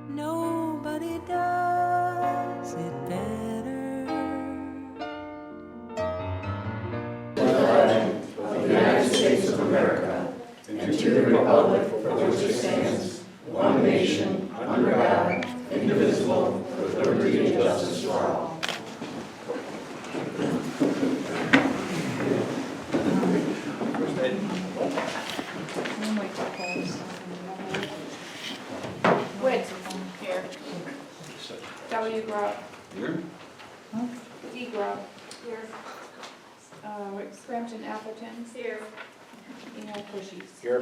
Nobody does it better. The flag of the United States of America and to the republic for which it stands, one nation, under God, indivisible, with liberty and justice for all. Witt. Here. W. Grubb. Here. D. Grubb. Here. Scrampton Appleton. Here. And Pushies. Here.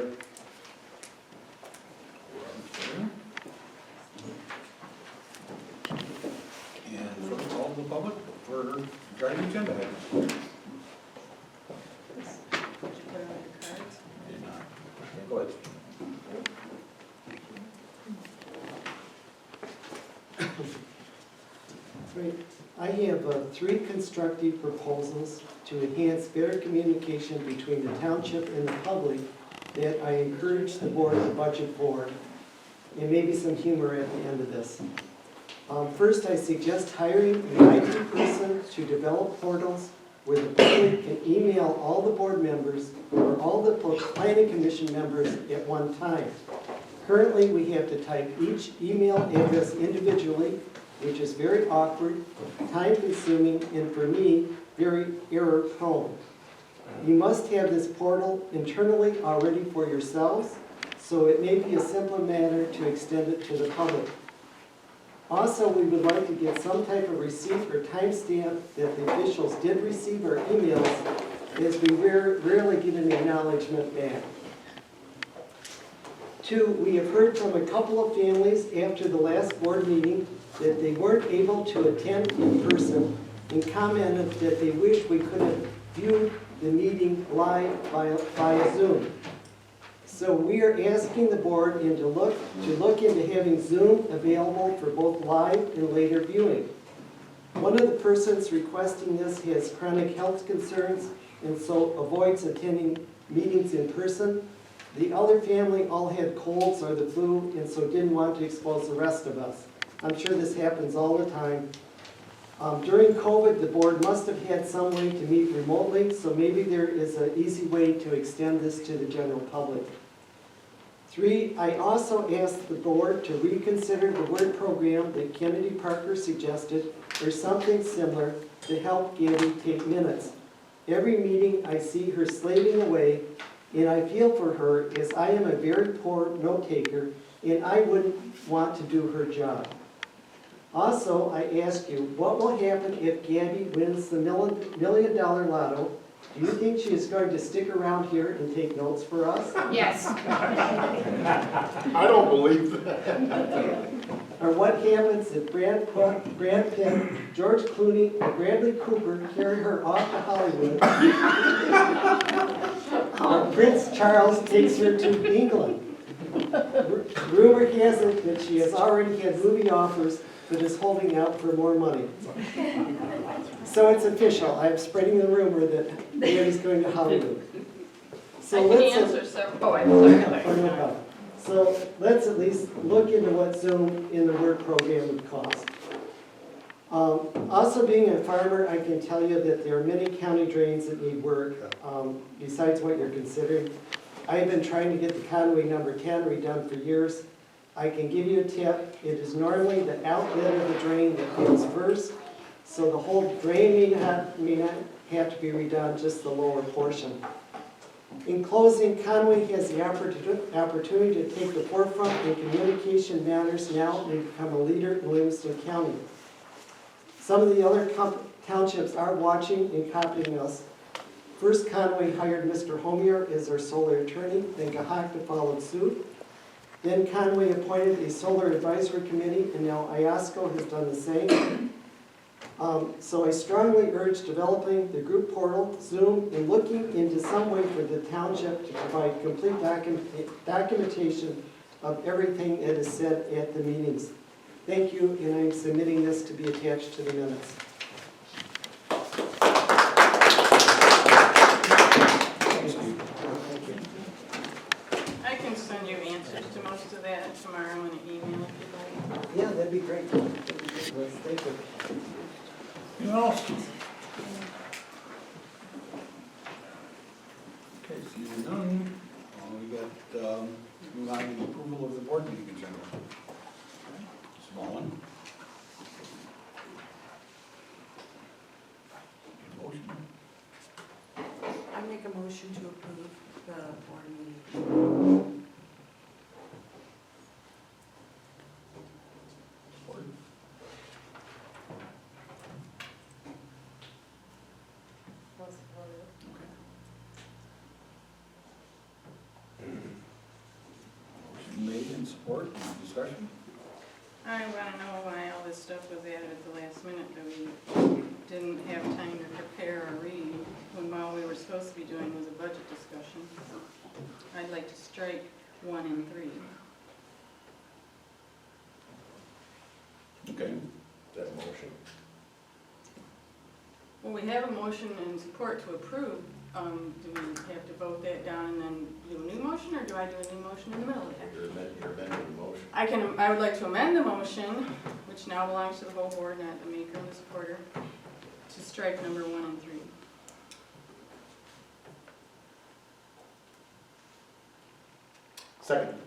And first call to the public for regarding agenda items. Did not. Okay, go ahead. Right. I have 3 constructive proposals to enhance better communication between the township and the public that I encourage the board to budget for, and maybe some humor at the end of this. First, I suggest hiring an IT person to develop portals where the public can email all the board members or all the planning commission members at one time. Currently, we have to type each email address individually, which is very awkward, time-consuming, and for me, very error-prone. You must have this portal internally already for yourselves, so it may be a simpler matter to extend it to the public. Also, we would like to get some type of receipt or timestamp that the officials did receive our emails, as we rarely get an acknowledgement back. 2, we have heard from a couple of families after the last board meeting that they weren't able to attend in person and commented that they wish we could have viewed the meeting live via Zoom. So we are asking the board to look into having Zoom available for both live and later viewing. One of the persons requesting this has chronic health concerns and so avoids attending meetings in person. The other family all had colds or the flu and so didn't want to expose the rest of us. I'm sure this happens all the time. During COVID, the board must have had some way to meet remotely, so maybe there is an easy way to extend this to the general public. 3, I also asked the board to reconsider the word program that Kennedy Parker suggested, or something similar, to help Gabby take minutes. Every meeting I see her slaving away, and I feel for her as I am a very poor note taker, and I wouldn't want to do her job. Also, I ask you, what will happen if Gabby wins the $1 million lotto? Do you think she is going to stick around here and take notes for us? Yes. I don't believe that. Or what happens if Brad Pitt, George Clooney, and Bradley Cooper carry her off to Hollywood? Or Prince Charles takes her to England? Rumor has it that she has already had movie offers but is holding out for more money. So it's official. I'm spreading the rumor that Gabby's going to Hollywood. So let's answer several. Oh, I'm sorry. Oh, no problem. So let's at least look into what Zoom in the Word program would cost. Also, being a farmer, I can tell you that there are many county drains that need work, besides what you're considering. I have been trying to get the Conway number 10 redone for years. I can give you a tip. It is normally the outlet of the drain that fails first, so the whole drain may not have to be redone, just the lower portion. In closing, Conway has the opportunity to take the forefront in communication matters now and become a leader in Livingston County. Some of the other townships are watching and copying us. First, Conway hired Mr. Homier as their solar attorney, then Gahakta followed suit. Then Conway appointed a solar advisory committee, and now Iosco has done the same. So I strongly urge developing the group portal, Zoom, and looking into some way for the township to provide complete documentation of everything that is said at the meetings. Thank you, and I'm submitting this to be attached to the minutes. I can send you answers to most of that tomorrow in an email if you'd like. That'd be great. Thank you. Anyone else? Okay, seeing none, we got, move on to the approval of the board meeting agenda. Small one. Motion. I make a motion to approve the board meeting. Support. Motion made and support, any discussion? I want to know why all this stuff was added at the last minute that we didn't have time to prepare or read, when all we were supposed to be doing was a budget discussion. I'd like to strike 1 and 3. Okay. That motion. Well, we have a motion and support to approve. Do we have to vote that down and then do a new motion, or do I do a new motion in the middle of that? You're amending the motion. I would like to amend the motion, which now belongs to the whole board, not the maker and the supporter, to strike number 1 and 3. Second.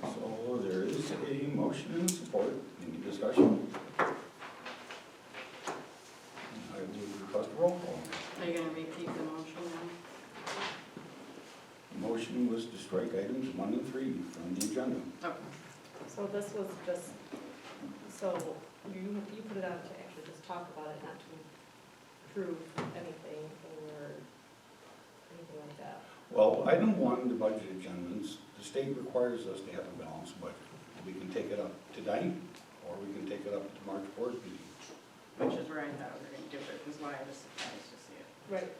So there is a motion and support, any discussion? I will request a roll call. Are you going to repeat the motion now? The motion was to strike items 1 and 3 from the agenda. Okay. So this was just, so you put it out to actually just talk about it, not to prove anything or anything like that? Well, item 1, the budget adjustments, the state requires us to have a balanced budget. We can take it up tonight, or we can take it up at the March board meeting. Which is where I thought we were going to do it, is why I was surprised to see it. Right.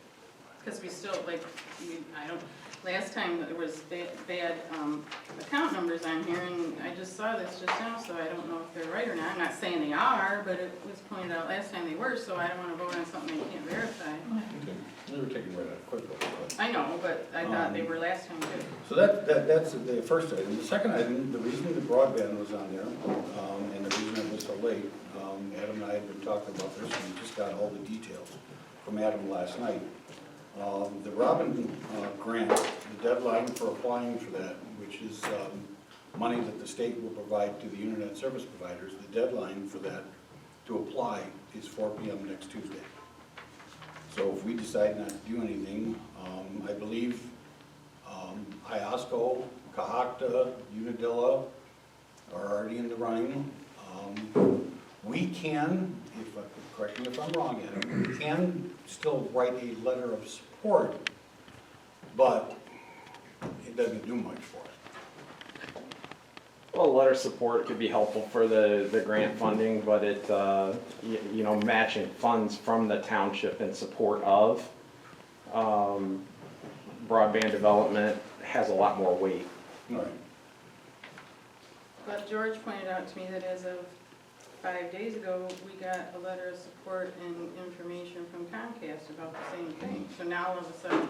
Because we still, like, last time there was bad account numbers on here, and I just saw this just now, so I don't know if they're right or not. I'm not saying they are, but it was pointed out last time they were, so I don't want to vote on something I can't verify. Okay. They were taken right out of quick vote, but. I know, but I thought they were last time too. So that's the first item. The second item, the reason the broadband was on there, and the reason it was so late, Adam and I had been talking about this, and we just got all the details from Adam last night. The Robin grant, the deadline for applying for that, which is money that the state will provide to the internet service providers, the deadline for that to apply is 4 p.m. next Tuesday. So if we decide not to do anything, I believe IOSCO, Cahockta, Unadilla are already in the running. We can, correct me if I'm wrong, Adam, we can still write a letter of support, but it doesn't do much for it. Well, a letter of support could be helpful for the grant funding, but it, you know, matching funds from the township in support of broadband development has a lot more weight. All right. But George pointed out to me that as of 5 days ago, we got a letter of support and information from Comcast about the same thing. So now all of a sudden,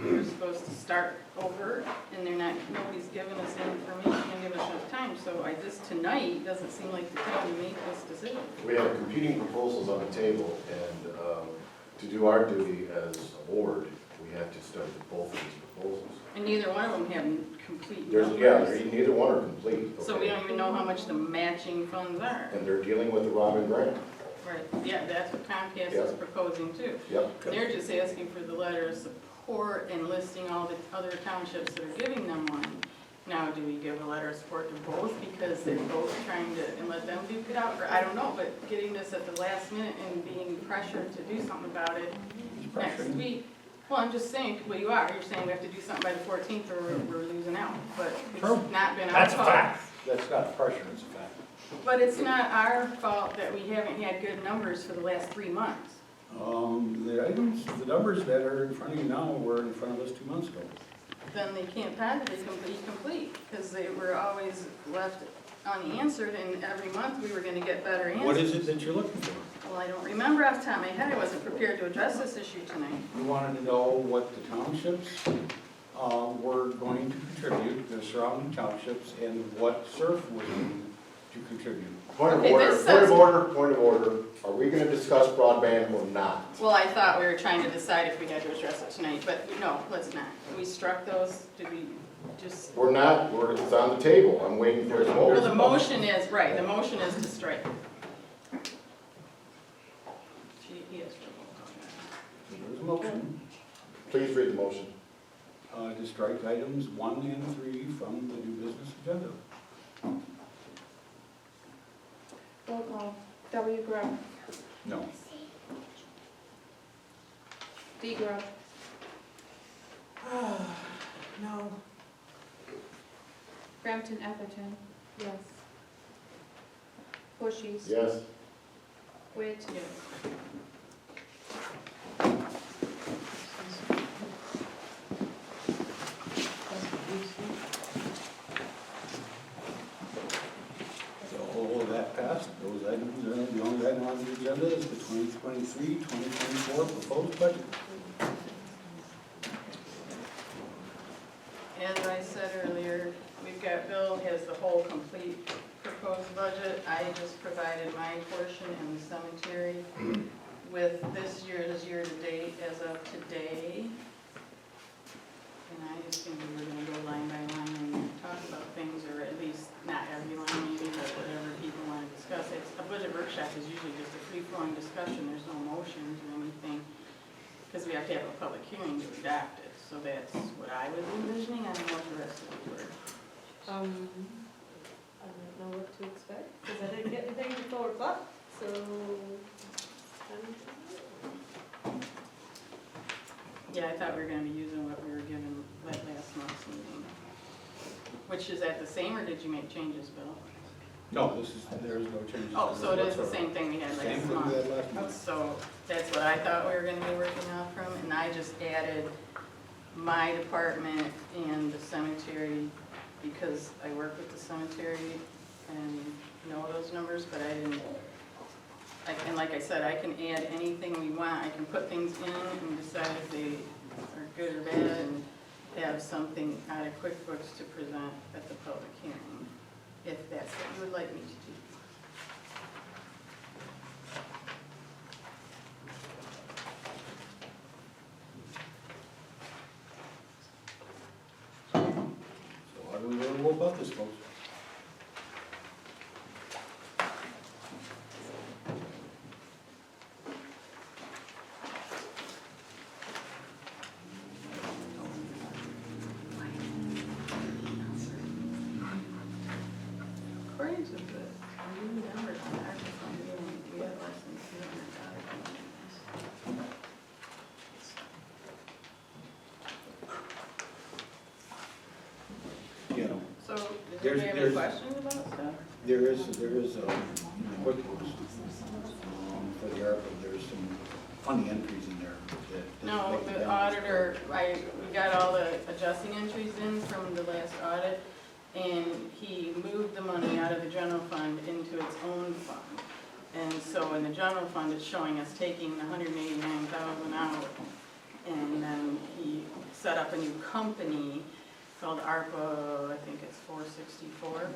we're supposed to start over, and nobody's given us any information and give us enough time. So tonight doesn't seem like the time to make this decision. We have competing proposals on the table, and to do our duty as a board, we have to study both of these proposals. And neither one of them have complete Neither numbers. one are complete. So we don't even know how much the matching funds are. And they're dealing with the Robin grant. Right, yeah, that's what Comcast is proposing too. Yep. And they're just asking for the letter of support and listing all the other townships that are giving them money. Now, do we give a letter of support to both because they're both trying to, and let them duke it out? Or I don't know, but getting this at the last minute and being pressured to do something about it next week. Well, I'm just saying, well, you are, you're saying we have to do something by the 14th or we're losing out, but it's True. not been our That's a fault. fact. That's not pressure, it's a fact. But it's not our fault that we haven't had good numbers for the last 3 months. The numbers that are in front of you now were in front of us 2 months ago. Then they can't possibly be complete, because they were always left unanswered, and every month we were gonna get better answers. What is it that you're looking for? Well, I don't remember off the top of my head, I wasn't prepared to address this issue tonight. You wanted to know what the townships were going to contribute, the surrounding townships, and what SURF was going to contribute. Point of Okay, order, this point of says- order, point of order. Are we gonna discuss broadband or not? Well, I thought we were trying to decide if we had to address it tonight, but no, let's not. We struck those, did we just? We're not, it's on the table. I'm waiting for his Well, motion. the motion is, right, the motion is to strike. He is for There's a motion Please read the motion. to strike items 1 and 3 from the new business agenda. Roll call. W. Grubb. No. D. Grubb. No. Brampton Atherton. Yes. Bushies. Yes. Witt. Yes. So that passed. Those items are, the only item on the agenda is the 2023-2024 proposed budget. As I said earlier, we've got, Bill has the whole complete proposed budget. I just provided my portion in the cemetery with this year's year-to-date as of today. And I just think we were gonna go line by line and talk about things, or at least not every line maybe, but whatever people wanna discuss. It's, a budget workshop is usually just a free-flowing discussion, there's no motions or anything, because we have to have a public hearing to adopt it. So that's what I was envisioning, I don't know what the rest of it were. I don't know what to expect, because I didn't get anything before 4 o'clock, so. Yeah, I thought we were gonna be using what we were given last month's meeting. Which is that the same, or did you make changes, Bill? No, there is no changes. Oh, so it is the same thing we had Same last thing we month. had last month. So that's what I thought we were gonna be working off from, and I just added my department and the cemetery, because I work with the cemetery and know those numbers, but I didn't, and like I said, I can add anything we want, I can put things in and decide if they are good or bad, and have something out of QuickBooks to present at the public hearing, if that's what you would like me to do. So how do we want to go about this, folks? According to the new numbers on our fund, we have less than $200,000. You know, So, does There's- anybody have any there's- questions about stuff? there is QuickBooks for the ARPA, there's some funny entries in there that. No, make the balance auditor, we got all the adjusting entries in from the last audit, and he moved the money out of the general fund into its own fund. And so in the general fund, it's showing us taking 189,000 out, and then he set up a new company called ARPA, I think it's 464,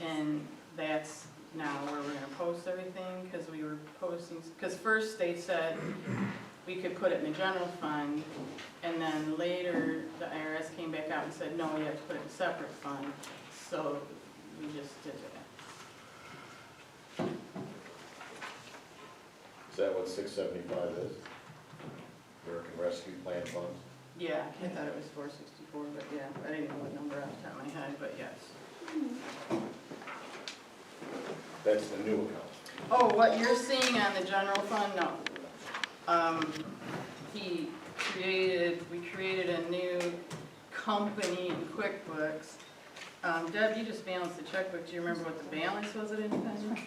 and that's now where we're gonna post everything, because we were posting, because first they said we could put it in the general fund, and then later the IRS came back out and said, no, you have to put it in a separate fund, so we just did that. Is that what 675 is? American Rescue Plan Funds? Yeah, I thought it was 464, but yeah, I didn't know what number off the top of my head, but yes. That's the new account. Oh, what you're seeing on the general fund, no. We created a new company in QuickBooks. Deb, you just balanced the checkbook, do you remember what the balance was at Independence?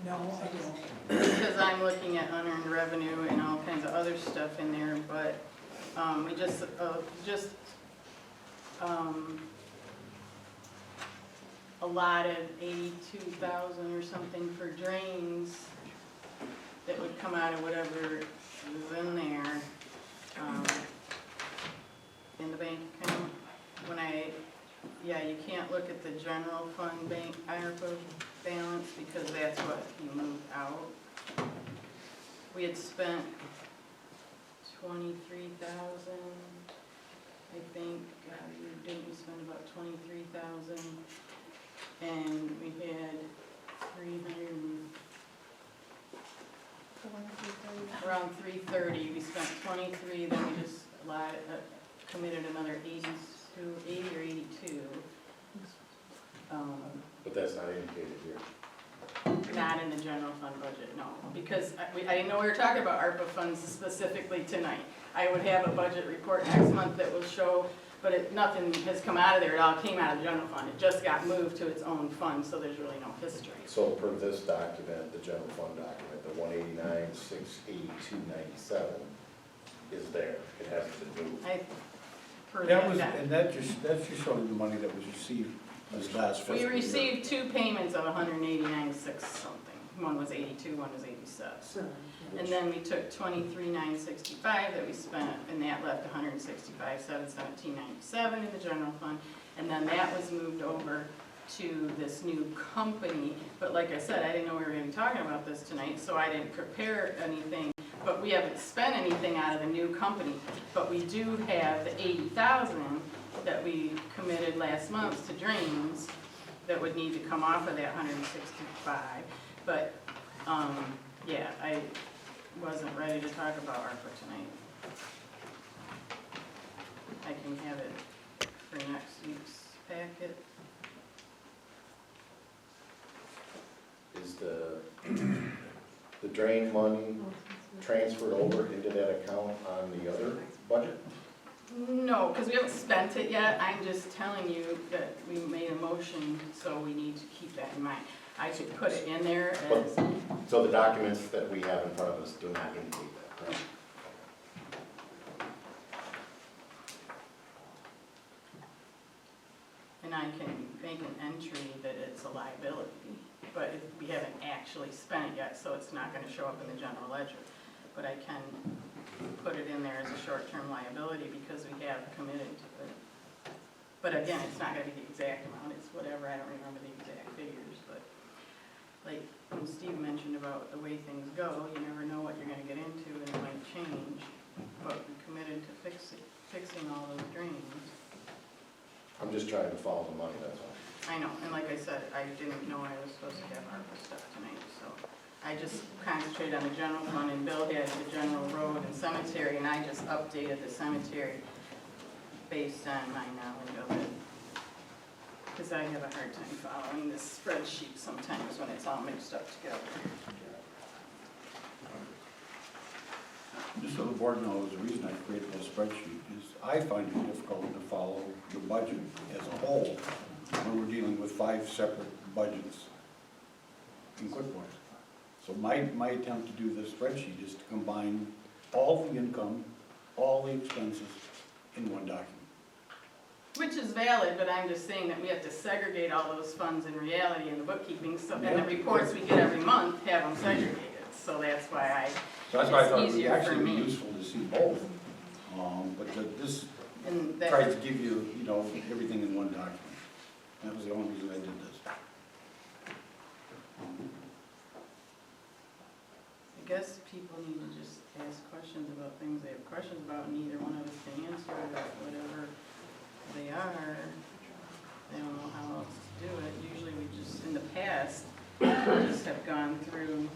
No, I don't. Because I'm looking at unearned revenue and all kinds of other stuff in there, but we just allotted 82,000 or something for drains that would come out of whatever was in there. in the bank account. When you can't look at the general fund bank ARPA balance because that's what you moved out. We had spent 23,000, I think, didn't we spend about 23,000? And we had 300, around 330, we spent 23, then we just committed another 80 or 82. But that's not indicated here. Not in the general fund budget, no, because I didn't know we were talking about ARPA funds specifically tonight. I would have a budget report next month that will show, but nothing has come out of there, it all came out of the general fund. It just got moved to its own fund, so there's really no history. So per this document, the general fund document, the 189,682.97 is there. It hasn't been moved. That's just showing the money that was received this last fiscal year. We received 2 payments of 189,6 something. One was 82, one was 87. And then we took 23,965 that we spent, and that left 165,717.97 in the general fund. And then that was moved over to this new company. But like I said, I didn't know we were going to be talking about this tonight, so I didn't prepare anything. But we haven't spent anything out of the new company. But we do have the 80,000 that we committed last month to drains that would need to come off of that 165. But, yeah, I wasn't ready to talk about ARPA tonight. I can have it for next week's packet. Is the drain money transferred over into that account on the other budget? No, because we haven't spent it yet. I'm just telling you that we made a motion, so we need to keep that in mind. I should put it in there as, So the documents that we have in front of us do not indicate that, correct? and I can make an entry that it's a liability, but we haven't actually spent it yet, so it's not going to show up in the general ledger. But I can put it in there as a short-term liability because we have committed to it. But again, it's not going to be the exact amount, it's whatever, I don't remember the exact figures, but like when Steve mentioned about the way things go, you never know what you're going to get into and it might change. But we committed to fixing all those drains. I'm just trying to follow the money, that's all. I know, and like I said, I didn't know I was supposed to have ARPA stuff tonight, so I just concentrated on the general fund, and Bill had the general road and cemetery, and I just updated the cemetery based on my knowledge of it. Because I have a hard time following this spreadsheet sometimes when it's all mixed up together. Just so the board knows, the reason I created this spreadsheet is I find it difficult to follow the budget as a whole when we're dealing with 5 separate budgets in QuickBooks. So my attempt to do this spreadsheet is to combine all the income, all the expenses in one document. Which is valid, but I'm just saying that we have to segregate all those funds in reality in the bookkeeping, so, and the reports we get every month have them segregated. So that's why So that's why I thought it it's would easier for actually be me. useful to see both. But this And that, tries to give you, everything in one document. That was the only reason I did this. I guess people need to just ask questions about things they have questions about, and either one of us can answer whatever they are. They don't know how else to do it. Usually we just, in the past, we just have gone through.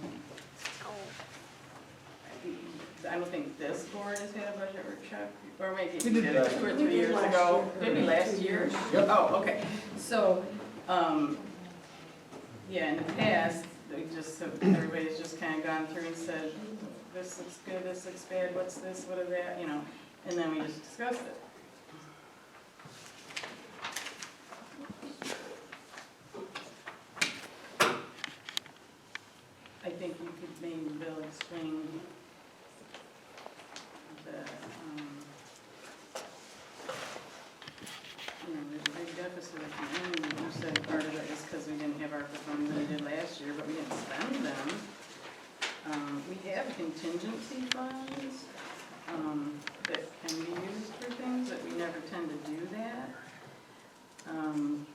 I don't think this board has had a budget workshop, or maybe it We did did it last 2 or year. 3 years ago. Maybe last year? Yep. Oh, okay. So, yeah, in the past, everybody's just kind of gone through and said, this looks good, this looks bad, what's this, what is that, and then we just discussed it. I think you could maybe, Bill, explain that, there's a big deficit at the end, and you said part of it is because we didn't have ARPA funds we did last year, but we didn't spend them. We have contingency funds, that can be used for things, but we never tend to do that. And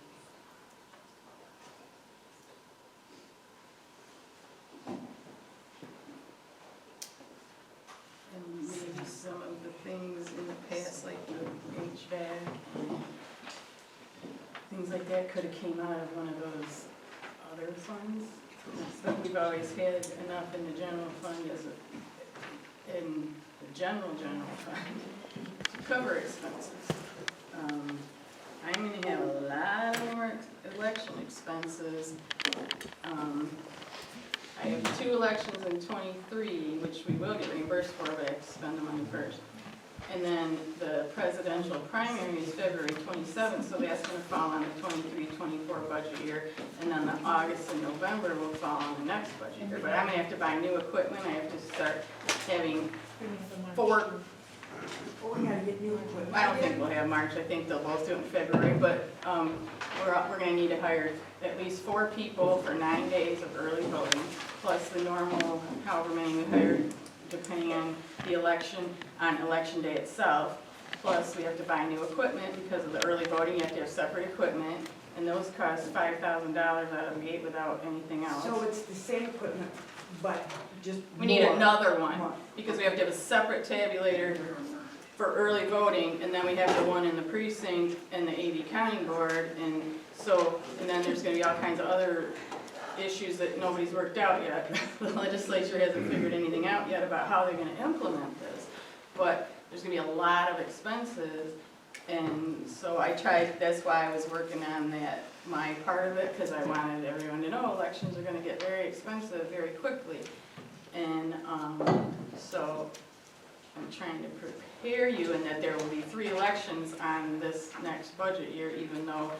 maybe some of the things in the past, like the HVAC, and things like that could have came out of one of those other funds. But we've always had enough in the general fund in the general fund to cover expenses. I'm gonna have a lot more election expenses. I have 2 elections in '23, which we will get reimbursed for, but I have to spend the money first. And then the presidential primary is February 27th, so that's gonna fall on the 23-24 budget year. And then the August and November will fall on the next budget year. But I'm gonna have to buy new equipment, I have to start having 4, Oh, we gotta get new equipment. I don't think we'll have March, I think they'll both do it in February, but we're gonna need to hire at least 4 people for 9 days of early voting, plus the normal, however many we hired, depending on the election, on election day itself. Plus, we have to buy new equipment because of the early voting, you have to have separate equipment, and those cost $5,000 out of the gate without anything else. So it's the same equipment, but just We need more. another one, More. because we have to have a separate tabulator for early voting, and then we have the one in the precinct and the AV counting board, and so, and then there's gonna be all kinds of other issues that nobody's worked out yet. The legislature hasn't figured anything out yet about how they're gonna implement this, but there's gonna be a lot of expenses, and so I tried, that's why I was working on that, my part of it, because I wanted everyone to know elections are gonna get very expensive very quickly. And so I'm trying to prepare you in that there will be 3 elections on this next budget year, even though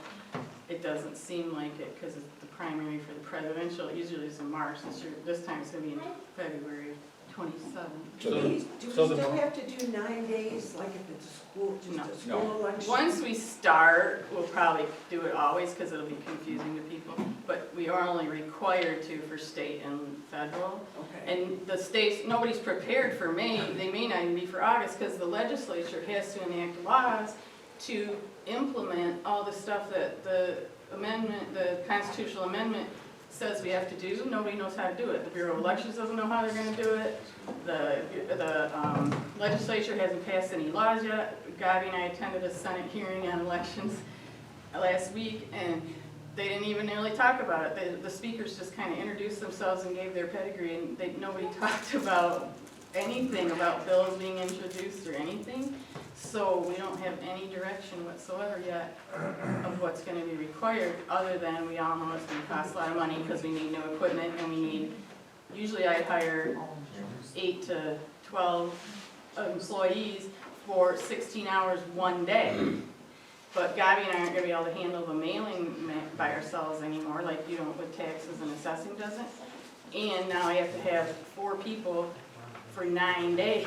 it doesn't seem like it, because the primary for the presidential usually is in March. This time it's gonna be in February 27th. Do we still have to do 9 days, like if it's a school, No. just a school election? Once we start, we'll probably do it always, because it'll be confusing to people, but we are only required to for state and federal. Okay. And the states, nobody's prepared for May, they may not even be for August, because the legislature has to enact laws to implement all the stuff that the amendment, the constitutional amendment says we have to do. Nobody knows how to do it. The Bureau of Elections doesn't know how they're gonna do it. The legislature hasn't passed any laws yet. Gabi and I attended a Senate hearing on elections last week, and they didn't even really talk about it. The speakers just kind of introduced themselves and gave their pedigree, and nobody talked about anything about bills being introduced or anything. So we don't have any direction whatsoever yet of what's gonna be required, other than we all know it's gonna cost a lot of money because we need new equipment, and we need, usually I hire 8 to 12 employees for 16 hours one day. But Gabi and I aren't gonna be able to handle the mailing by ourselves anymore, like you don't with taxes and assessing doesn't. And now I have to have 4 people for 9 days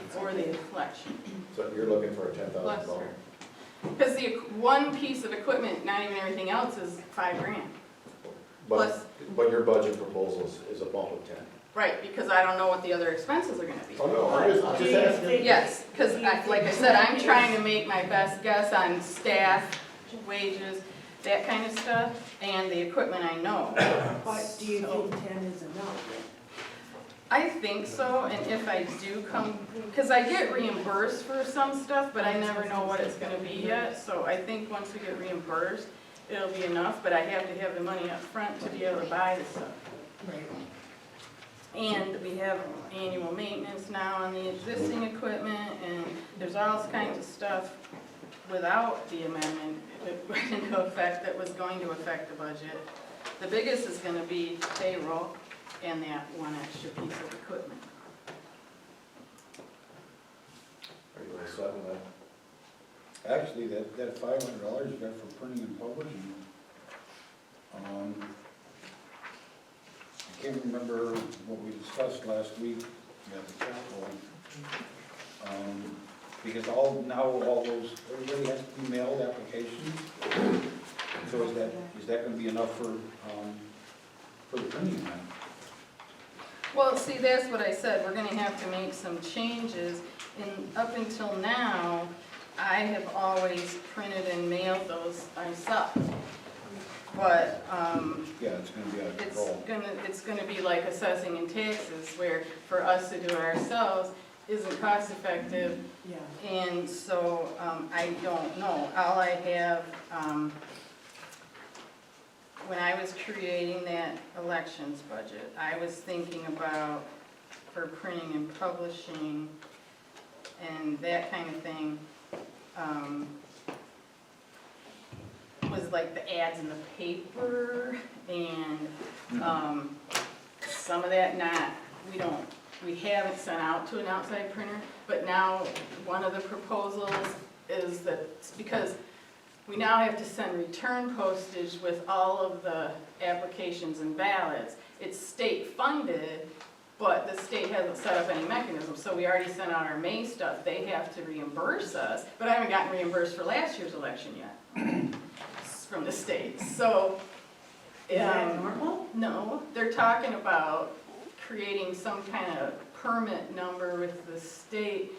before the election. So you're looking for a 10,000 Bless bump? her. Because the one piece of equipment, not even everything else, is $5,000. Plus- But your budget proposal is a bump of 10. Right, because I don't know what the other expenses are gonna be. Oh, no, I'm just asking. Yes, because like I said, I'm trying to make my best guess on staff, wages, that kind of stuff, and the equipment I know. But do you So- think 10 is enough? I think so, and if I do come, because I get reimbursed for some stuff, but I never know what it's gonna be yet, so I think once we get reimbursed, it'll be enough, but I have to have the money up front to be able to buy the stuff. Right. And we have annual maintenance now on the existing equipment, and there's all kinds of stuff without the amendment that went into effect that was going to affect the budget. The biggest is gonna be payroll and that one extra piece of equipment. Are you set with that? Actually, that $500 you got for printing and publishing, I can't remember what we discussed last week at the Capitol. Because all those, everybody has to be mailed applications. So is that gonna be enough for the printing then? Well, see, that's what I said, we're gonna have to make some changes, And up until now, I have always printed and mailed those myself. But, Yeah, it's gonna be out of control. it's gonna be like assessing and taxes, where for us to do it ourselves isn't cost effective. Yeah. And so, I don't know. All I have, when I was creating that elections budget, I was thinking about for printing and publishing and that kind of thing, was like the ads in the paper and, some of that we haven't sent out to an outside printer, but now one of the proposals is that, because we now have to send return postage with all of the applications and ballots. It's state funded, but the state hasn't set up any mechanism, so we already sent out our May stuff. They have to reimburse us, but I haven't gotten reimbursed for last year's election yet from the state, so. Is that normal? No, they're talking about creating some kind of permit number with the state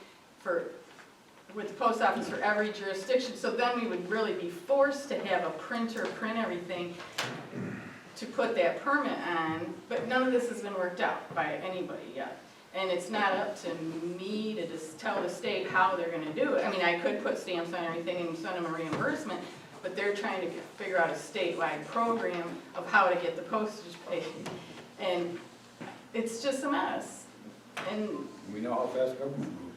with the post office for every jurisdiction, so then we would really be forced to have a printer print everything to put that permit on, but none of this has been worked out by anybody yet. And it's not up to me to just tell the state how they're gonna do it. I mean, I could put stamps on everything and send them a reimbursement, but they're trying to figure out a statewide program of how to get the postage paid. And it's just a mess. And We know how fast government moves.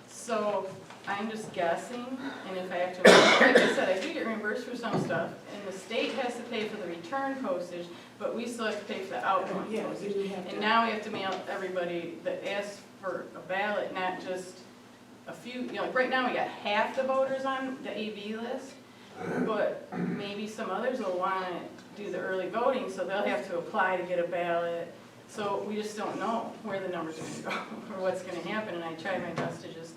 so I'm just guessing, and if I have to, like I said, I do get reimbursed for some stuff, and the state has to pay for the return postage, but we still have to pay for the outgoing Yeah, postage. you have to. And now we have to mail everybody that asks for a ballot, not just a few, like right now we got half the voters on the AB list, but maybe some others will wanna do the early voting, so they'll have to apply to get a ballot. So we just don't know where the numbers are gonna go, or what's gonna happen, and I try my best to just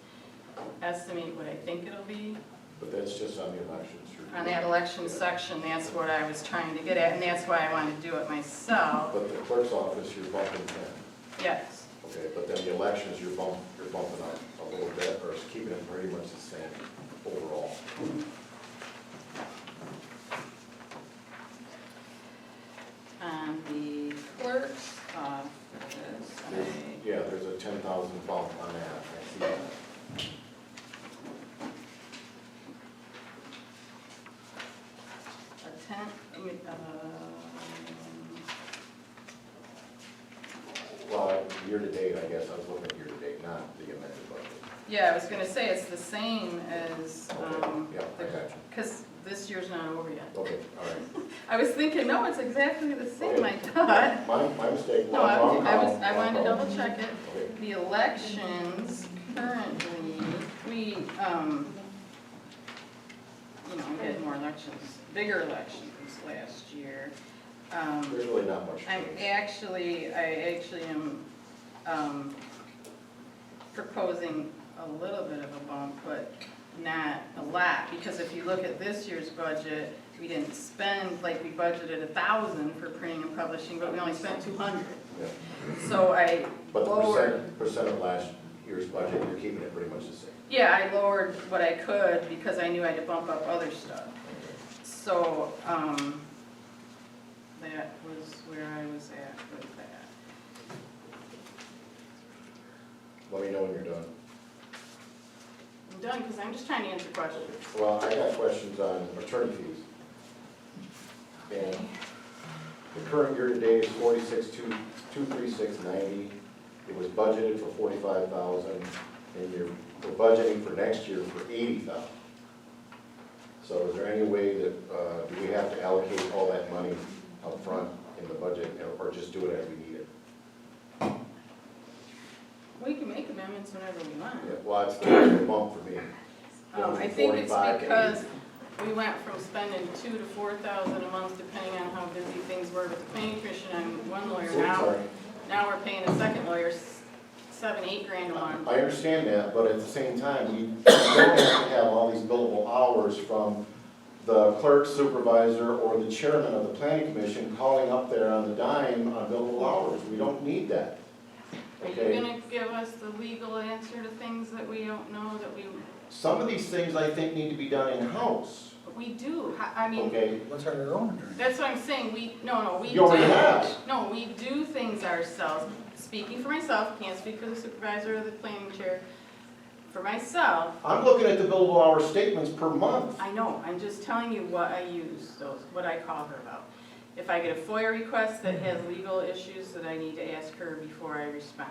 estimate what I think it'll be. But that's just on the elections. On that election section, that's what I was trying to get at, and that's why I wanted to do it myself. But the clerk's office, you're bumping 10. Yes, Okay, but then the elections, you're bumping up a little bit, or it's keeping it pretty much the same overall. on the clerk's office, Yeah, there's a 10,000 bump on that, I see that. Well, year-to-date, I guess, I was looking at year-to-date, not the amended budget. yeah, I was gonna say it's the same as, Okay, yeah, I got you. because this year's not over yet. Okay, all right. I was thinking, no, it's exactly the same, I thought. My mistake. No, I wanted to double check it. Okay. The elections currently, we, we had more elections, bigger elections last year. There's really not much I change. actually am, proposing a little bit of a bump, but not a lot, because if you look at this year's budget, we didn't spend, like, we budgeted 1,000 for printing and publishing, but we only spent 200. Yeah. So I But the lowered, percent of last year's budget, you're keeping it pretty much the same. yeah, I lowered what I could because I knew I had to bump up other stuff. So, that was where I was at with that. Let me know when you're done. I'm done, because I'm just trying to answer questions. Well, I got questions on attorney fees. And the current year-to-date is 236,90. It was budgeted for 45,000, and we're budgeting for next year for 80,000. So is there any way that, do we have to allocate all that money up front in the budget, or just do it as we need it? We can make amendments whenever we want. Yeah, well, it's a bump for me. I think it's 45 to because 80. we went from spending 2,000 to 4,000 a month, depending on how busy things were with the planning commission and one lawyer. Sorry. Now we're paying a second lawyer $7-8 grand a month. I understand that, but at the same time, we don't have to have all these billable hours from the clerk, supervisor, or the chairman of the planning commission calling up there on the dime on billable hours. We don't need that. Are Okay. you gonna give us the legal answer to things that we don't know, that Some of these things I think need to be done in-house, we do? I mean, okay? Let's have our own attorney. that's what I'm saying, we You already do. have. No, we do things ourselves. Speaking for myself, can't speak for the supervisor or the planning chair. For myself, I'm looking at the billable hour statements per month. I know, I'm just telling you what I use, what I call her about. If I get a FOIA request that has legal issues that I need to ask her before I respond.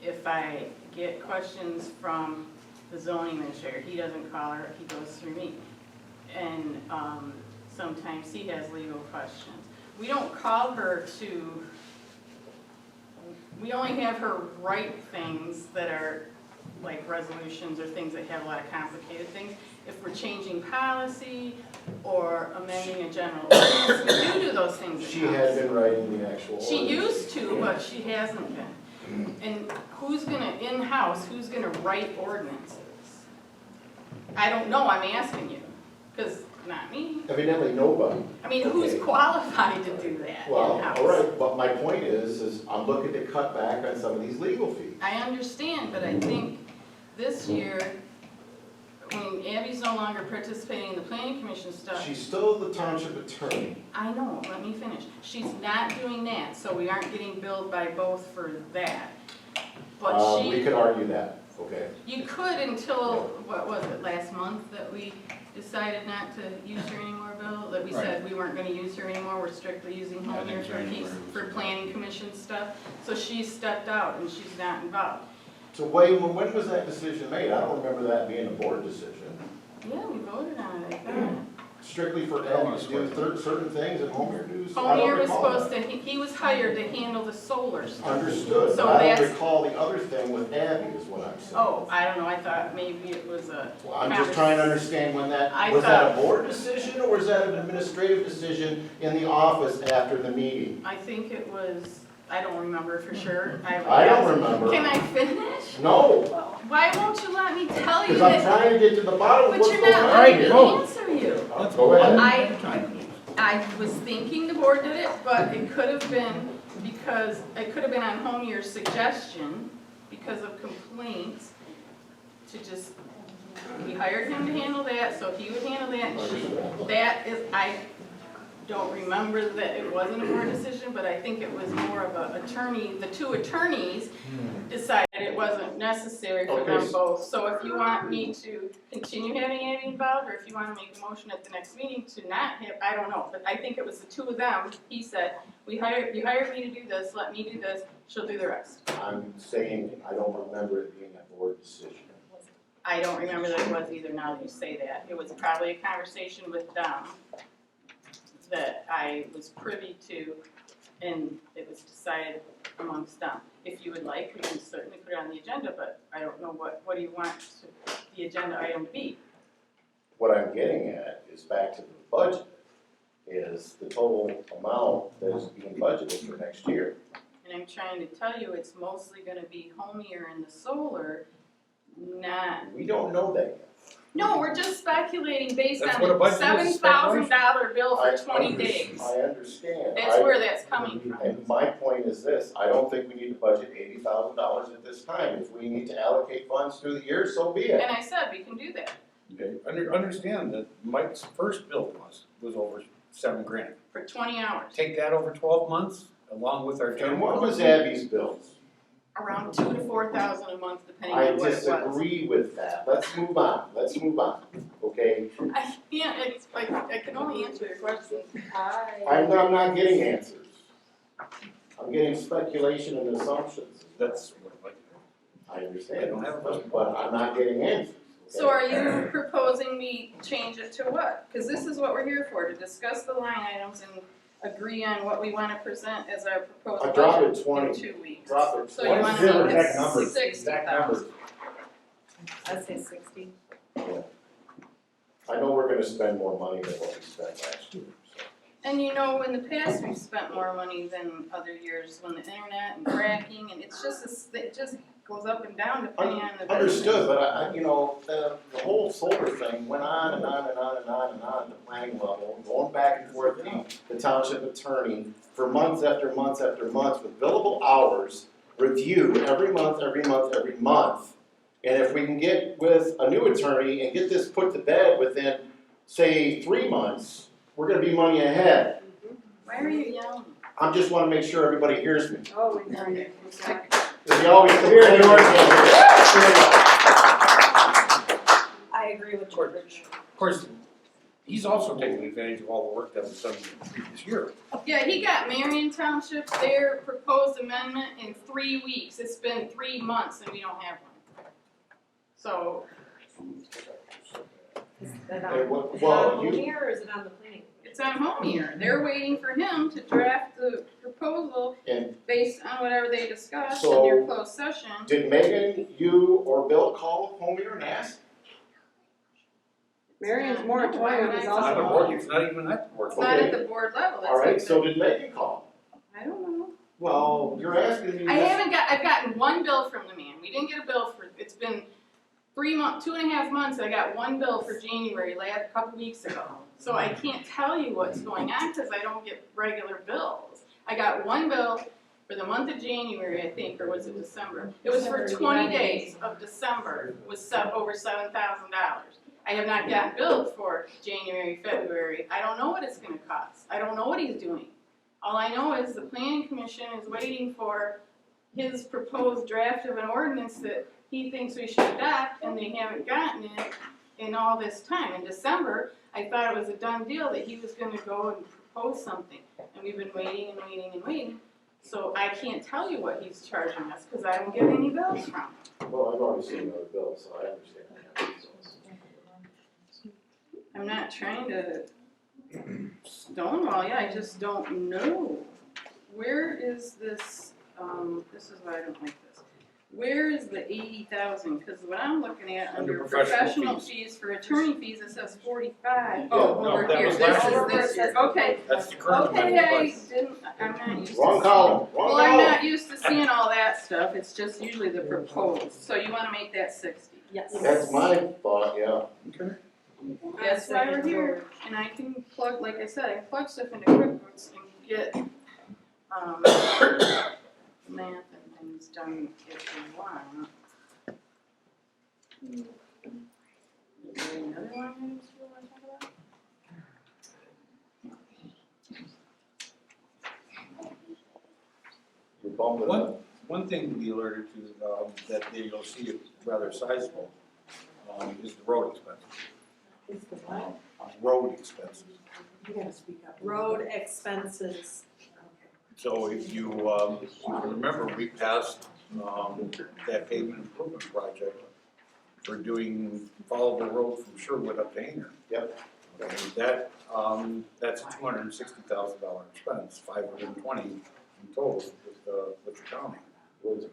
If I get questions from the zoning administrator, he doesn't call her, he goes through me. And sometimes he has legal questions. We don't call her we only have her write things that are like resolutions or things that have a lot of complicated things. If we're changing policy or amending a general ordinance, we do those things. She had been writing the actual She ordinance. used to, but she hasn't been. And who's gonna, in-house, who's gonna write ordinances? I don't know, I'm asking you, because not me. Evidently nobody. I mean, who's Okay. qualified to do that Well, in-house? all right, but my point is I'm looking to cut back on some of these legal fees. I understand, but I think this year, when Abby's no longer participating in the planning commission stuff, She's still the township attorney. I know, let me finish. She's not doing that, so we aren't getting billed by both for that. But We could argue that, okay? you could until, what was it, last month that we decided not to use her anymore, Bill? That we said we weren't gonna use her anymore, we're strictly using I home think here for January piece, was for about- planning commission stuff. So she stepped out and she's not involved. So when was that decision made? I don't remember that being a board decision. Yeah, we voted on it, I thought. Strictly for Abby to do certain things and Homer dues? I Homier don't was recall supposed that. to, he was hired to handle the solar stuff. Understood, So but I don't that's- recall the other thing with Abby is what I'm saying. Oh, I don't know, I thought maybe it was a. Well, I'm just trying to understand when I was that a thought- board decision or was that an administrative decision in the office after the meeting? I think it was, I don't remember for sure. I don't remember. Can I finish? No, Why won't you let me tell you because I'm that? trying to get to the bottom of But what's you're going not on letting me here. answer you. Go ahead. I was thinking the board did it, but it could have been because, it could have been on Homier's suggestion because of complaints to just, we hired him to handle that, so he would handle that, and I don't remember that it wasn't a board decision, but I think it was more of a attorney, the two attorneys decided it wasn't necessary for Okay, them so- both. So if you want me to continue having Abby involved, or if you want to make a motion at the next meeting to not have, I don't know, but I think it was the two of them. He said, you hired me to do this, let me do this, she'll do the rest. I'm saying I don't remember it being a board decision. I don't remember that it was either, now that you say that. It was probably a conversation with them that I was privy to, and it was decided amongst them. If you would like, we can certainly put it on the agenda, but I don't know what do you want the agenda item to be? What I'm getting at is back to the budget, is the total amount that is being budgeted for next year. And I'm trying to tell you, it's mostly gonna be Homier and the solar, not, We don't know that yet. no, we're just speculating based That's on what a the budget is, $7,000 bill I for 20 days. I understand. That's where that's coming from. And my point is this, I don't think we need to budget $80,000 at this time. If we need to allocate funds through the year, so be it. And I said, we can do that Okay, understand that Mike's first bill was over $7,000. for 20 hours, Take that over 12 months, along with our And general. what was Abby's bills? around 2,000 to 4,000 a month, depending I on what it was. disagree with that. Let's move on, okay? I can't, it's like, I can only answer your questions. I'm not getting answers. I'm getting speculation and assumptions. That's what I'd like to do. I understand, I don't have a question. but I'm not getting answers. okay? So are you proposing we change it to what? Because this is what we're here for, to discuss the line items and agree on what we want to present as our proposed I drop budget it 20. in 2 weeks. Drop it So you want to $20. make Exact it numbers, 60,000. I'd say 60. I know we're gonna spend more money than what we spent last year, so. And you know, in the past, we've spent more money than other years when the internet and tracking, and it's just, it just goes up and down depending on the business. Understood, but the whole solar thing went on and on and on and on and on at the planning level, going back and forth, the township attorney, for months after months after months, with billable hours review every month, every month, every month. And if we can get with a new attorney and get this put to bed within, say, 3 months, we're gonna be money ahead. Why are you yelling? I just wanna make sure everybody hears me. Oh, we heard it. Because you always compare I agree with George. Of course, he's also taking advantage of all the work that was done the previous year. Yeah, he got Marion Township, their proposed amendment in 3 weeks. It's been 3 months and we don't have one. So, Is that Hey, on, well, is it on you- Homey or is it on the planning? it's on home here. They're waiting for him to draft the proposal And based on whatever they discussed in So- their closed session. did Megan, you, or Bill call Homier and ask? Marion's No, moratorium why would is I also. Not tell at them? work, it's not even at the work. It's not Okay. at the board level. That's All right, what so the- did Megan call? I don't know. Well, you're asking me. I've gotten one bill from the man. We didn't get a bill for, it's been 3 months, 2.5 months. I got one bill for January, a couple weeks ago. So I can't tell you what's going on because I don't get regular bills. I got one bill for the month of January, I think, or was it December? It was for 20 days of December, was over $7,000. I have not gotten billed for January, February. I don't know what it's gonna cost. I don't know what he's doing. All I know is the planning commission is waiting for his proposed draft of an ordinance that he thinks we should adopt, and they haven't gotten it in all this time. In December, I thought it was a done deal that he was gonna go and propose something, and we've been waiting and waiting and waiting. So I can't tell you what he's charging us, because I don't get any bills from him. Well, I've already seen another bill, so I understand that. I'm not trying to stonewall you, I just don't know. Where is this, this is why I don't like this. Where is the 80,000? Because what I'm looking at under professional fees for attorney fees, it says 45. Oh, no, over that here, was this last is year. this year, okay. That's the current Okay, amendment. I'm not used to Wrong seeing. column, wrong Well, I'm column. not used to seeing all that stuff, it's just usually the proposed. So you wanna make that 60? Yes. That's my thought, yeah. That's why we're here, and I can plug, like I said, I can plug stuff into QuickBooks and get, math and things done if you want. Is there another one I just want to talk about? You're bumping up. One thing we alerted to, that you'll see it rather sizable, is the road expenses. Is the what? Road expenses. You gotta speak up. Road expenses. So if you can remember, we passed, that pavement improvement project for doing followable road from Sherwood up to Hanger. Yep. And that's a $260,000 expense, 520 in total with the county.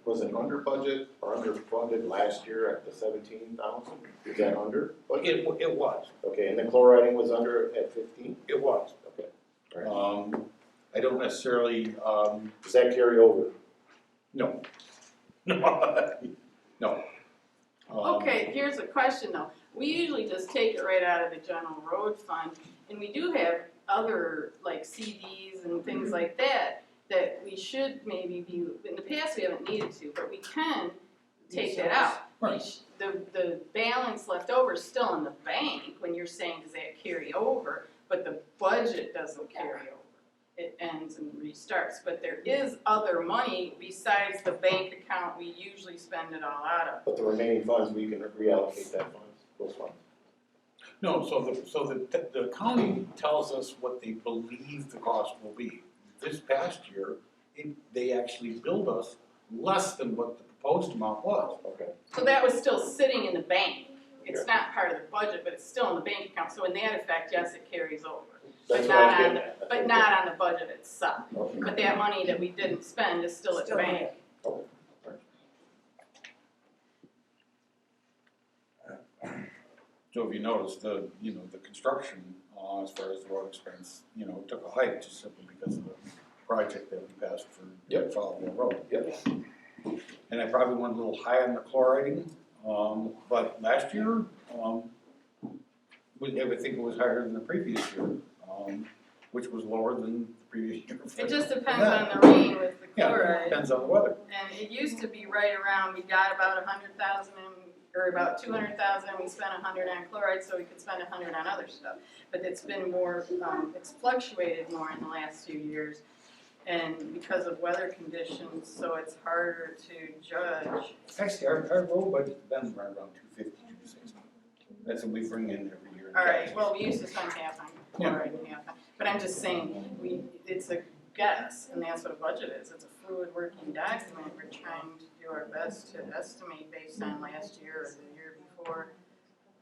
Was it under budget or underfunded last year at the 17,000? Is that under budget? It was, Okay, and the chloriding was under at 15? it was. Okay. All right. I don't necessarily, Does that carry over? no. No. Okay, here's a question though. We usually just take it right out of the general road fund, and we do have other like CDs and things like that we should maybe be, in the past we haven't needed to, but we can take that out. Right. The balance left over is still in the bank when you're saying does that carry over, but the budget doesn't carry over. It ends and restarts, but there is other money besides the bank account we usually spend it all out of. But the remaining funds, we can reallocate those funds. No, so the county tells us what they believe the cost will be. This past year, they actually billed us less than what the proposed amount was. Okay. So that was still sitting in the bank. It's not part of the budget, but it's still in the bank account, so in that effect, yes, it carries over. That's But what I was not getting on, at. but not on the budget itself. Okay. But that money that we didn't spend is still at the Still bank. So if you notice, the construction, as far as the road expense, took a hike just simply because of the project that we passed for Yep. Followable Road. Yep. And I probably went a little high on the chloriding, but last year, I would think it was higher than the previous year. which was lower than the previous year. It just depends on the rain with the Yeah, it chloride. depends on the weather. And it used to be right around, we got about 100,000 or about 200,000, and we spent 100 on chloride, so we could spend 100 on other stuff. But it's been more, it's fluctuated more in the last few years, and because of weather conditions, so it's harder to judge. Actually, our road budget's been right around 250, 260. That's what we bring in every year. All right, well, we used to spend half on chloride and half on, but I'm just saying, it's a guess, and that's what a budget is. It's a fluid working document. We're trying to do our best to estimate based on last year or the year before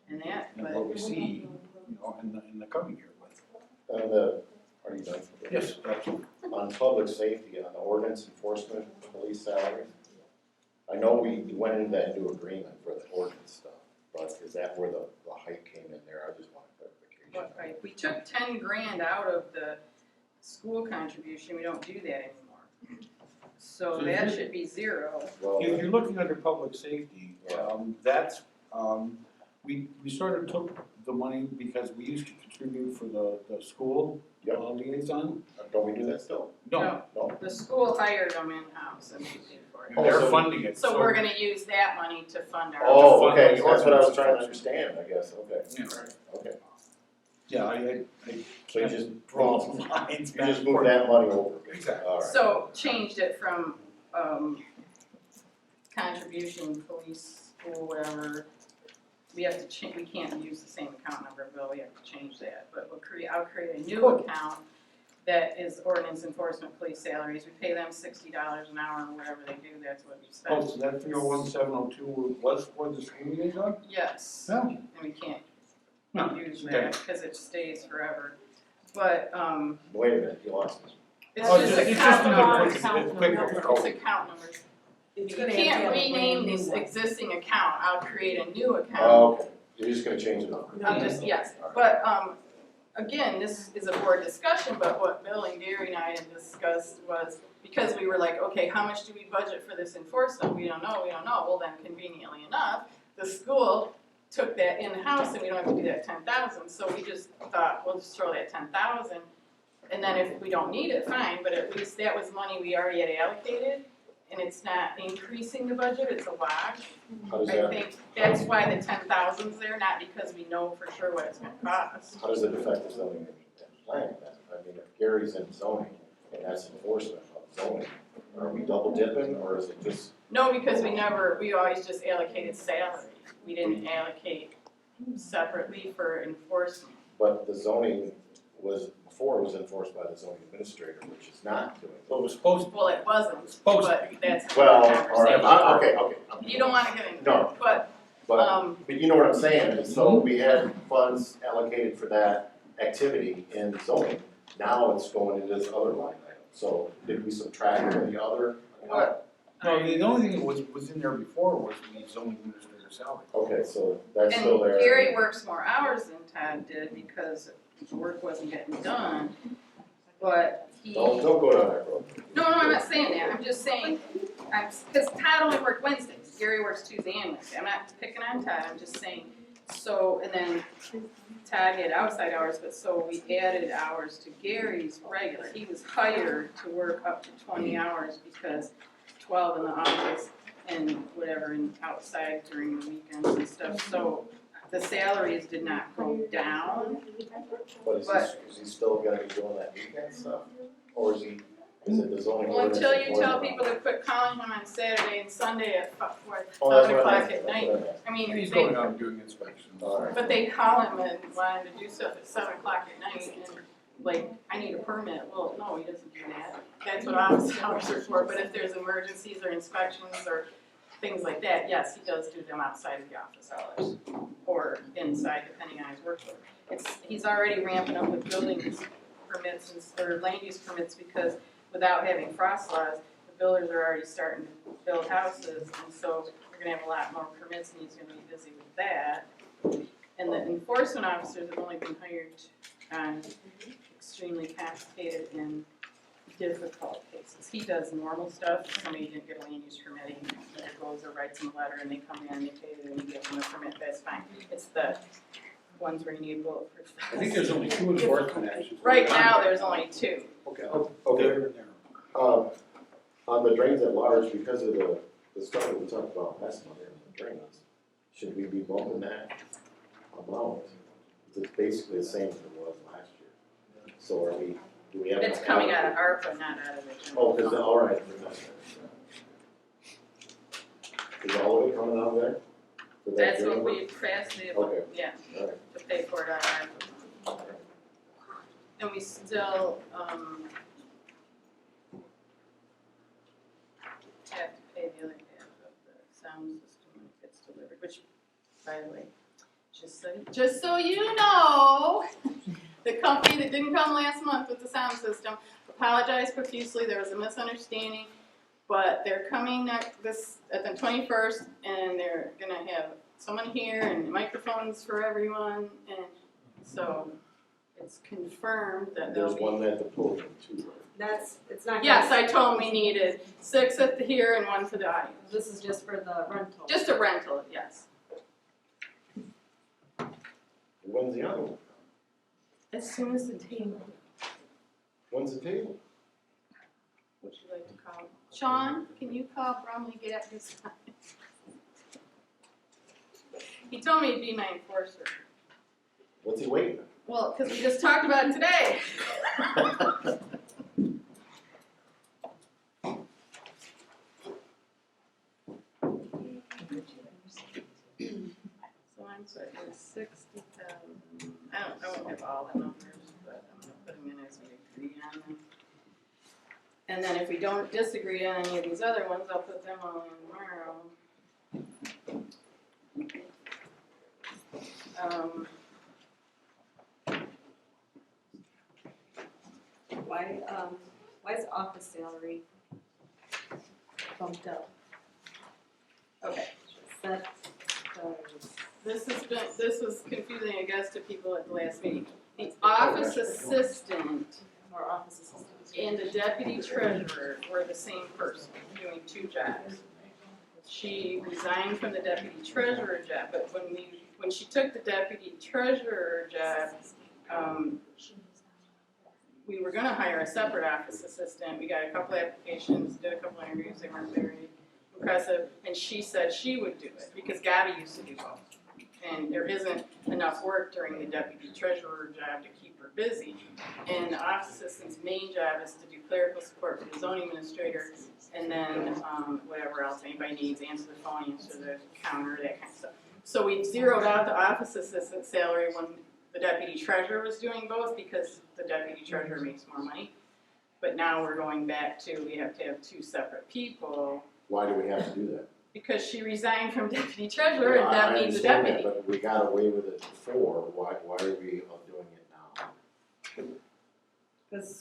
and that, And but what we see, you know, in the coming year with. Are you done? Yes, absolutely. On public safety, on the ordinance enforcement, police salaries, I know we went into that new agreement for the ordinance stuff, but is that where the hike came in there? I just want clarification. right, we took 10 grand out of the school contribution. We don't do that anymore. So So that you- should be zero. Well, If you're looking under public safety, that's, we sort of took the money because we used to contribute for the school Yep. liaison. don't we do that still? No, No. The school hired them in-house and we paid for and it. they're so- funding it, So we're gonna use that money to fund our. Oh, fund okay, those that's what I was ordinance trying to enforcement. understand, I guess, okay. Yeah. Okay, Yeah, I so you can't just, draw some lines you back just and moved forth. that money over. Exactly. All right. So changed it from, contribution, police, school, whatever. We have to change, we can't use the same account number, Bill, we have to change that. But I'll create a new account that is ordinance enforcement police salaries. We pay them $60 an hour or whatever they do, that's what we Oh, spend. so that 301,702 was for the school liaison? Yes, No. and we can't No, use okay. that because it stays forever. But, Wait a minute, you lost me. it's Oh, just it's account another numbers. quick It's account numbers. It's You gonna can't have to have a rename brand new this one. existing account, I'll create a new account. Oh, okay, you're just gonna change the number. I'm just, yes, All right. but, again, this is a board discussion, but what Bill and Gary and I had discussed was, because we were like, okay, how much do we budget for this enforcement? We don't know, well then conveniently enough, the school took that in-house and we don't have to do that 10,000, so we just thought, we'll just throw that 10,000. And then if we don't need it, fine, but at least that was money we already had allocated, and it's not increasing the budget, it's a wash. How does I that, think that's why the 10,000's there, not because we know for sure what it's gonna cost. how does it affect the zoning and planning then? I mean, if Gary's in zoning and that's enforcement of zoning, are we double dipping or is it just, No, because we always just allocated salary. We didn't allocate separately for enforcement. but the zoning was, before it was enforced by the zoning administrator, which is not doing So it. it was supposed to. Well, it wasn't, Supposed to but that's Well, another all right, conversation. okay. You don't wanna get into No. that, but, But you know what I'm saying, and so we had funds allocated for that activity in zoning, now it's going into this other line item. So did we subtract from the other? what? No, the only thing that was in there before was the zoning administrator salary. Okay, so that's still And there. Gary works more hours than Todd did because the work wasn't getting done, but he. Don't go down that road. No, I'm not saying that, I'm just saying, because Todd only worked Wednesdays, Gary works Tuesday and Wednesday, I'm not picking on Todd, I'm just saying, so, and then Todd had outside hours, but so we added hours to Gary's regular, he was hired to work up to 20 hours because 12 in the office and whatever, and outside during the weekends and stuff, so the salaries did not go down. But is he still gonna be doing that weekend stuff? Or is it the zoning Well, ordinance? until you tell enforcement? people to quit calling him on Saturday and Sunday at Oh, that's 7 what I o'clock meant, at that's night. what I meant. I mean, He's they, going out and doing inspections. All right. but they call him and want him to do stuff at 7 o'clock at night and like, I need a permit. Well, no, he doesn't do that. That's what office hours are for. But if there's emergencies or inspections or things like that, yes, he does do them outside of the office hours or inside, depending on his workload. He's already ramping up with building permits or land use permits because without having frost laws, the builders are already starting to build houses, and so we're gonna have a lot more permits, and he's gonna be busy with that. And the enforcement officers have only been hired on extremely complicated and difficult cases. He does normal stuff, if somebody didn't get a land use permit, he either goes or writes them a letter, and they come in and they pay it, and you give them a permit, that's fine. It's the ones where you need bulletproof I think there's only 2 enforcement actions. Right now, there's only 2. Okay. Okay. There and there. On the drains at large, because of the stuff that we talked about last month, the drains, should we be bumping that amount? It's basically the same as it was last year. So are we, do we have? It's coming out of ARPA, not out of the Oh, general is it, fund. all right. Is all of it coming out of there? For that That's drain what work? we passed the, Okay. yeah, All right. to pay for it out of ARPA. And we still, have to pay the other half of the sound system when it gets delivered, which, by the way, just so you know, the company that didn't come last month with the sound system apologized profusely. There was a misunderstanding, but they're coming at the 21st, and they're gonna have someone here and microphones for everyone, and so it's confirmed that There's they'll be. one at the podium too, right? It's not. Yes, I told them we needed 6 at the here and 1 for the audience. This is just for the rental. Just a rental, yes. When's the other one? As soon as the table. When's the table? Would you like to call? Sean, can you call Brumley, get at his sign? He told me he'd be my enforcer. What's he waiting on? Well, because we just talked about it today. So I'm sorry, it was 60,000. I won't have all the numbers, but I'm gonna put them in as we agree on them. And then if we don't disagree on any of these other ones, I'll put them all in tomorrow. Why is office salary bumped up? Okay, Is that, this was confusing, I guess, to people at the last meeting. The office assistant or office assistant? and the deputy treasurer were the same person, doing 2 jobs. She resigned from the deputy treasurer job, but when she took the deputy treasurer job, we were gonna hire a separate office assistant. We got a couple applications, did a couple interviews, they weren't very impressive, and she said she would do it, because Gabby used to do both. And there isn't enough work during the deputy treasurer job to keep her busy. And the office assistant's main job is to do clerical support for the zoning administrator, and then whatever else anybody needs, answer the phone, answer the counter, that kind of stuff. So we zeroed out the office assistant salary when the deputy treasurer was doing both, because the deputy treasurer makes more money. But now we're going back to, we have to have 2 separate people, Why do we have to do that? because she resigned from deputy treasurer, and I that needs a understand that, deputy. but we got away with it before, why are we doing it now?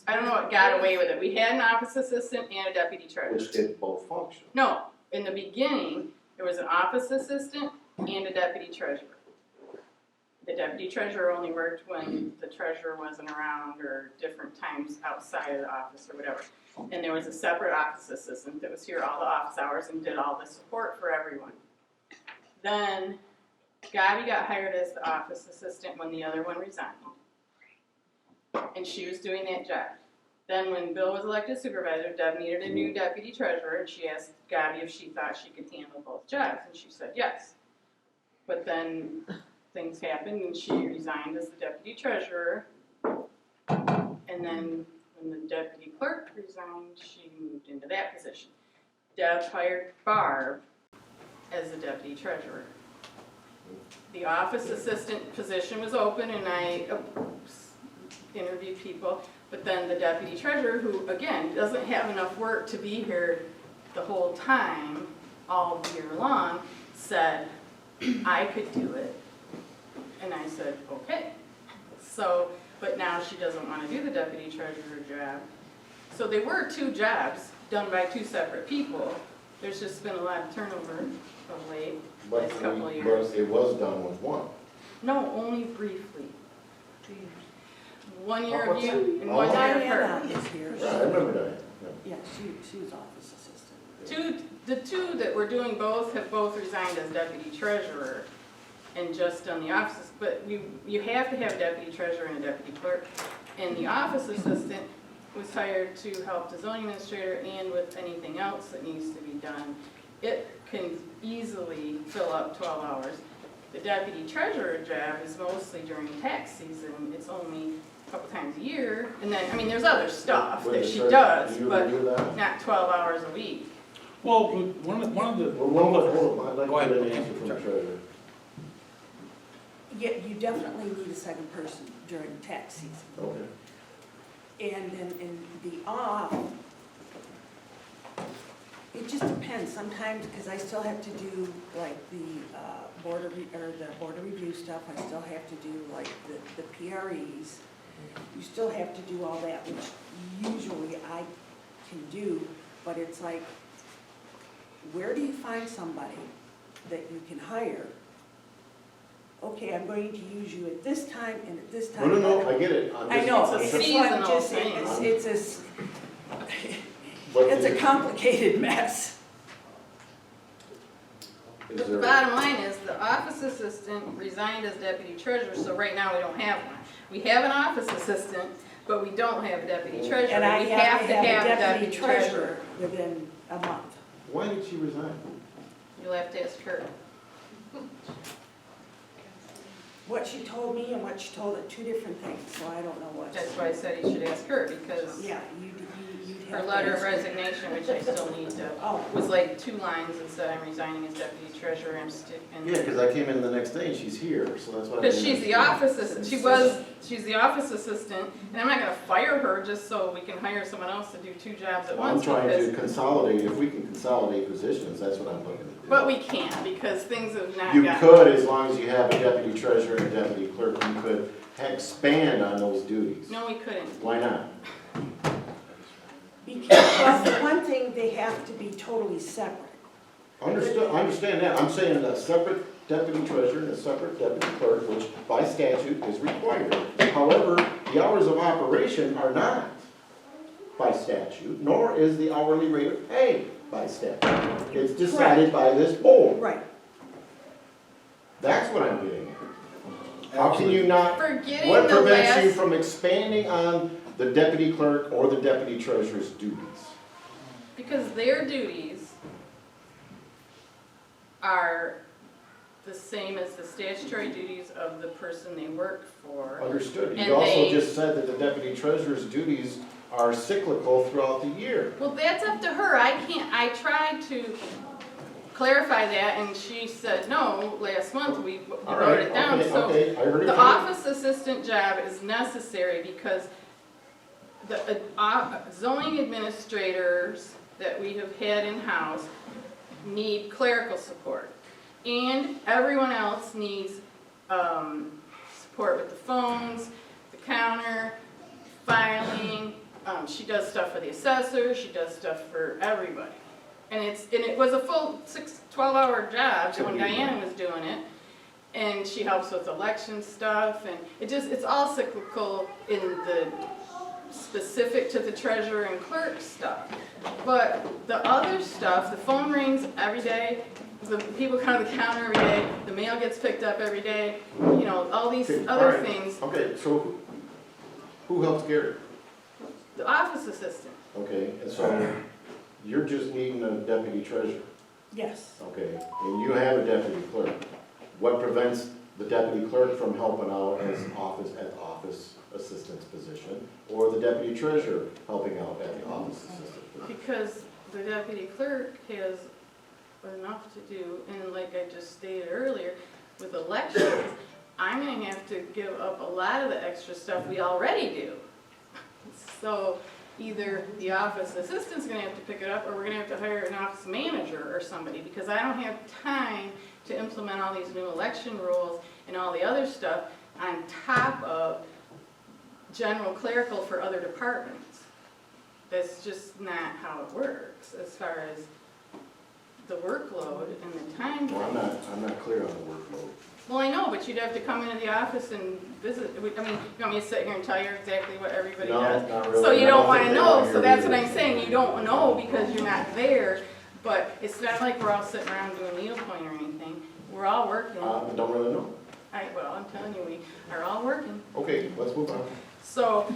I don't know what got away with it. We had an office assistant and a deputy treasurer. Which did both function. No, in the beginning, there was an office assistant and a deputy treasurer. The deputy treasurer only worked when the treasurer wasn't around or different times outside of the office or whatever. And there was a separate office assistant that was here all the office hours and did all the support for everyone. Then Gabby got hired as the office assistant when the other one resigned. And she was doing that job. Then when Bill was elected supervisor, Deb needed a new deputy treasurer, and she asked Gabby if she thought she could handle both jobs, and she said yes. But then things happened, and she resigned as the deputy treasurer. And then when the deputy clerk resigned, she moved into that position. Deb hired Barb as the deputy treasurer. The office assistant position was open, and I interviewed people, but then the deputy treasurer, who again doesn't have enough work to be here the whole time, all year long, said I could do it. And I said, okay. So, but now she doesn't want to do the deputy treasurer job. So there were 2 jobs done by 2 separate people. There's just been a lot of turnover of late, But last couple of years. it was done with one. No, only briefly. 2 years. 1 year Oh, of you and 1 year of Diana her. is here. Right, I remember that. Yeah, she was office assistant. The 2 that were doing both have both resigned as deputy treasurer. and just done the offices, but you have to have a deputy treasurer and a deputy clerk. And the office assistant was hired to help the zoning administrator and with anything else that needs to be done. It can easily fill up 12 hours. The deputy treasurer job is mostly during tax season. It's only a couple times a year. And then, I mean, there's other stuff that she does, but not 12 hours a week. Well, one of the. I'd like Go ahead. to get an answer from the treasurer. Yeah, you definitely need a second person during tax season. Okay. And then in the off, it just depends sometimes, because I still have to do like the board of review stuff. I still have to do like the PREs. You still have to do all that, which usually I can do, but it's like, where do you find somebody that you can hire? Okay, I'm going to use you at this time and at this time. No, I get it. I know, It's a it's what I'm seasonal just, thing. it's a complicated mess. But the bottom line is, the office assistant resigned as deputy treasurer, so right now we don't have one. We have an office assistant, but we don't have a deputy treasurer. And I We have to have a deputy treasurer within a month. Why did she resign? You'll have to ask her. What she told me and what she told are two different things, so I don't know what. That's why I said you should ask her, because Yeah, you'd her have to letter of ask her. resignation, which I still need to, Oh, was like 2 lines and said I'm resigning as deputy treasurer and Yeah, because I came in the next day and she's here, so that's what I. Because she's the office assistant, she's the office assistant, and I'm not gonna fire her just so we can hire someone else to do 2 jobs at Well, I'm once, trying to because, consolidate, if we can consolidate positions, that's what I'm looking to do. but we can't, because things have not You gotten. could, as long as you have a deputy treasurer and a deputy clerk, you could expand on those duties. No, we couldn't. Why not? because, well, for one thing, they have to be totally separate. Understood, I understand that, I'm saying a separate deputy treasurer and a separate deputy clerk, which by statute is required. However, the hours of operation are not by statute, nor is the hourly rate of pay by statute. It's decided by this board. Right. That's what I'm getting at. How can you not, Forgetting what the prevents you last, from expanding on the deputy clerk or the deputy treasurer's duties? because their duties are the same as the statutory duties of the person they work for. Understood. And You also they- just said that the deputy treasurer's duties are cyclical throughout the year. Well, that's up to her. I tried to clarify that, and she said, no, last month we All wrote right, it down. okay, So okay, I heard it. the office assistant job is necessary because the zoning administrators that we have had in-house need clerical support. And everyone else needs support with the phones, the counter, filing. She does stuff for the assessor, she does stuff for everybody. And it was a full 12-hour job when Diana was doing it. And she helps with election stuff, and it's all cyclical in the specific to the treasurer and clerk stuff. But the other stuff, the phone rings every day, the people come to the counter every day, the mail gets picked up every day, you know, all these Okay, other all right. things. Okay, so who helps Gary? The office assistant. Okay, and so you're just needing a deputy treasurer, Yes. okay? And you have a deputy clerk. What prevents the deputy clerk from helping out as at the office assistant's position, or the deputy treasurer helping out at the office assistant position? Because the deputy clerk has enough to do, and like I just stated earlier, with elections, I'm gonna have to give up a lot of the extra stuff we already do. So either the office assistant's gonna have to pick it up, or we're gonna have to hire an office manager or somebody, because I don't have time to implement all these new election rules and all the other stuff on top of general clerical for other departments. That's just not how it works as far as the workload and the time. Well, I'm not clear on the workload. Well, I know, but you'd have to come into the office and visit. I mean, you want me to sit here and tell you exactly what everybody No, does? not really. So you I don't think want to they know, want so your that's what I'm reasons. saying, you don't know because you're not there. But it's not like we're all sitting around doing needlepoint or anything. We're all working. I don't really know. Well, I'm telling you, we are all working. Okay, let's move on. So,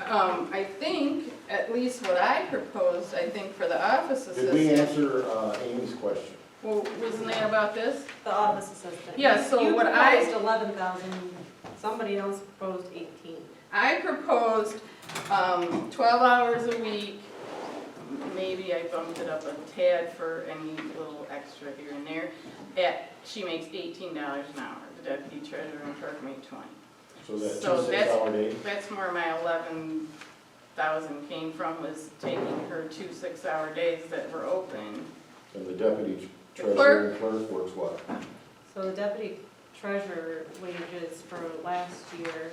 I think, at least what I proposed, I think for the office Did we assistant. answer Amy's question? Well, wasn't that about this? The office assistant. Yeah, so You what proposed 11,000, somebody else proposed 18. I proposed, 12 hours a week. Maybe I bumped it up a tad for any little extra here and there. She makes $18 an hour. The deputy treasurer and clerk make 20. So that So two 6-hour day? That's where my 11,000 came from, was taking her 2 6-hour days that were open. And the deputy The treasurer and clerk works what? So the deputy treasurer wages for last year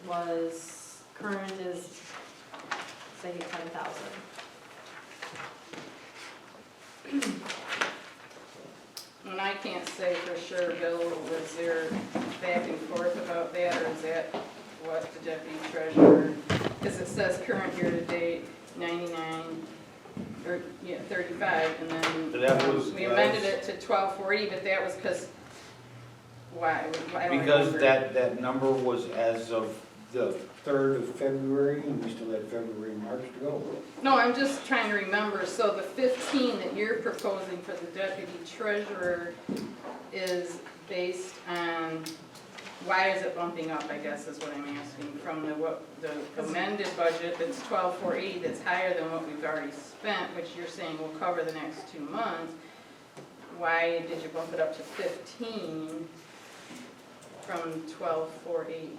was, current is, say, 10,000. And I can't say for sure, Bill, was there back and forth about that, or is that what the deputy treasurer, because it says current year to date, 99, or, yeah, 35, and So then that was. we amended it to 1240, but that was because, why? I don't Because remember. that number was as of the 3rd of February, and we still had February and March to go. No, I'm just trying to remember, so the 15 that you're proposing for the deputy treasurer is based on, why is it bumping up, I guess is what I'm asking, from the amended budget that's 12,480, that's higher than what we've already spent, which you're saying will cover the next 2 months. Why did you bump it up to 15 from 12,480?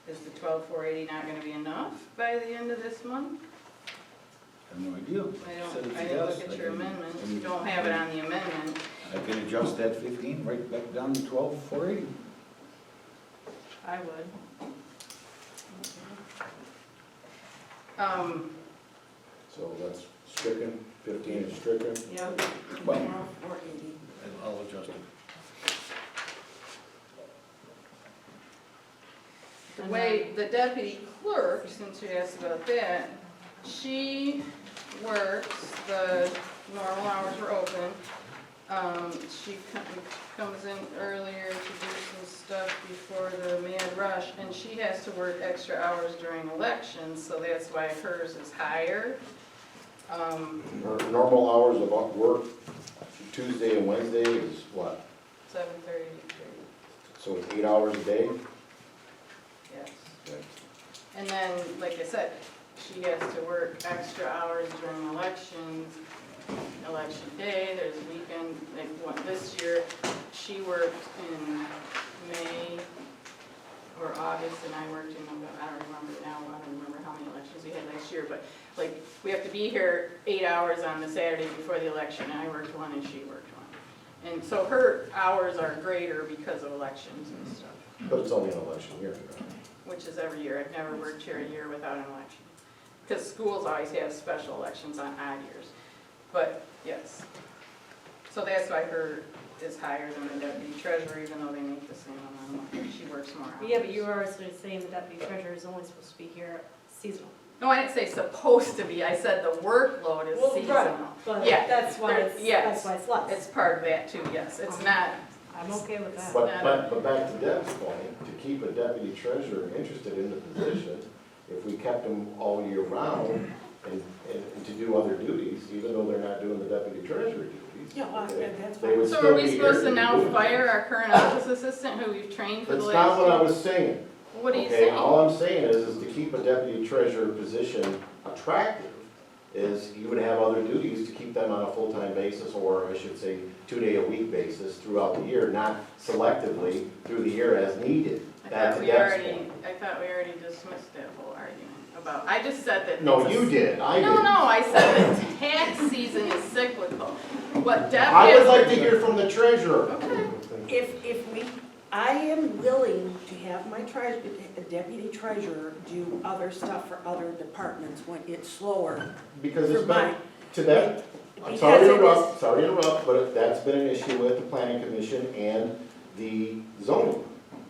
Is the 12,480 not gonna be enough by the end of this month? I have no idea. Said it's I a didn't guess. look at I your can- amendment, I you can- don't have it on the amendment. I can adjust that 15 right back down to 12,480. I would. So that's stricken, 15 is stricken. Yeah. Well, 480. I'll adjust it. The way the deputy clerk, since you asked about that, she works, the normal hours are open. She comes in earlier to do some stuff before the mad rush, and she has to work extra hours during elections, so that's why hers is higher. Her normal hours of work, Tuesday and Wednesday is what? 7:30 to 3, So it's 8 hours a day? yes. Okay. And then, like I said, she has to work extra hours during elections, election day, there's a weekend, like this year, she worked in May or August, and I worked in November. I don't remember now, I don't remember how many elections we had last year, but like, we have to be here 8 hours on the Saturday before the election, and I worked one and she worked one. And so her hours are greater because of elections and stuff, But it's only an election year. which is every year. I've never worked here a year without an election. Because schools always have special elections on odd years. But, yes. So that's why her is higher than the deputy treasurer, even though they make the same amount of money. She works more hours. Yeah, but you were also saying the deputy treasurer is only supposed to be here seasonal. No, I didn't say supposed to be. I said the workload is Well, right. seasonal. But Yeah, that's why there- it's, yes. that's why it's less. It's part of that too, yes. It's not, I'm okay with that. But back to Deb's point, to keep a deputy treasurer interested in the position, if we kept them all year round and to do other duties, even though they're not doing the deputy treasurer duties. Yeah, well, okay, that's they would so still are we be here supposed to do now it. fire our current office assistant who we've trained for the That's last not what I year? was saying. What are you Okay, saying? all I'm saying is to keep a deputy treasurer position attractive, is you would have other duties to keep them on a full-time basis, or I should say, 2-day-a-week basis throughout the year, not selectively through the year as needed. That's I Deb's point. thought we already dismissed that whole argument about, I just said that. No, it's a- you did, I No, didn't. no, I said the tax season is cyclical. What Deb I would like has, to hear from the treasurer. okay, If we, I am willing to have my deputy treasurer do other stuff for other departments when it's slower. Because For it's mine. been, to that, I'm Because sorry to it is- interrupt, but that's been an issue with the planning commission and the zoning,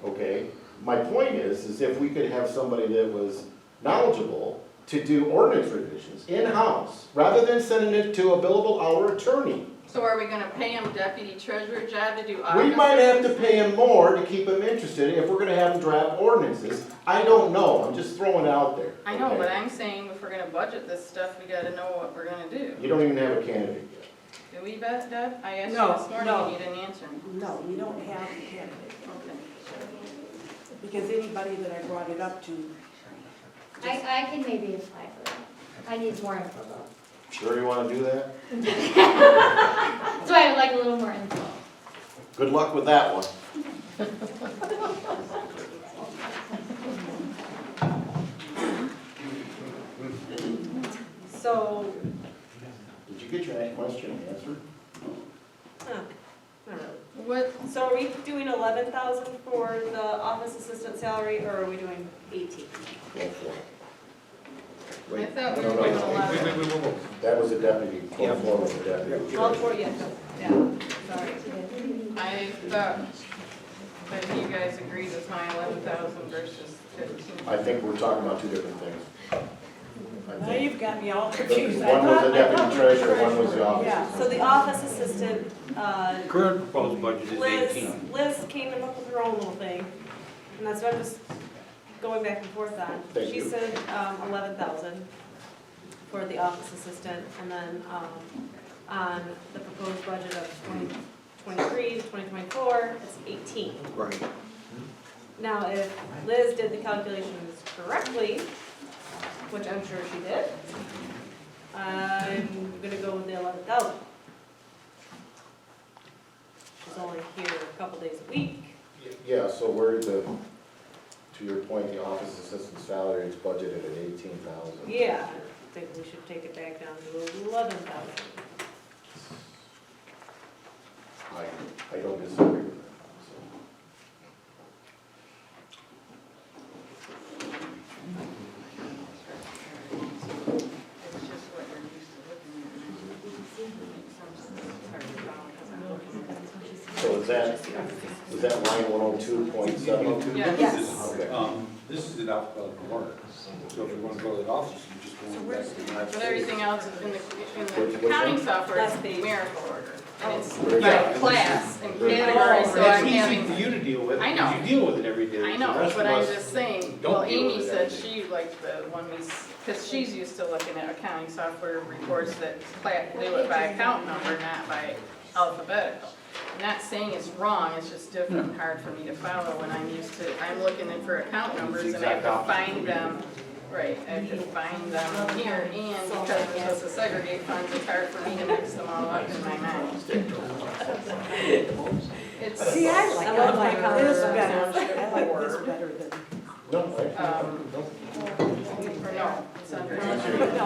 okay? My point is if we could have somebody that was knowledgeable to do ordinance revisions in-house, rather than sending it to a billable hour attorney So are we gonna pay him deputy treasurer job to do We office? might have to pay him more to keep him interested if we're gonna have him draft ordinances. I don't know, I'm just throwing it out there. I know, okay? but I'm saying if we're gonna budget this stuff, we gotta know what we're gonna do. You don't even have a candidate yet. Do we bet, Deb? I asked No, you this morning, no. and you didn't answer me. No, we don't have a candidate, Okay. because anybody that I brought it up to, I can maybe apply for that. I need more info though. Sure you wanna do that? So I would like a little more info. Good luck with that one. So, Did you get your question answered? not really. What, So are we doing 11,000 for the office assistant salary, or are we doing 18? Go for it. I thought we No, were no, doing no. 11. That was a deputy, go forward with the deputy. All for, yeah, sorry. I thought that you guys agreed with my 11,000 versus 15. I think we're talking about two different things. I now think you've got me all confused. one was the deputy treasurer, one was the office. Yeah. So the office assistant, Current proposed budget is 18. Liz came up with her own little thing, and that's what I'm just going back and forth on. Thank She you. said 11,000 for the office assistant, and then on the proposed budget of 2023 to 2024, it's 18. Right. Now, if Liz did the calculations correctly, which I'm sure she did, I'm gonna go with the 11,000. She's only here a couple days a week. Yeah, so where did the, to your point, the office assistant salary is budgeted at 18,000. Yeah, I think we should take it back down to 11,000. I don't disagree with that. It's just what you're used to looking at. Makes sense. It's hard to follow because I'm looking at it. So is that line 102.7? Yeah. Yes. Okay. This is an alphabetical order, so if you want to go to the office, you just go back to the last But page. everything else in Which the accounting one? software Last is page. numerical order. And it's Yeah. by class and Right. category, so I'm It's easy having. for you to deal with, I know. because you deal with it every day. I The know, rest but of I'm us just saying, don't well, deal Amy with it said every day. she liked the one because she's used to looking at accounting software reports that do it by account number, not by alphabetical. I'm not saying it's wrong, it's just different and hard for me to follow when I'm used to, I'm looking in for account numbers and I have to find them. Right, I have to find them here, and because we're supposed to segregate funds, it's hard for me to mix them all up in my mind. It's. See, I like I like this how- better, Township I like this board. better than. No, Or no, it's under, No,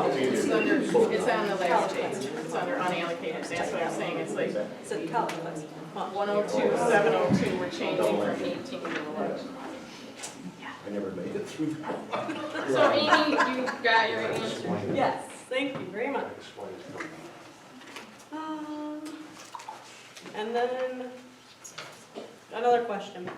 it's under, it's on the last page, it's under unallocated, that's what I'm saying, it's like So calculus. 102, 702, we're changing from 18 to 11. I never made it through that. So Amy, you got your answer? Yes, thank you very much. And then, another question.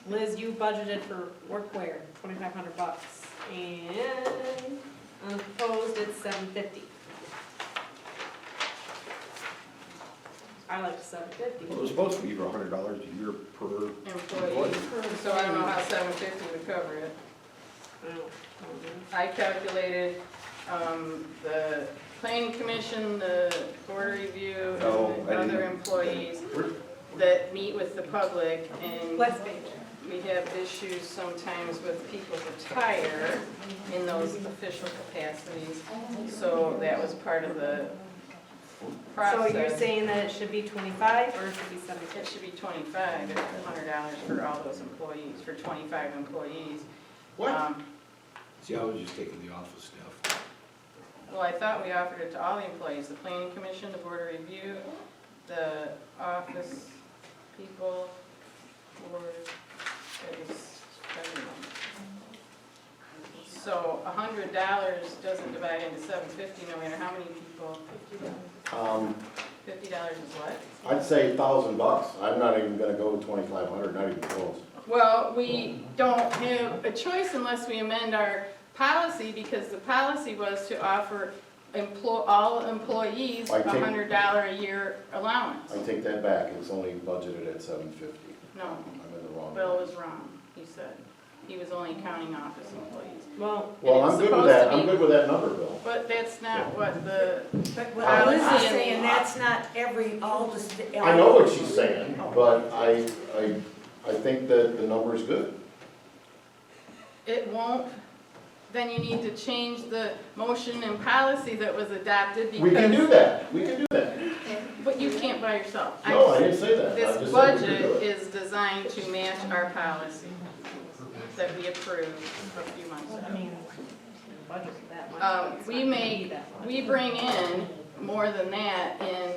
Liz, you budgeted for workwear, 2,500 bucks, and on the proposed, it's 750. I like It was 750. supposed to be for $100 a year per. Employee, so I don't know how 750 would cover it. I don't know. I calculated, the planning commission, the board review, No, and I the other didn't. employees that meet with the public, and Last page. we have issues sometimes with people retire in those official capacities, so that was part of the So process. you're saying that it should be 25 or it should be It 750? should be $25, it's $100 for all those employees, for 25 employees. What? See, I was just taking the office stuff. Well, I thought we offered it to all the employees, the planning commission, the board of review, the office people, board, it was everyone. So $100 doesn't divide into 750, no matter how many people. $50 is what? I'd say $1,000. I'm not even gonna go with 2,500, not even close. Well, we don't have a choice unless we amend our policy, because the policy was to offer all employees I take- $100 a year allowance. I take that back, it's only budgeted at 750. No, I'm in the wrong. Bill was wrong, he said. He was only counting office employees. Well, Well, it's I'm good with supposed that, to I'm be- good with that number, Bill. But that's not what the, But what Liz Policy is and the- saying, that's not all the. I know what she's saying, but I think that the number's good. it won't, then you need to change the motion and policy that was adopted because. We can do that, we can do that. But you can't by yourself. No, I didn't say that. I This just said we budget could do it. is designed to match our policy that we approved a few months I ago. mean, the budget's that much. It's We not gonna make, be that much. we bring in more than that in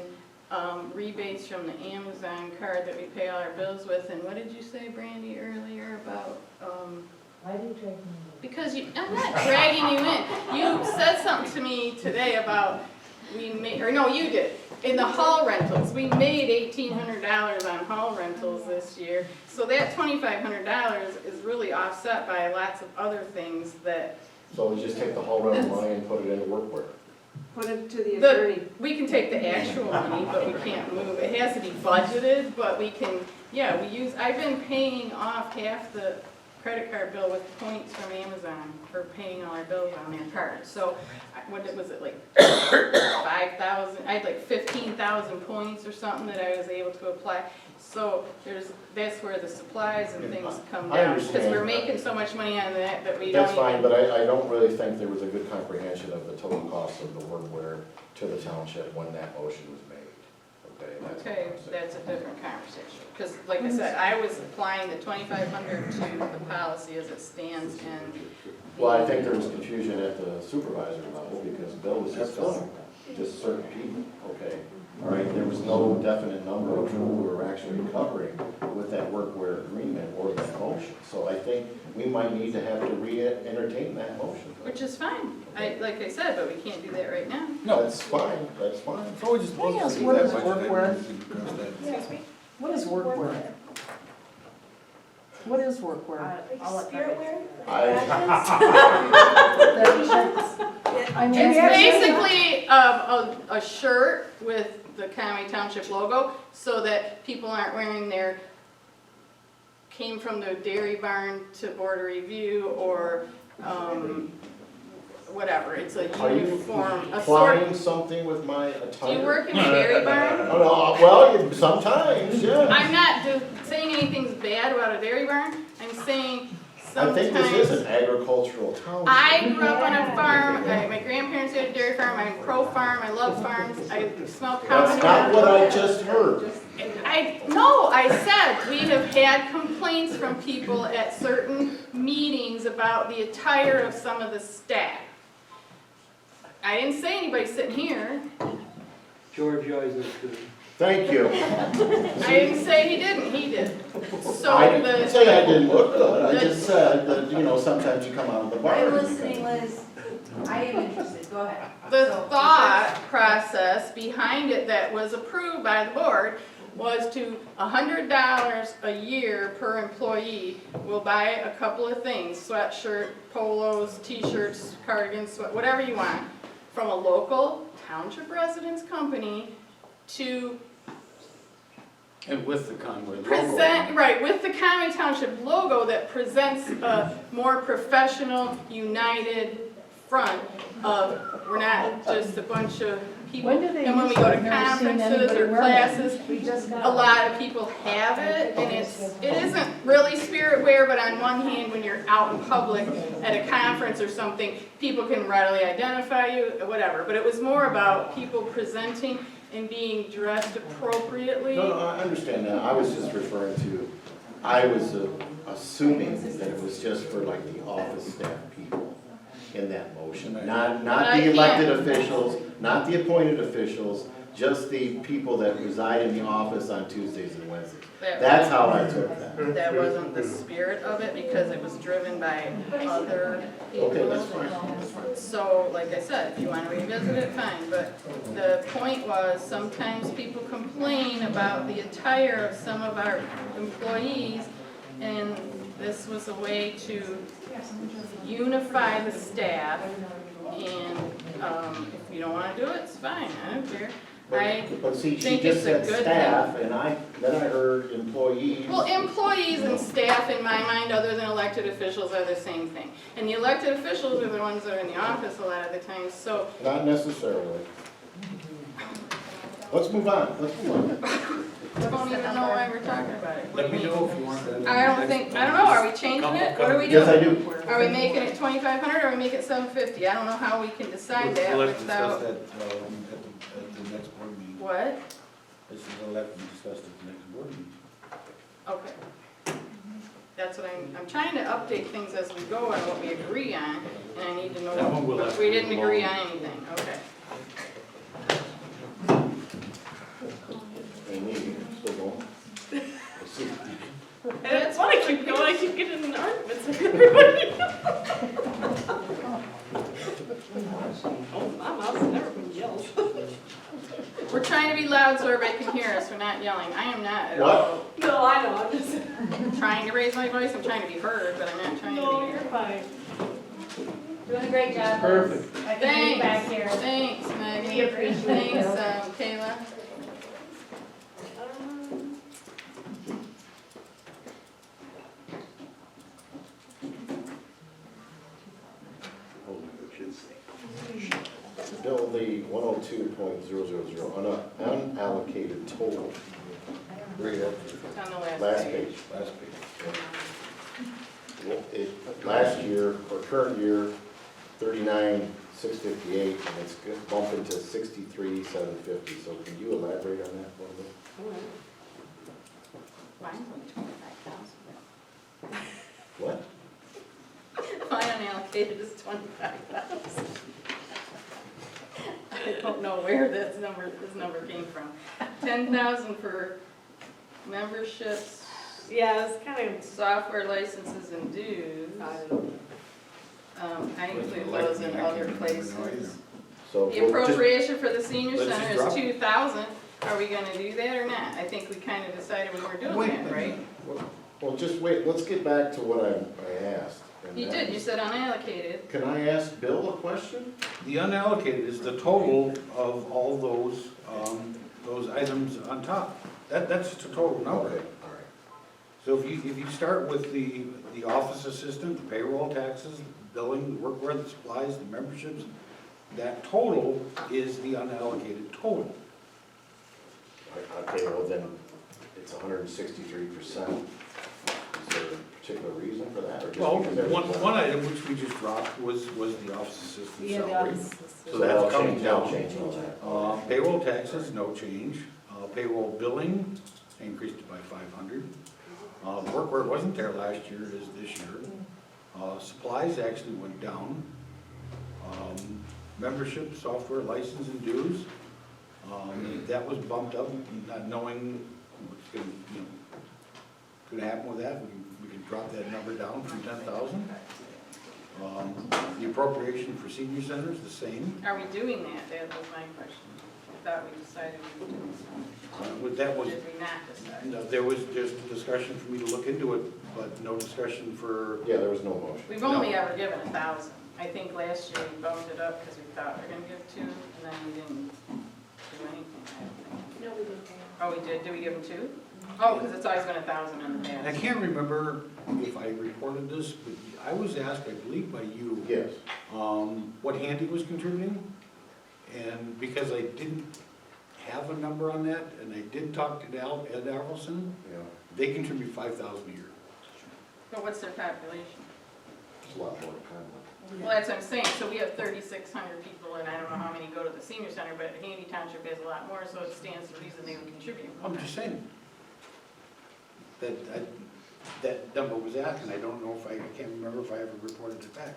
rebates from the Amazon card that we pay all our bills with. And what did you say, Brandy, earlier about, Why do you drag me? because you, I'm not dragging you in. You said something to me today about, we made, or no, you did, in the hall rentals. We made $1,800 on hall rentals this year. So that $2,500 is really offset by lots of other things that, So we just take the whole round of money and put it into workwear. Put it to the attorney. we can take the actual money, but we can't move. It has to be budgeted, but we can, yeah, we use, I've been paying off half the credit card bill with points from Amazon for paying all our bills on their card. So, was it like 5,000, I had like 15,000 points or something that I was able to apply. So that's where the supplies and things come I down. Because understand. we're making so much money on that we don't That's fine, even. but I don't really think there was a good comprehension of the total cost of the workwear to the township when that motion was made. Okay, that's what Okay, I'm saying. that's a different conversation, because like I said, I was applying the 2,500 to the policy as it stands, and. Well, I think there was confusion at the supervisor level because Bill was just filling just certain people, okay? All right, there was no definite number of who we were actually covering with that workwear agreement or that motion. So I think we might need to have to re-entertain that motion. Which is fine, like I said, but we can't do that right now. No, That's fine, that's fine. so we just. Let me ask, leave what that is budget item workwear? and address that. Excuse me? What is workwear? What is workwear? Spirit wear? I mean, It's it's basically a shirt with the Conway Township logo, so that people aren't wearing their, came from the dairy barn to board a review, or, whatever, it's a Are you uniform, a sort. implying something with my Do attire? you work in a dairy barn? Oh, no, well, sometimes, yeah. I'm not saying anything's bad about a dairy barn, I'm saying I think this is sometimes. an agricultural township. I grew up on a farm, my grandparents had a dairy farm, I'm pro-farm, I love farms, I smell cow That's not manure. what I just heard. I said, we have had complaints from people at certain meetings about the attire of some of the staff. I didn't say anybody sitting here, George Eisen, too. Thank you. I didn't say he didn't, he did. So I didn't say I didn't look good, I the- just said that, you know, sometimes you come out of the bar. I'm and you listening, come- Liz. I am interested, go ahead. The So, thought process behind it that was approved by the board was to $100 a year per employee will buy a couple of things, sweatshirt, polos, t-shirts, cardigans, whatever you want, from a local township residence company to And with the Conway logo. present, right, with the Conway Township logo that presents a more professional, united front of, we're not just a bunch of people. When do they And when we use go it? to I've never seen conferences anybody or wear classes, We just got. a lot of people have it, and it isn't really spirit wear, but on one hand, when you're out in public at a conference or something, people can readily identify you, whatever. But it was more about people presenting and being dressed appropriately. No, I understand that, I was just referring to, I was assuming that it was just for like the office staff people in that motion. Not But I the elected can't. officials, not the appointed officials, just the people that reside in the office on Tuesdays and Wednesdays. That's how I took that. That wasn't the spirit of it, because it was driven by other people. Okay, that's fine, that's fine. So, like I said, if you want to revisit it, fine, but the point was, sometimes people complain about the attire of some of our employees, and this was a way to unify the staff and If you don't wanna do it, it's fine, I don't care. I But see, she think just it's a said good staff, and then I heard employees. Well, employees and staff, in my mind, other than elected officials, are the same thing. And the elected officials are the ones that are in the office a lot of the time, so Not necessarily. Let's move on, let's move on. I don't even know why we're talking about it. What Let do me you mean? know if you want that. I don't know, are we changing it? What are we doing? Yes, I do. Are we making it 2,500 or are we making it 750? I don't know how we can decide that We'll have to discuss without, that at the next board meeting. what? This is will have to be discussed at the next board meeting. Okay. That's what I'm trying to update things as we go on what we agree on, and I need to know That one will have if to we be didn't agree long. on anything, okay. Amy, you still going? Let's see. And it's funny, keep going, I keep getting in arguments with everybody. Oh, my mouth never been yelled. We're trying to be loud so everybody can hear us, we're not yelling. I am not at What? all No, I know, I'm just, trying to raise my voice, I'm trying to be heard, but I'm not trying to no, be you're heard. fine. Doing a great job. Perfect. I can be back here. Thanks, Maggie. We appreciate it. Thanks, Kayla. Bill, the 102.000, unallocated total. Read it. It's on the Last page. page. Last page. Last year, or current year, 39,658, and it's bumping to 63,750. So can you elaborate on that a little bit? Mine's only 25,000. What? Mine unallocated is 25,000. I don't know where this number came from. 10,000 for memberships, Yeah, it's kind of, software licenses and dues. I don't know. I include those in other places. So The we'll just- appropriation for the senior Let's center just is drop it. 2,000. Are we gonna do that or not? I think we kind of decided we weren't doing Wait a that, minute. right? Well, just wait, let's get back to what I asked. And You that did, you was- said unallocated. Can I ask Bill a question? The unallocated is the total of all those items on top. That's just a total number. Okay, all right. So if you start with the office assistant, the payroll taxes, billing, the workwear, the supplies, the memberships, that total is the unallocated total. Okay, well then, it's 163%. Is there a particular reason for that, or just Well, because everyone- one item which we just dropped was the office assistant Yeah, the salary. office So that'll that's coming change, that'll down. change all that. Payroll taxes, no change. Payroll billing increased by 500. Workwear wasn't there last year, it is this year. Supplies actually went down. Membership, software, license and dues, that was bumped up, not knowing what's gonna happen with that. We can drop that number down from 10,000. The appropriation for senior center is the same. Are we doing that? That was my question. I thought we decided we were doing something. That was, Did we not decide? no, there's discussion for me to look into it, but no discussion for, Yeah, there was no motion. We've only ever given 1,000. I think last year we bumped it up because we thought we were gonna give 2, and then we didn't do anything, I don't think. No, we didn't. Oh, we did? Did we give them 2? Oh, because it's always been 1,000 in the I past. can't remember if I reported this, but I was asked, I believe by you, Yes. what Handy was contributing. And because I didn't have a number on that, and I did talk to Ed Arvelson, Yeah, they contribute 5,000 a year. But what's their population? it's a lot more than Well, that's what I'm saying. So we have 3,600 people, and I don't know how many go to the senior center, but Handy Township has a lot more, so it stands to reason they would contribute. I'm just saying. That number was asked, and I don't know if I can't remember if I ever reported it back.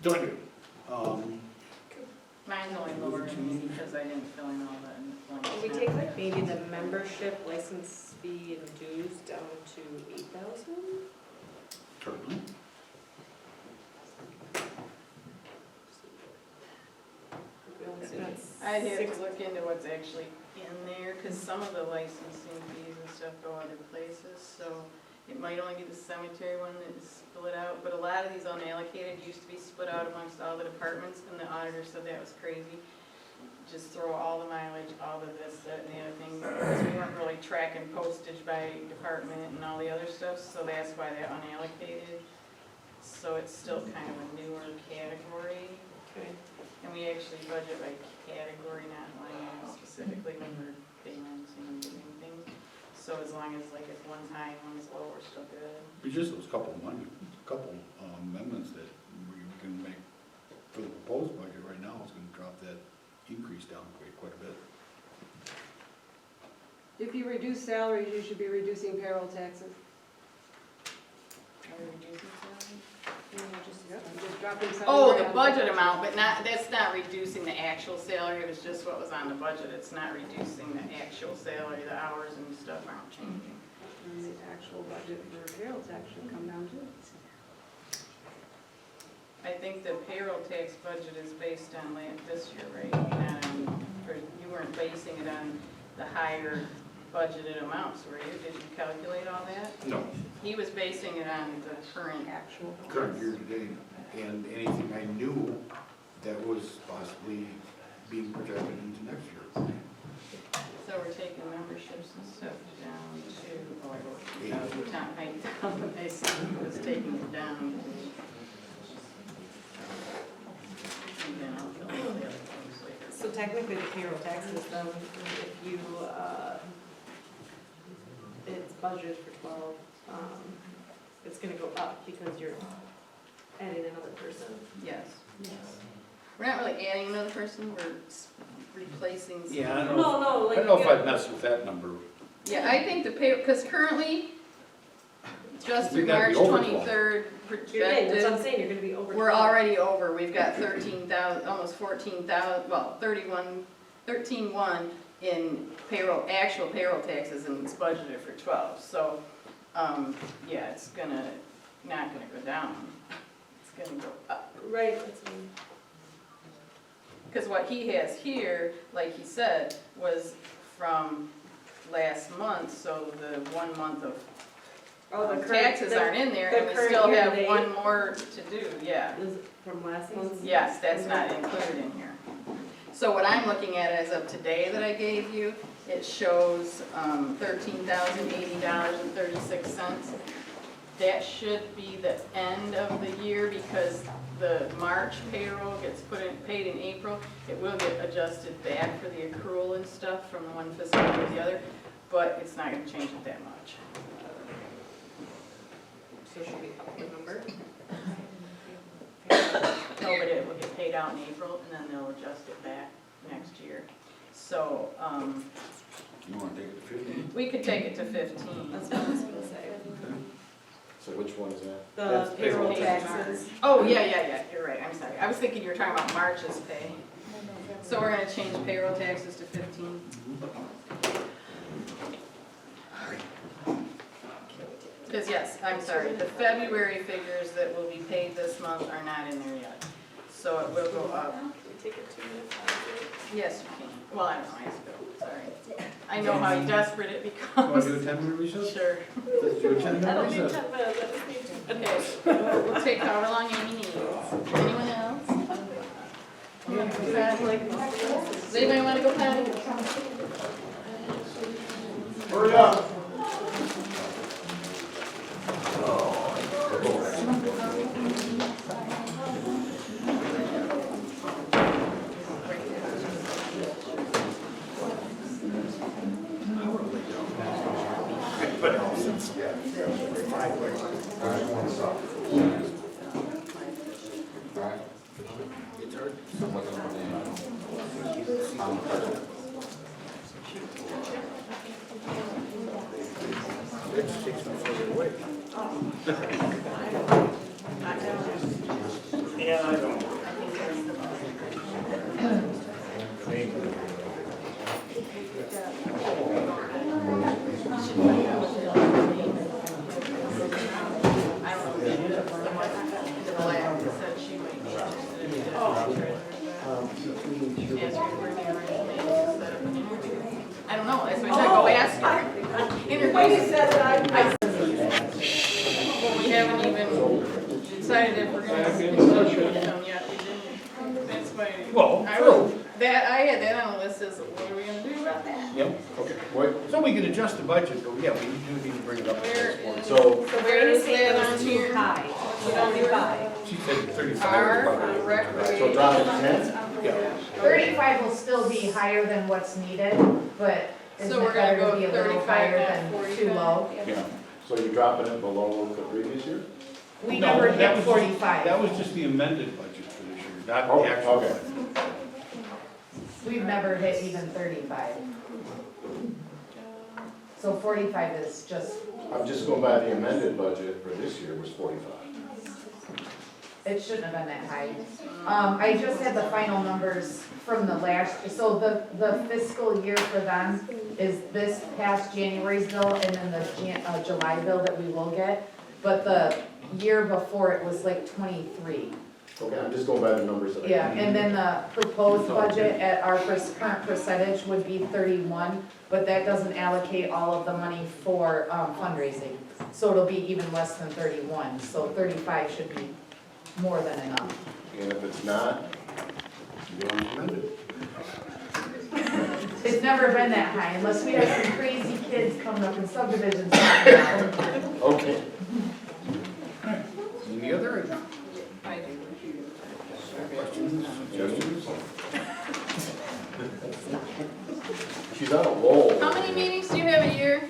Don't do it. Mine's only lower than me because I didn't fill in all that. Can we take like maybe the membership license fee and dues down to 8,000? Certainly. I'd have to look into what's actually in there, because some of the licensing fees and stuff go other places, so It might only be the cemetery one that is split out, but a lot of these unallocated used to be split out amongst all the departments, and the auditor said that was crazy. Just throw all the mileage, all of this, that, and the other thing, because we weren't really tracking postage by department and all the other stuff, so that's why they're unallocated. So it's still kind of a newer category. Okay. And we actually budget by category, not line item specifically when we're balancing and doing things. So as long as like it's one's high and one's low, we're still good. It's just those couple amendments that we can make for the proposed budget right now is gonna drop that increase down quite a bit. If you reduce salaries, you should be reducing payroll taxes. Are we reducing salary? Just dropping salary. Oh, the budget amount, but not, that's not reducing the actual salary, it was just what was on the budget. It's not reducing the actual salary, the hours and stuff aren't changing. And the actual budget for payroll tax should come down too. I think the payroll tax budget is based on this year, right? Not on, or you weren't basing it on the higher budgeted amounts, were you? Did you calculate all that? No. He was basing it on the current. Actual. Current year to date, and anything I knew that was possibly being projected into next year. So we're taking memberships and stuff down to, oh, I wrote it down, I see, was taking it down to. And then I'll fill in the other things later. So technically the payroll taxes, then, if you, it's budgeted for 12, it's gonna go up because you're adding another person. Yes. We're not really adding another person, we're replacing. some- Yeah, I don't No, no, I like. don't know if you- I'd mess with that number. Yeah, I think the pay, because currently, just through We gotta March be over 23rd You're getting, that's what I'm projected, saying, you're gonna be over. we're 12. already over. We've got 13,000, almost 14,000, well, 13,1 in payroll, actual payroll taxes, and it's budgeted for 12. So, yeah, it's not gonna go down. It's gonna go up. Right, that's what I'm- Because what he has here, like he said, was from last month, so the 1 month of Oh, the current. taxes the- aren't in there, the and we current still have year-to-date. one more to do, yeah. Is it from last month's? Yes, that's not included in here. So what I'm looking at as of today that I gave you, it shows $13,080.36. That should be the end of the year because the March payroll gets paid in April. It will get adjusted back for the accrual and stuff from one fiscal year to the other, but it's not gonna change it that much. So should we up the number? No, but it will get paid out in April and then they'll adjust it back next year. So, You wanna take it to 15? we could take it to 15. That's what I was gonna say. So which one is that? The That's payroll payroll taxes. Oh, yeah, you're right, I'm sorry. I was thinking you were talking about March's pay. So we're gonna change payroll taxes to 15. Because yes, I'm sorry, the February figures that will be paid this month are not in there yet. So it will go up. Can we take it 2 minutes? Yes, you can. Well, I don't know, I have to go, sorry. I know how desperate it You wanna becomes. do a 10-minute recess? Sure. Let's do a 10-minute I don't need recess. 10 minutes, I just need 2 minutes. Okay, we'll take however long Amy needs. Anyone else? Does anybody want to go potty? Hurry up. I don't know, that's why I said go ask her. Wait, he said that I back in session. Yeah, we didn't. That's why. Well, I true. was, I had that on the list as, what are we gonna do about that? Yep, okay. So we can adjust the budget, but yeah, we do need to bring it up. to Where this board. is- So, So where is that on here? High, What's it on here? She said 35. Our probably. recreation. so drop it to 10? Yeah. 35 will still be higher than what's needed, but isn't So we're it gonna better to go be a little 35, higher not than 45? too low? Yeah. So you're dropping it below the previous year? We No, never that hit was just- 45. That was just the amended budget for this year, not Oh, the actual okay. budget. We've never hit even 35. So 45 is just, I'm just going by the amended budget for this year was 45. it shouldn't have been that high. I just had the final numbers from the last, so the fiscal year for them is this past January's bill and then the July bill that we will get. But the year before it was like 23. Okay, I'm just going by the numbers that I. Yeah, and then the proposed budget at our current percentage would be 31, but that doesn't allocate all of the money for fundraising. So it'll be even less than 31, so 35 should be more than enough. And if it's not, you don't amend it. It's never been that high unless we have some crazy kids coming up in subdivisions. Right now. Okay. Any other I do. questions, suggestions? She's on a roll. How many meetings do you have a year?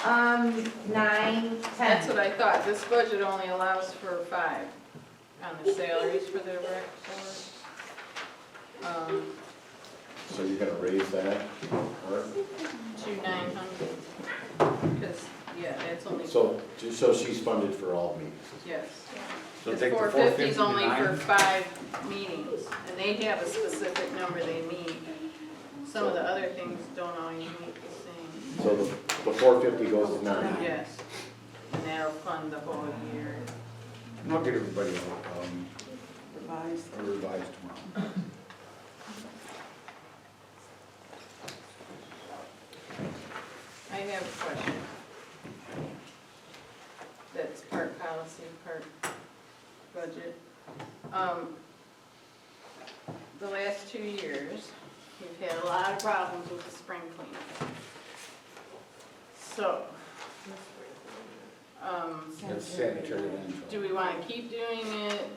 9, 10. That's what I thought. This budget only allows for 5 on the salaries for the rec board. So you're gonna raise that? Or- To 900. Because, yeah, that's only, So she's funded for all meetings. yes. So It's take the 450 is 450 to only for 9? 5 meetings, and they have a specific number they meet. Some of the other things don't always meet the same. So the 450 goes to 9. Yes, and that'll fund the whole year. And I'll get everybody revised. a revised tomorrow. I have a question. That's part policy, part budget. The last 2 years, we've had a lot of problems with the spring cleanup. So, That's sanitary landfill. do we want to keep doing it?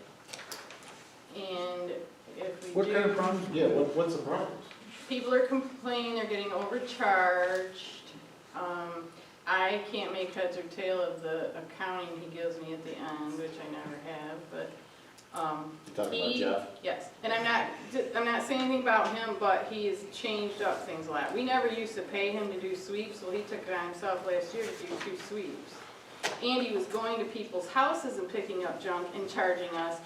And if we do. What kind of problems? Yeah, what's the problem? People are complaining they're getting overcharged. I can't make heads or tail of the accounting he gives me at the end, which I never have, but, You talking about Jeff? yes. And I'm not saying anything about him, but he's changed up things a lot. We never used to pay him to do sweeps, well, he took it on himself last year to do 2 sweeps. And he was going to people's houses and picking up junk and charging us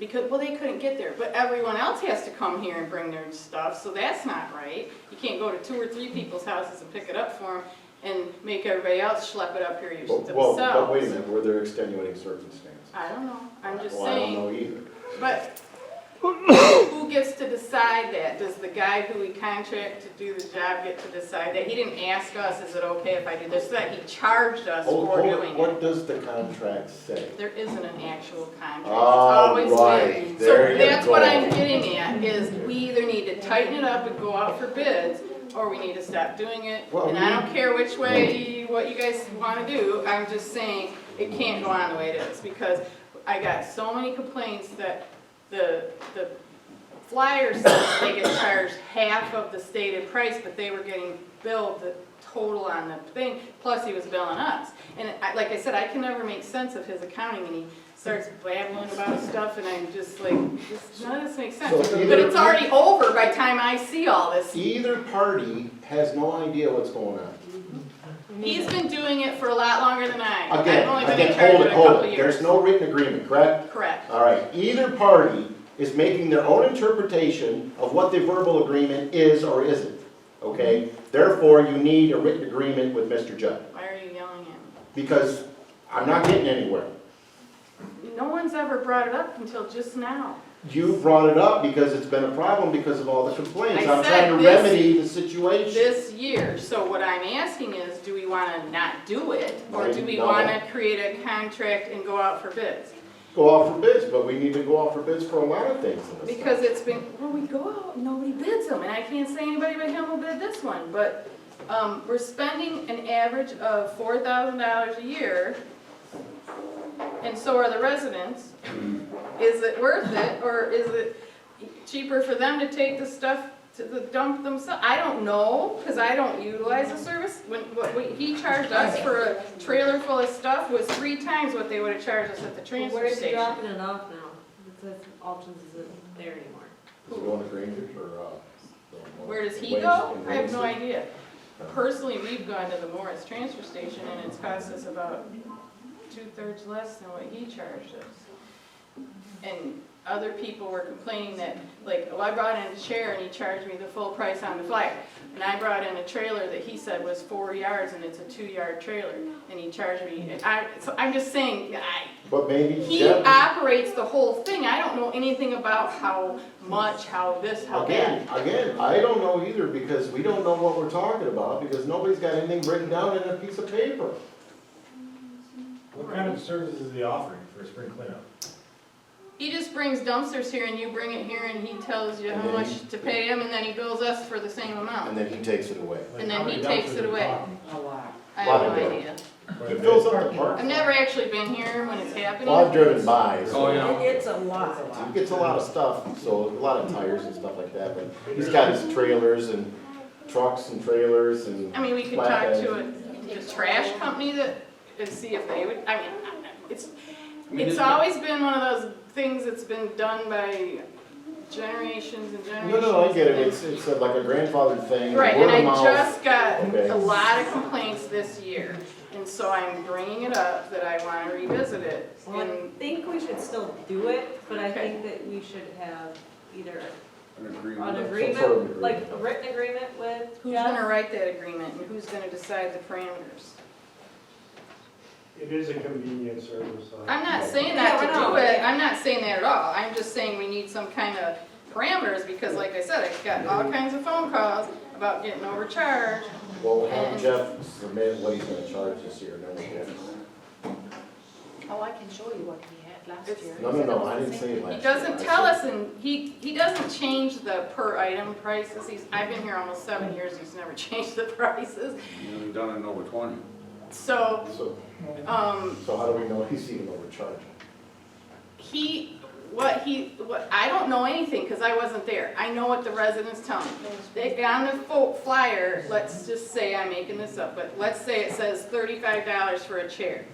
because they couldn't get there, but everyone else has to come here and bring their stuff, so that's not right. You can't go to 2 or 3 people's houses and pick it up for them and make everybody else schlep it up here themselves. But wait a minute, were there extenuating circumstances? I don't know, I'm just Well, I don't saying, know either. but who gets to decide that? Does the guy who we contract to do the job get to decide that? He didn't ask us, is it okay if I do this, that he charged us for doing What it. does the contract say? There isn't an actual contract, it's All always right, been. there So you that's what go. I'm getting at, is we either need to tighten it up and go out for bids, or we need to stop doing it. Well, And I don't care which way, what you guys want to do, I'm just saying, it can't go on the way it is, because I got so many complaints that the flyer says they get charged half of the stated price, but they were getting billed the total on the thing, plus he was billing us. And like I said, I can never make sense of his accounting, and he starts babbling about stuff, and I'm just like, none of this makes sense. So But it's already over by the time I see all this. Either party has no idea what's going on. He's been doing it for a lot longer than I. I've Again, only been in charge hold of it, it a hold couple it. years. There's no written agreement, correct? Correct. All right, either party is making their own interpretation of what the verbal agreement is or isn't, okay? Therefore, you need a written agreement with Mr. Judd, Why are you yelling at me? because I'm not getting anywhere. No one's ever brought it up until just now. You brought it up because it's been a problem because of all the complaints. I I'm said trying to this- remedy the situation. This year, so what I'm asking is, do we want to not do it, or do we No. want to create a contract and go out for bids? go out for bids, but we need to go out for bids for a lot of things in this. Because it's been, well, we go out, and nobody bids them, and I can't say anybody but him will bid this one, but, we're spending an average of $4,000 a year, and so are the residents. Is it worth it, or is it cheaper for them to take the stuff to the dump themselves? I don't know, because I don't utilize the service. He charged us for a trailer full of stuff was 3 times what they would have charged us at the transfer Where's he station. dropping it off now? It says options isn't there anymore. Is it going to Granger or, Where does he Waste go? and I have no waste? idea. Personally, we've gone to the Morris transfer station and it's cost us about 2/3 less than what he charged us. And other people were complaining that, like, oh, I brought in a chair and he charged me the full price on the flyer. And I brought in a trailer that he said was 4 yards and it's a 2-yard trailer. And he charged me, so I'm just saying, but maybe he Jeff, operates the whole thing. I don't know anything about how much, how this, how that. again, I don't know either, because we don't know what we're talking about, because nobody's got anything written down in a piece of paper. What kind of services is he offering for spring cleanup? He just brings dumpsters here and you bring it here and he tells you how much to pay him and then he bills us for the same And amount. then he takes it away. And then How he many takes dumpsters it are we away. talking? I have no Lot of idea. It fills up the park. I've never actually been here when it's happening. Well, I've driven by, so Oh, yeah. It's a lot. he gets a lot of stuff, so a lot of tires and stuff like that, but he's got his trailers and trucks and trailers and. I mean, we could talk to a trash company and see if they would, I mean, it's always been one of those things that's been done by generations and generations. No, I get it, it's like a grandfather thing. Right, word and of I mouth. just got Okay. a lot of complaints this year, and so I'm bringing it up that I want to revisit it. Well, I And think we should still do it, but I Okay. think that we should have either An an agreement. Some sort of agreement, agreement. like a written agreement with who's Jeff. gonna write that agreement, and who's gonna decide the parameters? It is a convenience service. I'm not saying Yeah, that I to know. do it, I'm not saying that at all, I'm just saying we need some kind of parameters, because like I said, I've got all kinds of phone calls about getting overcharged. Well, have And- Jeff submit what he's gonna charge this year, and then we can. Oh, I can show you what he had last It's- year. No, I didn't say it last year. He doesn't I tell said- us, and he doesn't change the per item prices, I've been here almost 7 years, he's never changed the prices. You haven't done it in over 20. So, So, so how do we know he's even overcharging? I don't know anything, because I wasn't there. I know what the residents tell me. On the flyer, let's just say, I'm making this up, but let's say it says $35 for a chair.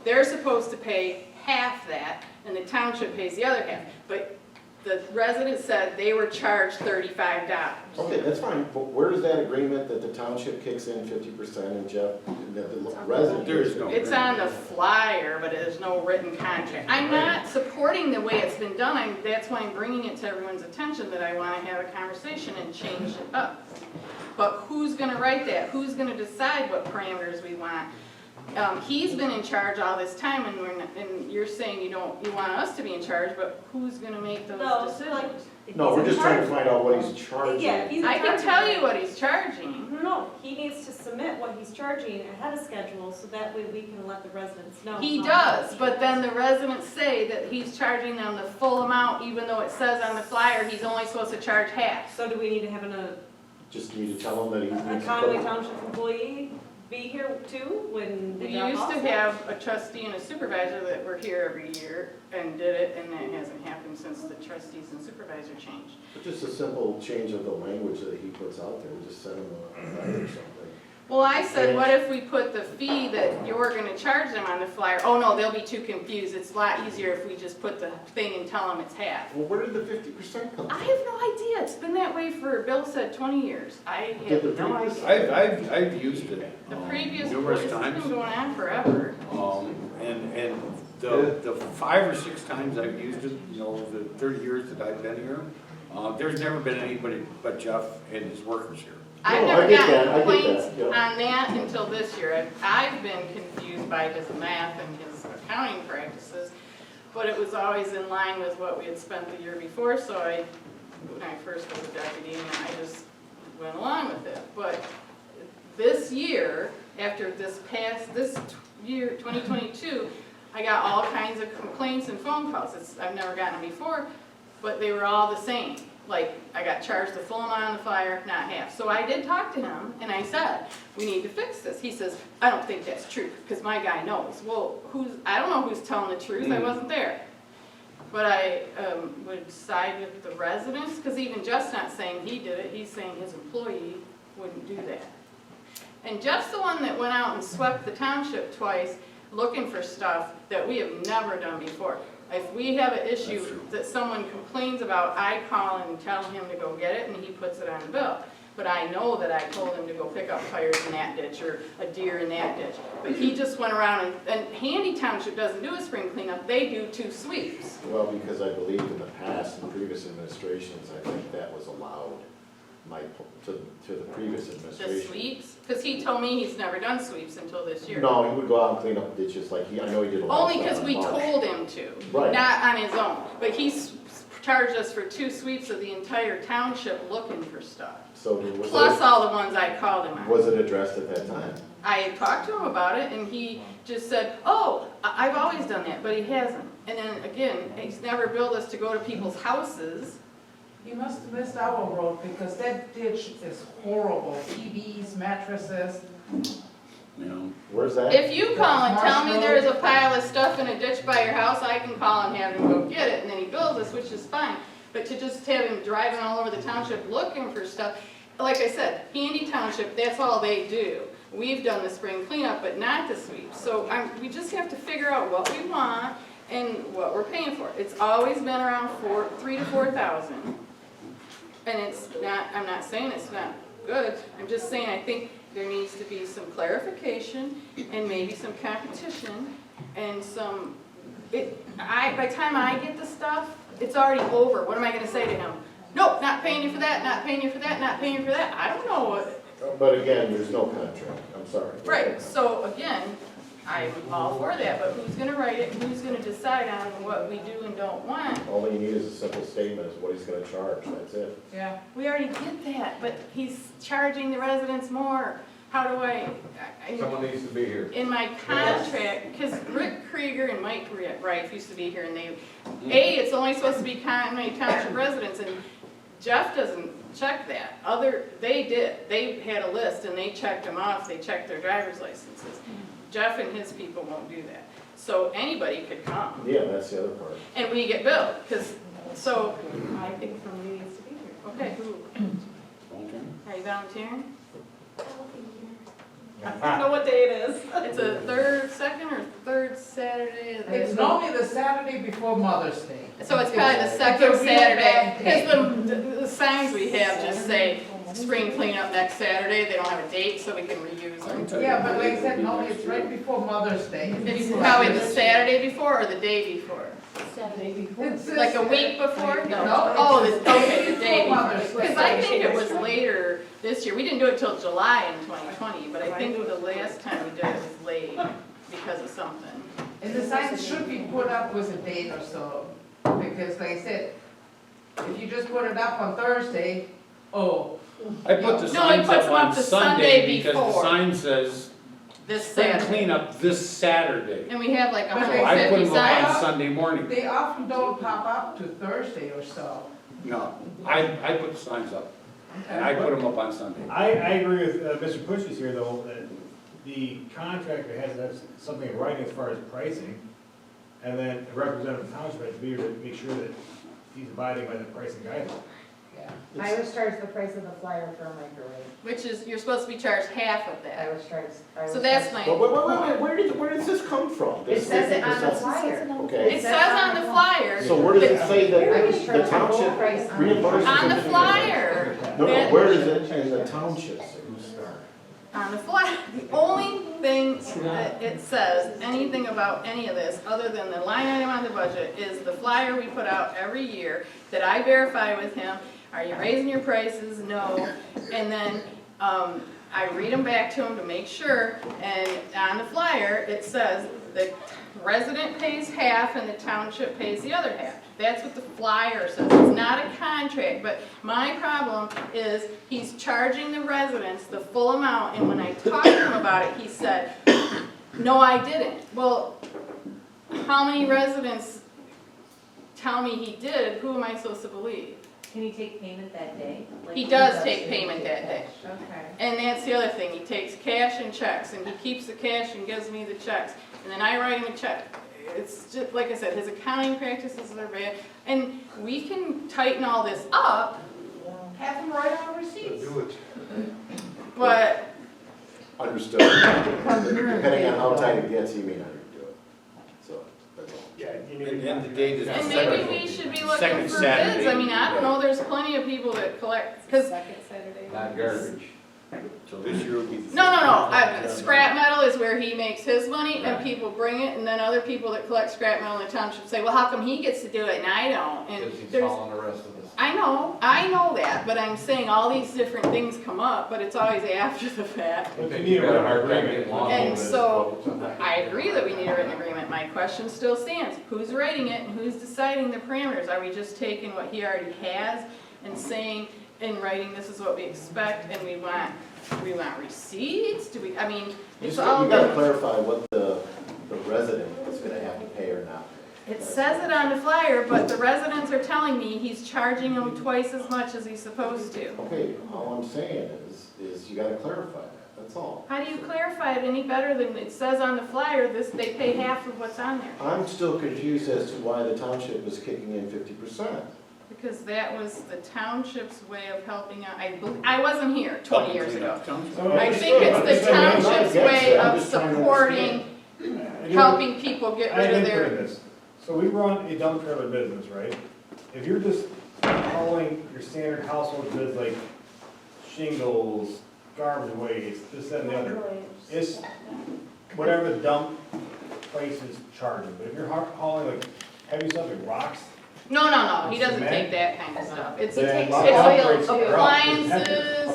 They're supposed to pay half that, and the township pays the other half. But the residents said they were charged $35. Okay, that's fine, but where is that agreement that the township kicks in 50% and Jeff, and that the resident? There is no. It's on the flyer, but there's no written contract. I'm not supporting the way it's been done, that's why I'm bringing it to everyone's attention, that I want to have a conversation and change it up. But who's gonna write that? Who's gonna decide what parameters we want? He's been in charge all this time, and you're saying you want us to be in charge, but who's gonna make those No, decisions? like, if No, he's we're in just trying to charge- find out what he's charging. Yeah, if he's in I can charge tell of you it. what he's charging. No, he needs to submit what he's charging ahead of schedule, so that way we can let the residents know. He how does, much. but then the residents say that he's charging them the full amount, even though it says on the flyer he's only supposed to charge half. So do we need to have Just need to tell him that he a needs to Conway put. Township employee be here too when We they drop used off to stuff? have a trustee and a supervisor that were here every year and did it, and that hasn't happened since the trustees and supervisor changed. Just a simple change of the language that he puts out there, just send him a letter or something. Well, I said, what if we put the fee that you're gonna charge them on the flyer? Oh, no, they'll be too confused. It's a lot easier if we just put the thing and tell them it's half. Well, where did the 50% come I from? have no idea. It's been that way for, Bill said 20 years. I Did have the no previous- idea. I've used it. The previous, Numerous it's times. been going on forever. And the 5 or 6 times I've used it, you know, the 30 years that I've been here, there's never been anybody but Jeff and his workers here. I've No, I never get gotten that, I get complaints that, yeah. on that until this year. I've been confused by his math and his accounting practices, but it was always in line with what we had spent the year before, so when I first was a deputy, I just went along with it. But this year, after this year, 2022, I got all kinds of complaints and phone calls. I've never gotten them before, but they were all the same. Like, I got charged the full amount on the flyer, not half. So I did talk to him, and I said, we need to fix this. He says, I don't think that's true, because my guy knows. Well, I don't know who's telling the truth, I wasn't there. But I would side with the residents, because even Jeff's not saying he did it, he's saying his employee wouldn't do that. And Jeff's the one that went out and swept the township twice, looking for stuff that we have never done before. If we have an issue that someone complains about, I call and tell him to go get it, and he puts it on the bill. But I know that I told him to go pick up tires in that ditch, or a deer in that ditch. But he just went around, and Handy Township doesn't do a spring cleanup, they do 2 sweeps. Well, because I believe in the past, in previous administrations, I think that was allowed, to the previous The administration. sweeps, because he told me he's never done sweeps until this year. No, he would go out and clean up ditches, like, I know he did a lot of Only stuff because in we March. told him to, Right. not on his own. But he charged us for 2 sweeps of the entire township looking for stuff. So Plus all the ones I called him on. was it addressed at that time? I talked to him about it, and he just said, oh, I've always done that, but he hasn't. And then again, he's never billed us to go to people's houses. You must have missed our road, because that ditch is horrible, TVs, mattresses. You know, Where's that? If you call and tell me Marshall. there's a pile of stuff in a ditch by your house, I can call and have him go get it, and then he bills us, which is fine. But to just have him driving all over the township looking for stuff, like I said, Handy Township, that's all they do. We've done the spring cleanup, but not the sweep. So we just have to figure out what we want and what we're paying for. It's always been around $3,000 to $4,000. And it's not, I'm not saying it's not good, I'm just saying I think there needs to be some clarification and maybe some competition and some, by the time I get the stuff, it's already over. What am I gonna say to him? Nope, not paying you for that, not paying you for that, not paying you for that. I don't know what. But again, there's no contract, I'm sorry. Right, so again, I'm all for that, but who's gonna write it, who's gonna decide on what we do and don't want? All you need is a simple statement as what he's gonna charge, that's it. Yeah. We already did that, but he's charging the residents more. How do Someone needs to be here. in my contract, because Rick Krieger and Mike Rife used to be here, and it's only supposed to be Conway Township residents, and Jeff doesn't check that. They did. They had a list, and they checked them off. They checked their driver's licenses. Jeff and his people won't do that. So anybody could come, Yeah, that's the other part. and we get billed, so, I think somebody needs to be here. okay, who, are you volunteering? I don't know what day it is. It's a second or third Saturday of the It's normally the Saturday before Mother's Day. So it's probably the It's second a real Saturday, bad day. because the signs we have just say spring cleanup next Saturday, they don't have a date, so we can reuse them. Yeah, but like I said, no, it's right before Mother's Day. It's probably the Saturday before or the day before? It's Like a week before? No. Oh, okay, the day Before before. Mother's Day. Because I think it was later this year, we didn't do it till July in 2020, but I think the last time we did it was late because of something. And the signs should be put up with a date or so, because like I said, if you just put it up on Thursday, I put the No, he signs puts up them on up the Sunday Sunday because the before. sign says This spring Saturday. cleanup this Saturday. And we have like But So they I put 150 them up on signs. Sunday morning. they often don't pop up to Thursday or so. No, I put the signs up, and I put them up on Sunday. I agree with Mr. Pushis here, though, that the contractor has to have something in writing as far as pricing, and then the representative of the township has to be here to make sure that he's abiding by the pricing guidelines. Yeah. I was charged the price of the flyer for a microwave. Which is, you're supposed to be charged half of that. was charged. So that's my, But wait, where does this come from? It This says it on the 50%? flyer. Okay, it says on the flyer, so where does it say I was that the charged the full township price on reimburses? on the them? flyer, No, where is it in the township? on the flyer. The only thing that it says, anything about any of this, other than the line item on the budget, is the flyer we put out every year that I verify with him. Are you raising your prices? No. And then I read them back to him to make sure, and on the flyer, it says the resident pays half and the township pays the other half. That's what the flyer says. It's not a contract, but my problem is he's charging the residents the full amount, and when I talked to him about it, he said, no, I didn't. Well, how many residents tell me he did, who am I supposed to believe? Can he take payment that day? He does take payment that day. Okay. And that's the other thing, he takes cash and checks, and he keeps the cash and gives me the checks, and then I write him a check. It's just, like I said, his accounting practices are bad, and we can tighten all this up, Have him write on receipts. but Understood. Depending on how tight it gets, he may not even do it. So, that's all. And the date is the and second. maybe we should be looking Second for Saturday. bids. I mean, I don't know, there's plenty of people that collect, because, Second Saturday. Not garbage. So this year will be the. no, scrap metal is where he makes his money, and people bring it, and then other people that collect scrap metal in the township say, well, how come he gets to do it and I don't? And there's, the rest of us. I know that, but I'm saying all these different things come up, but it's always after the fact. But you need a written agreement. And so, I agree that we need a written agreement. My question still stands. Who's writing it and who's deciding the parameters? Are we just taking what he already has and saying in writing, this is what we expect, and we want receipts? Do we, I mean, it's all. You gotta clarify what the resident is gonna have to pay or not. It says it on the flyer, but the residents are telling me he's charging them twice as much as he's supposed to. Okay, all I'm saying is you gotta clarify that, that's all. How do you clarify it any better than it says on the flyer, they pay half of what's on there? I'm still confused as to why the township is kicking in 50%. Because that was the township's way of helping out. I wasn't here 20 years ago. I think it's the township's way of supporting, helping people get rid of their. So we run a dump trailer business, right? If you're just hauling your standard household goods like shingles, garbage waste, this, that, and the other, it's whatever the dump place is charging. But if you're hauling like heavy stuff like rocks, No, he doesn't take that kind of stuff. It's Then appliances,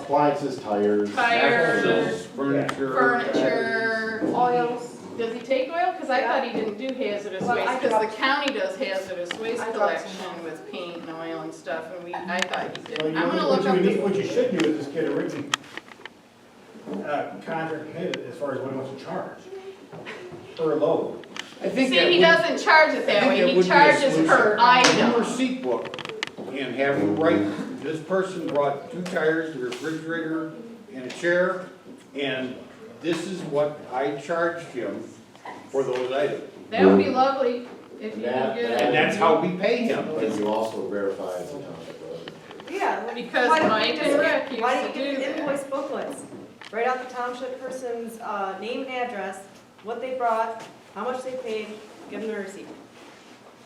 Appliances, tires. tires, Furniture. furniture. Oils. Does he take oil? Because I thought he didn't do hazardous waste, because the county does hazardous waste collection with paint and oil and stuff, and I thought he did. so I'm gonna look up what you should do is just get a written contract hit as far as what he wants to charge per load. I think that See, he would- doesn't charge it I that think way, that he would be a charges solution. per Give item. a receipt book and have you write, this person brought 2 tires, a refrigerator, and a chair, and this is what I charged him for those items. That would be lovely if you could That- get And it. that's how we pay him. But you also verify as a township resident. Yeah. Because why don't Mike you and just- Rick used Why to don't you do get that. invoice booklets? Write out the township person's name and address, what they brought, how much they paid, give them the receipt.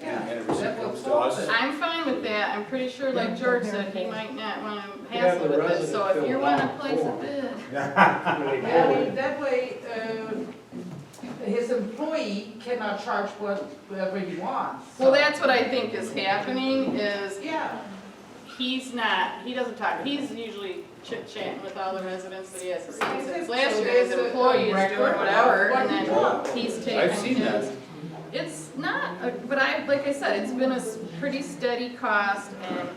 And a receipt comes to us. I'm fine with that, I'm pretty sure, like George said, he might not wanna Yeah, hassle the with it, resident so if you filled wanna out place a form. bid. I mean, that way, his employee cannot charge whatever he wants. Well, that's what I think is happening, is Yeah. he doesn't talk, he's usually chit-chatting with all the residents that he has seen since last So year, there's his a employees doing record whatever, of what and he then wants. he's taking I've seen that. his. It's not, but like I said, it's been a pretty steady cost, and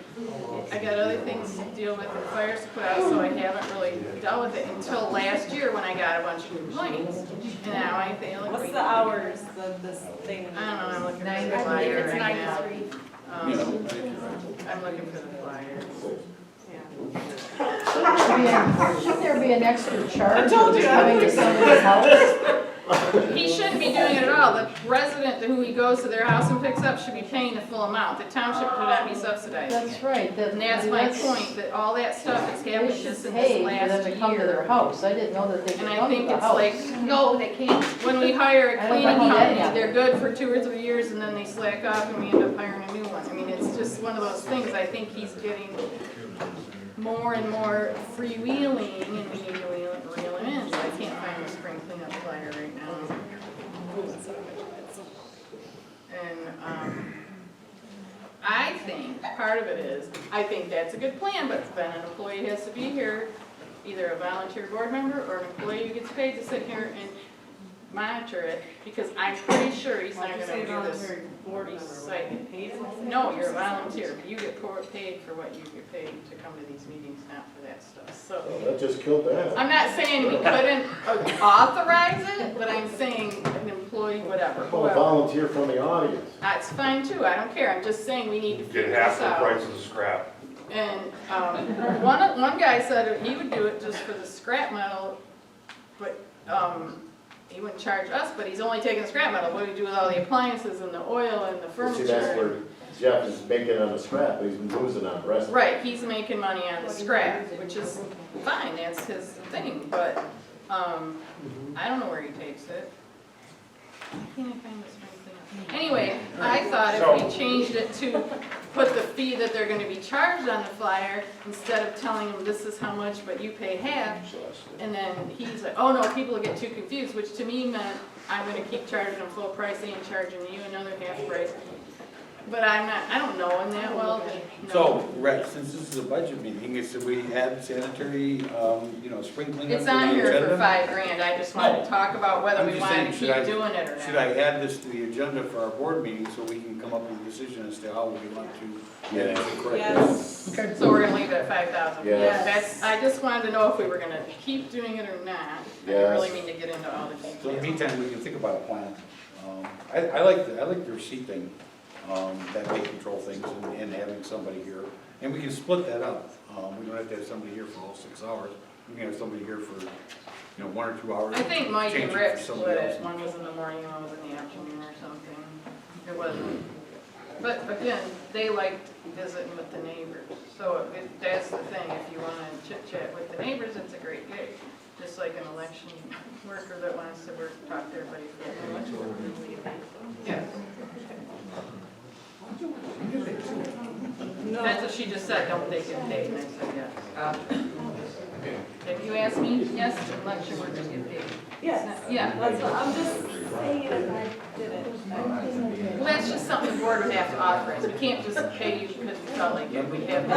I got other things to deal with, and fires to put out, so I haven't really dealt with it until last year when I got a bunch of complaints. And now I feel like. What's the hours of this thing? I don't know, I'm looking for I the believe flyer it's right now. 93. I'm looking for the flyer. Shouldn't there be an extra charge? I told you. Coming to somebody's house? He shouldn't be doing it at all. The resident who he goes to their house and picks up should be paying the full amount. The township should not be subsidizing That's it. right. And that's my point, that all that stuff has happened They should just in pay this for them last to come to their year. house. I didn't know that they could And I come to think the it's house. like, no, they can't. When we hire a I don't cleaning know that company, yet. they're good for 2 or 3 years and then they slack off and we end up hiring a new one. I mean, it's just one of those things. I think he's getting more and more freewheeling and we need to reel him in. So I can't find the spring cleanup flyer right now. And I think part of it is, I think that's a good plan, but then an employee has to be here, either a volunteer board member or an employee who gets paid to sit here and monitor it, because I'm pretty sure he's not gonna do this. No, you're a volunteer, but you get paid for what you get paid to come to these meetings, not for that stuff, so. Oh, that just killed that. I'm not saying we couldn't authorize it, but I'm saying an employee, whatever, Well, a whoever. volunteer from the audience. That's fine too, I don't care, I'm just saying we need to Get figure half this the out. price of the scrap. And, one guy said he would do it just for the scrap metal, but, he wouldn't charge us, but he's only taking scrap metal. What do we do with all the appliances and the oil and the Well, see, that's furniture? where Jeff is making on the scrap, but he's been losing on the rest. Right, he's making money on the scrap, which is fine, that's his thing, but, I don't know where he takes it. Why can't I find this right thing? Anyway, I thought if we changed it to put the fee that they're gonna be charged on the flyer, instead of telling them this is how much, but you pay half, and then he's like, oh no, people will get too confused, which to me meant I'm gonna keep charging them full price, they ain't charging you another half price. But I don't know him that well to know. So, Rex, since this is a budget meeting, should we add sanitary, spring cleanup It's to the on here for agenda? $5,000, I just wanted to talk about whether I'm we just wanted to saying, keep should I- doing it or not. Should I add this to the agenda for our board meeting so we can come up with a decision as to how we want to Yeah. correct Yes. this? Okay. So we're gonna leave it at 5,000? Yes. That's, I just wanted to know if we were gonna keep doing it or not. I didn't really mean to get into all the So in the details. meantime, we can think about a plan. I like the receipt thing, that may control things and having somebody here. And we can split that up. We don't have to have somebody here for all 6 hours. We can have somebody here for, 1 or 2 hours. I think Mike change and it Rick for split somebody it, else. one was in the morning, one was in the afternoon or something. It wasn't, but again, they liked visiting with the neighbors. So that's the thing, if you wanna chit chat with the neighbors, it's a great gig. Just like an election worker that wants to talk to everybody for an election worker. Yes. That's what she just said, don't they get paid, and I said yes. If you ask me, yes, election workers get paid. Yes. Yeah. That's what, I'm just saying if I did it. Well, that's just something the board would have to authorize. We can't just pay you because we felt like it. We have to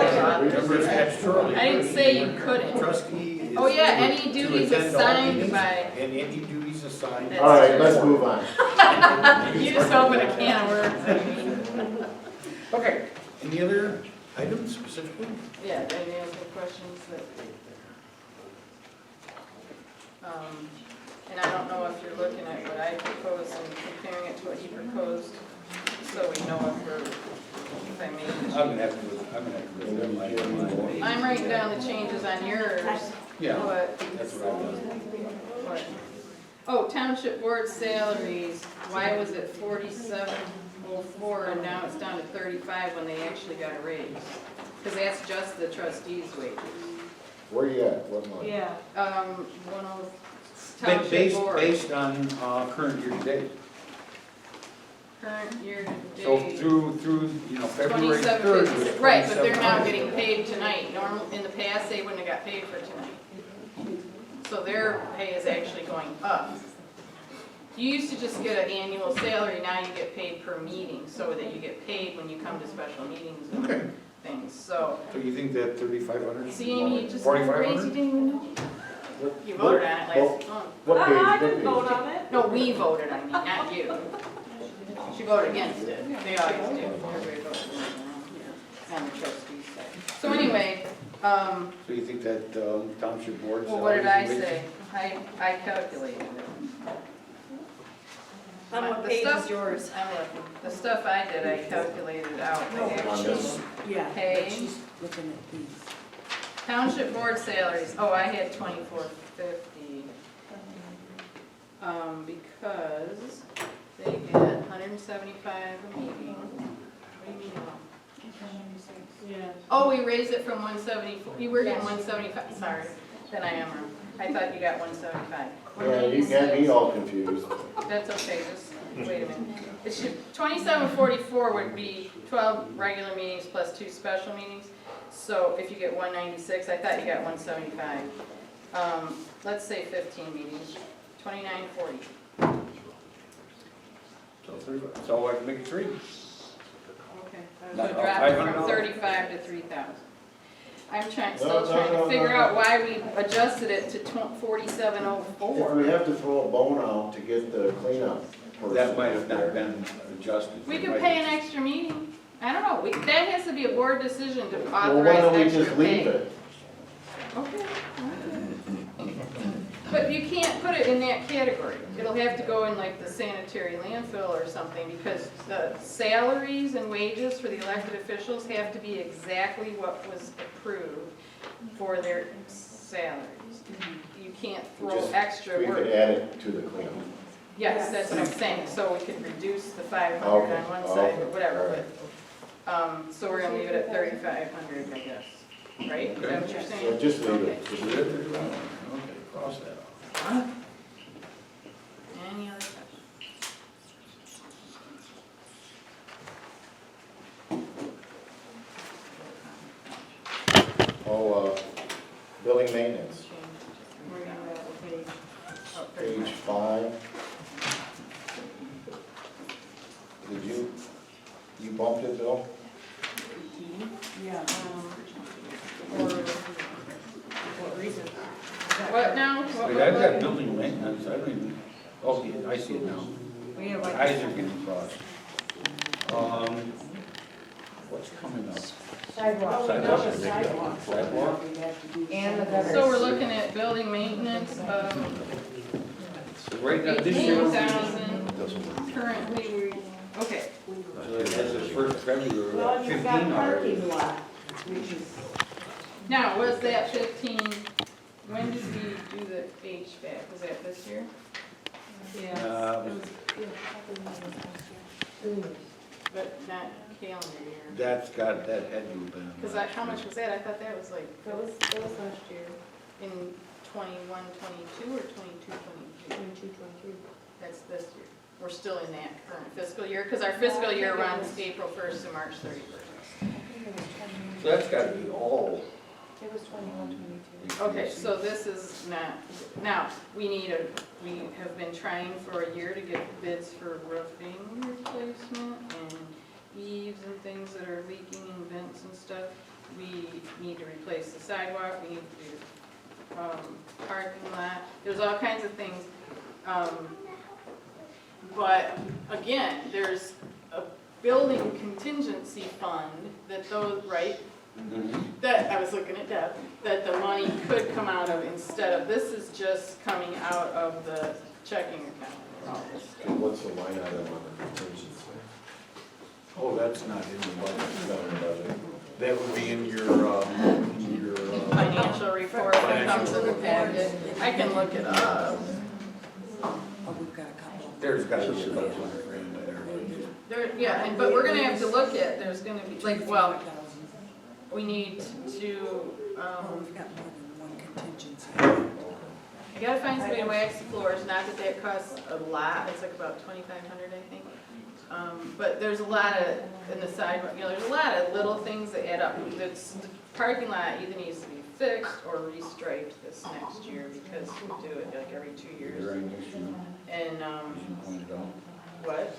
Remember, it's authorize. statutorily. I didn't say you couldn't. Trustee is. Oh, yeah, any to duties attend all assigned meetings, by- And any duties assigned. That's All right, let's move on. You just open a can of worms, I mean. Okay, any other items specifically? Yeah, any other questions that? And I don't know if you're looking at what I proposed and comparing it to what he proposed, so we know if I made the I'm gonna have to. I'm writing down the changes on yours. Yeah, What? that's what I've done. What? Oh, township board salaries, why was it 4704 and now it's down to 35 when they actually got a raise? Because that's just the trustees' wages. Where you at? What month? Yeah. 10 township board, Based on, current year to date. current year to So date. through, February 3rd. 2750, right, but they're now getting paid tonight. In the past, they wouldn't have got paid for tonight. So their pay is actually going up. You used to just get an annual salary, now you get paid per meeting, so that you get paid when you come to special meetings and Okay, things, so. so you think that 3,500? See, Amy, you just got a raise, you 4,500? didn't even know. You voted on it last month. What page? I What didn't page? vote on it. No, we voted, I mean, not you. She voted against it. They always do. Everybody votes against it on the trustees side. So anyway, So you think that township board? well, what did I salaries and say? I calculated it. On what The page stuff- is yours? I'm looking. The stuff I did, I calculated out the actual Yeah, pay. but she's looking at these. Township board salaries, oh, I had 2450. Because they get 175 a meeting. What do you mean? Yeah. Oh, we raised it from 174, you were getting 175, sorry, then I am wrong. I thought you got 175. Yeah, you got me all confused. That's okay, just wait a minute. It should, 2744 would be 12 regular meetings plus 2 special meetings. So if you get 196, I thought you got 175. Let's say 15 meetings, 2940. So I can make it 3. Okay. So Not drop it from $500. 35 to 3,000. I'm trying, No, still trying no, to figure no. out why we adjusted it to If 4704. we have to throw a bone out to get the cleanup that might have not been adjusted. We could pay an extra meeting. I don't know, that has to be a board decision to Well, why authorize don't we extra just leave pay. it? Okay. But you can't put it in that category. It'll have to go in like the sanitary landfill or something, because the salaries and wages for the elected officials have to be exactly what was approved for their salaries. You can't throw Just- extra We work. could add it to the cleanup. Yes, that's what I'm saying, so we could reduce the 500 Okay, on one side, or okay, whatever, alright. but, so we're gonna leave it at 3,500, I guess, right? Is that what you're So saying? just leave Okay. it. Is it 35? Okay, cross that off. Any other questions? Oh, building maintenance, We're gonna go to page, oh, page 35. 5. Did you bumped it, Bill? Yeah. Or, What reason? what now? What- Wait, I've got building maintenance, I don't even, oh, yeah, I see it now. We have like. Eyes are getting crossed. What's coming up? Sidewalk. Sidewalk. Sidewalk? And the gutters. So we're looking at building maintenance of So right now, this year. 18,000, currently we, okay. So as of first February, we're Well, at you've got 15 already. parking lot, which is, Now, was that 15, when did we do the HVAC? Was that this year? But not calendar year. That had to have been. Because how much was that? I thought that was like, That was last year, in 21, 22 or 22, 23? 22, 23. That's this year. We're still in that current fiscal year, because our fiscal year runs April 1st to March 31st. So that's gotta be all. It was 21, 22. Okay, so this is not, now, we have been trying for a year to get bids for roofing replacement and eaves and things that are leaking and vents and stuff. We need to replace the sidewalk, we need to do parking lot, there's all kinds of things. But again, there's a building contingency fund that those, right? That, I was looking at Deb, that the money could come out of instead of, this is just coming out of the checking account for all this stuff. And what's the line item on the contingency? Oh, that's not in the budget. Not in the budget. That would be in your, Financial report that comes in the packet, I can look it up. oh, we've got a couple. there's gotta be a couple hundred grand in there. There, yeah, but we're gonna have to look at, there's gonna be, like, well, we need to, Oh, we've got more than one contingency. I gotta find somebody to wax the floors, not that that costs a lot, it's like about 2,500, I think. But there's a lot of, in the sidewalk, there's a lot of little things that add up. The parking lot either needs to be fixed or restriped this next year, because we do it like every 2 years. Drainage, you know, And, as you pointed out. what?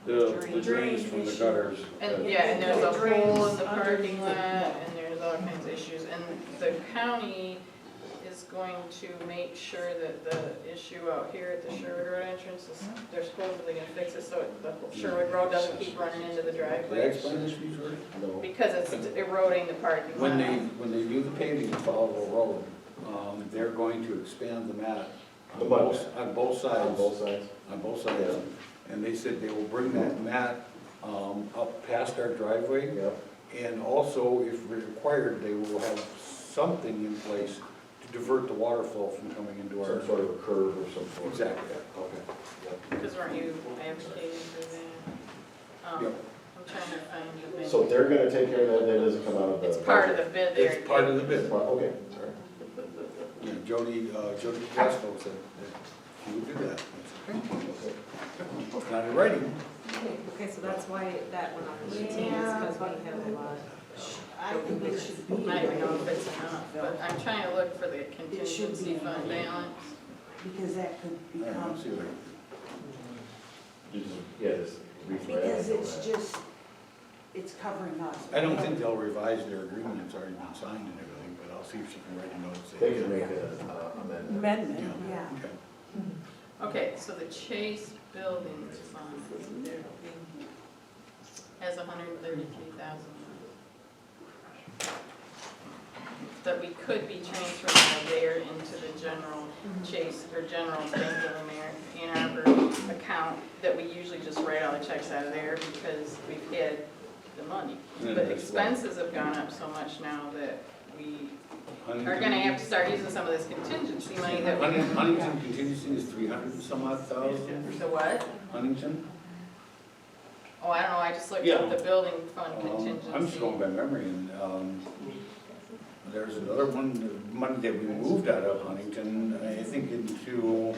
The drains from the gutters. And, yeah, and there's a hole in the parking lot, and there's all kinds of issues. And the county is going to make sure that the issue out here at the Sherwood Road entrance is, they're supposedly gonna fix it so the Sherwood Road doesn't keep running into the Did I driveway. explain this to you, George? No. Because it's eroding the parking lot. When they do the paving of Follow Road, they're going to expand the mat The on mud both, on both sides. On both sides? On both sides. And they said they will bring that mat up past our driveway. Yep. And also, if required, they will have something in place to divert the water flow from coming into our. Some sort of a curve or some sort. Exactly. Okay. Yep. Because weren't you advocating for that? Yep. I'm trying to find the bid. So they're gonna take care of that, that doesn't come out of the. It's part of the bid there. It's part of the bid. Okay, all right. Yeah, Jody Casco said that he would do that. I said, "Okay." It's not in writing. Okay, so that's why that went up to 18, is Yeah, because but- we have a lot. I think it should be. I don't even know if it's enough, but I'm trying to look for the It should contingency be. fund balance. Because that could I don't know, become, see what Yeah, just read because it's just, it's covering us. I don't think they'll revise their agreement, it's already been signed and everything, but I'll see if she can write a note. They can make an amendment. Amendment, yeah. Okay. Okay, so the Chase buildings fund has 133,000 that we could be transferring out of there into the general Chase or general Bank of America Ann Arbor account that we usually just write all the checks out of there because we've had the money. Yeah, But that's expenses have gone up so much now that we are gonna have to start using some of this contingency money that we. Huntington contingency is 300 and some odd thousand. The what? Huntington? Oh, I don't know, I just looked Yeah. at the building fund contingency. I'm just going by memory, and there's another one, the money that we moved out of Huntington, I think into,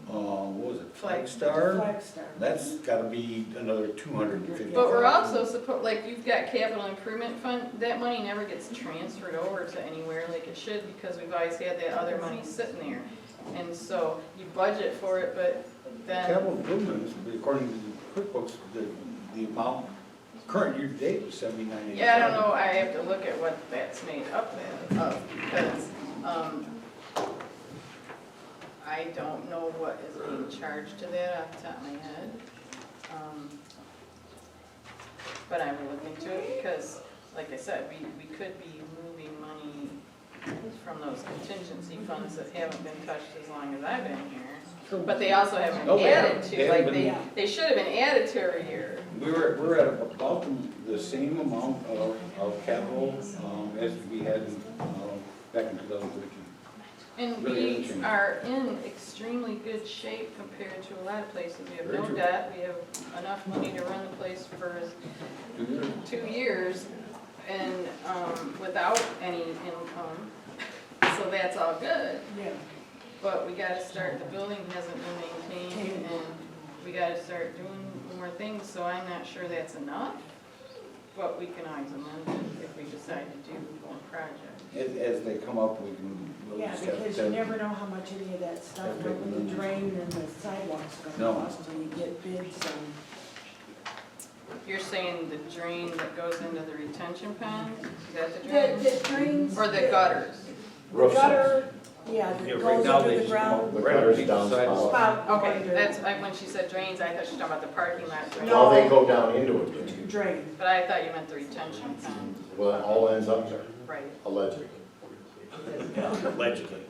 what was it, Flagstar? Flagstar. That's gotta be another 250. But we're also like, you've got capital improvement fund, that money never gets transferred over to anywhere like it should because we've always had that other money sitting there. And so you budget for it, but then, Capital improvements, according to the QuickBooks, the amount, current year to date was 79.85. yeah, I don't know, I have to look at what that's made up of because, I don't know what is being charged to that off the top of my head. But I will look into it because, like I said, we could be moving money from those contingency funds that haven't been touched as long as I've been here. But they also haven't No, been they added haven't. to, They like haven't been- they should have been added to every year. We're at about the same amount of capital as we had back in 2013. And Really we hasn't changed. are in extremely good shape compared to a lot of places. We have Very no true. debt, we have enough money to run the place for 2 years and without any income. So that's all good. Yeah. But we gotta start, the building hasn't been maintained and we gotta start doing more things, so I'm not sure that's enough. But we can always amend it if we decide to do more projects. As they come up, we'll Yeah, just have because to. you never know how much any of that stuff, Have to like the move. drain and the sidewalks No. gonna cost when you get bids and. You're saying the drain that goes into the retention pond, is that the The drain? drains. Or the gutters? The gutter, yeah, that Yeah, right goes now under they the just come ground. up The right gutters underneath down the sidewalk. Spout Okay, under that's, when she said drains, I thought she was talking about the parking lot drain. No. Well, they go down into it, drain. But I thought you meant the retention pond, well, it all ends up there, right. allegedly. Allegedly.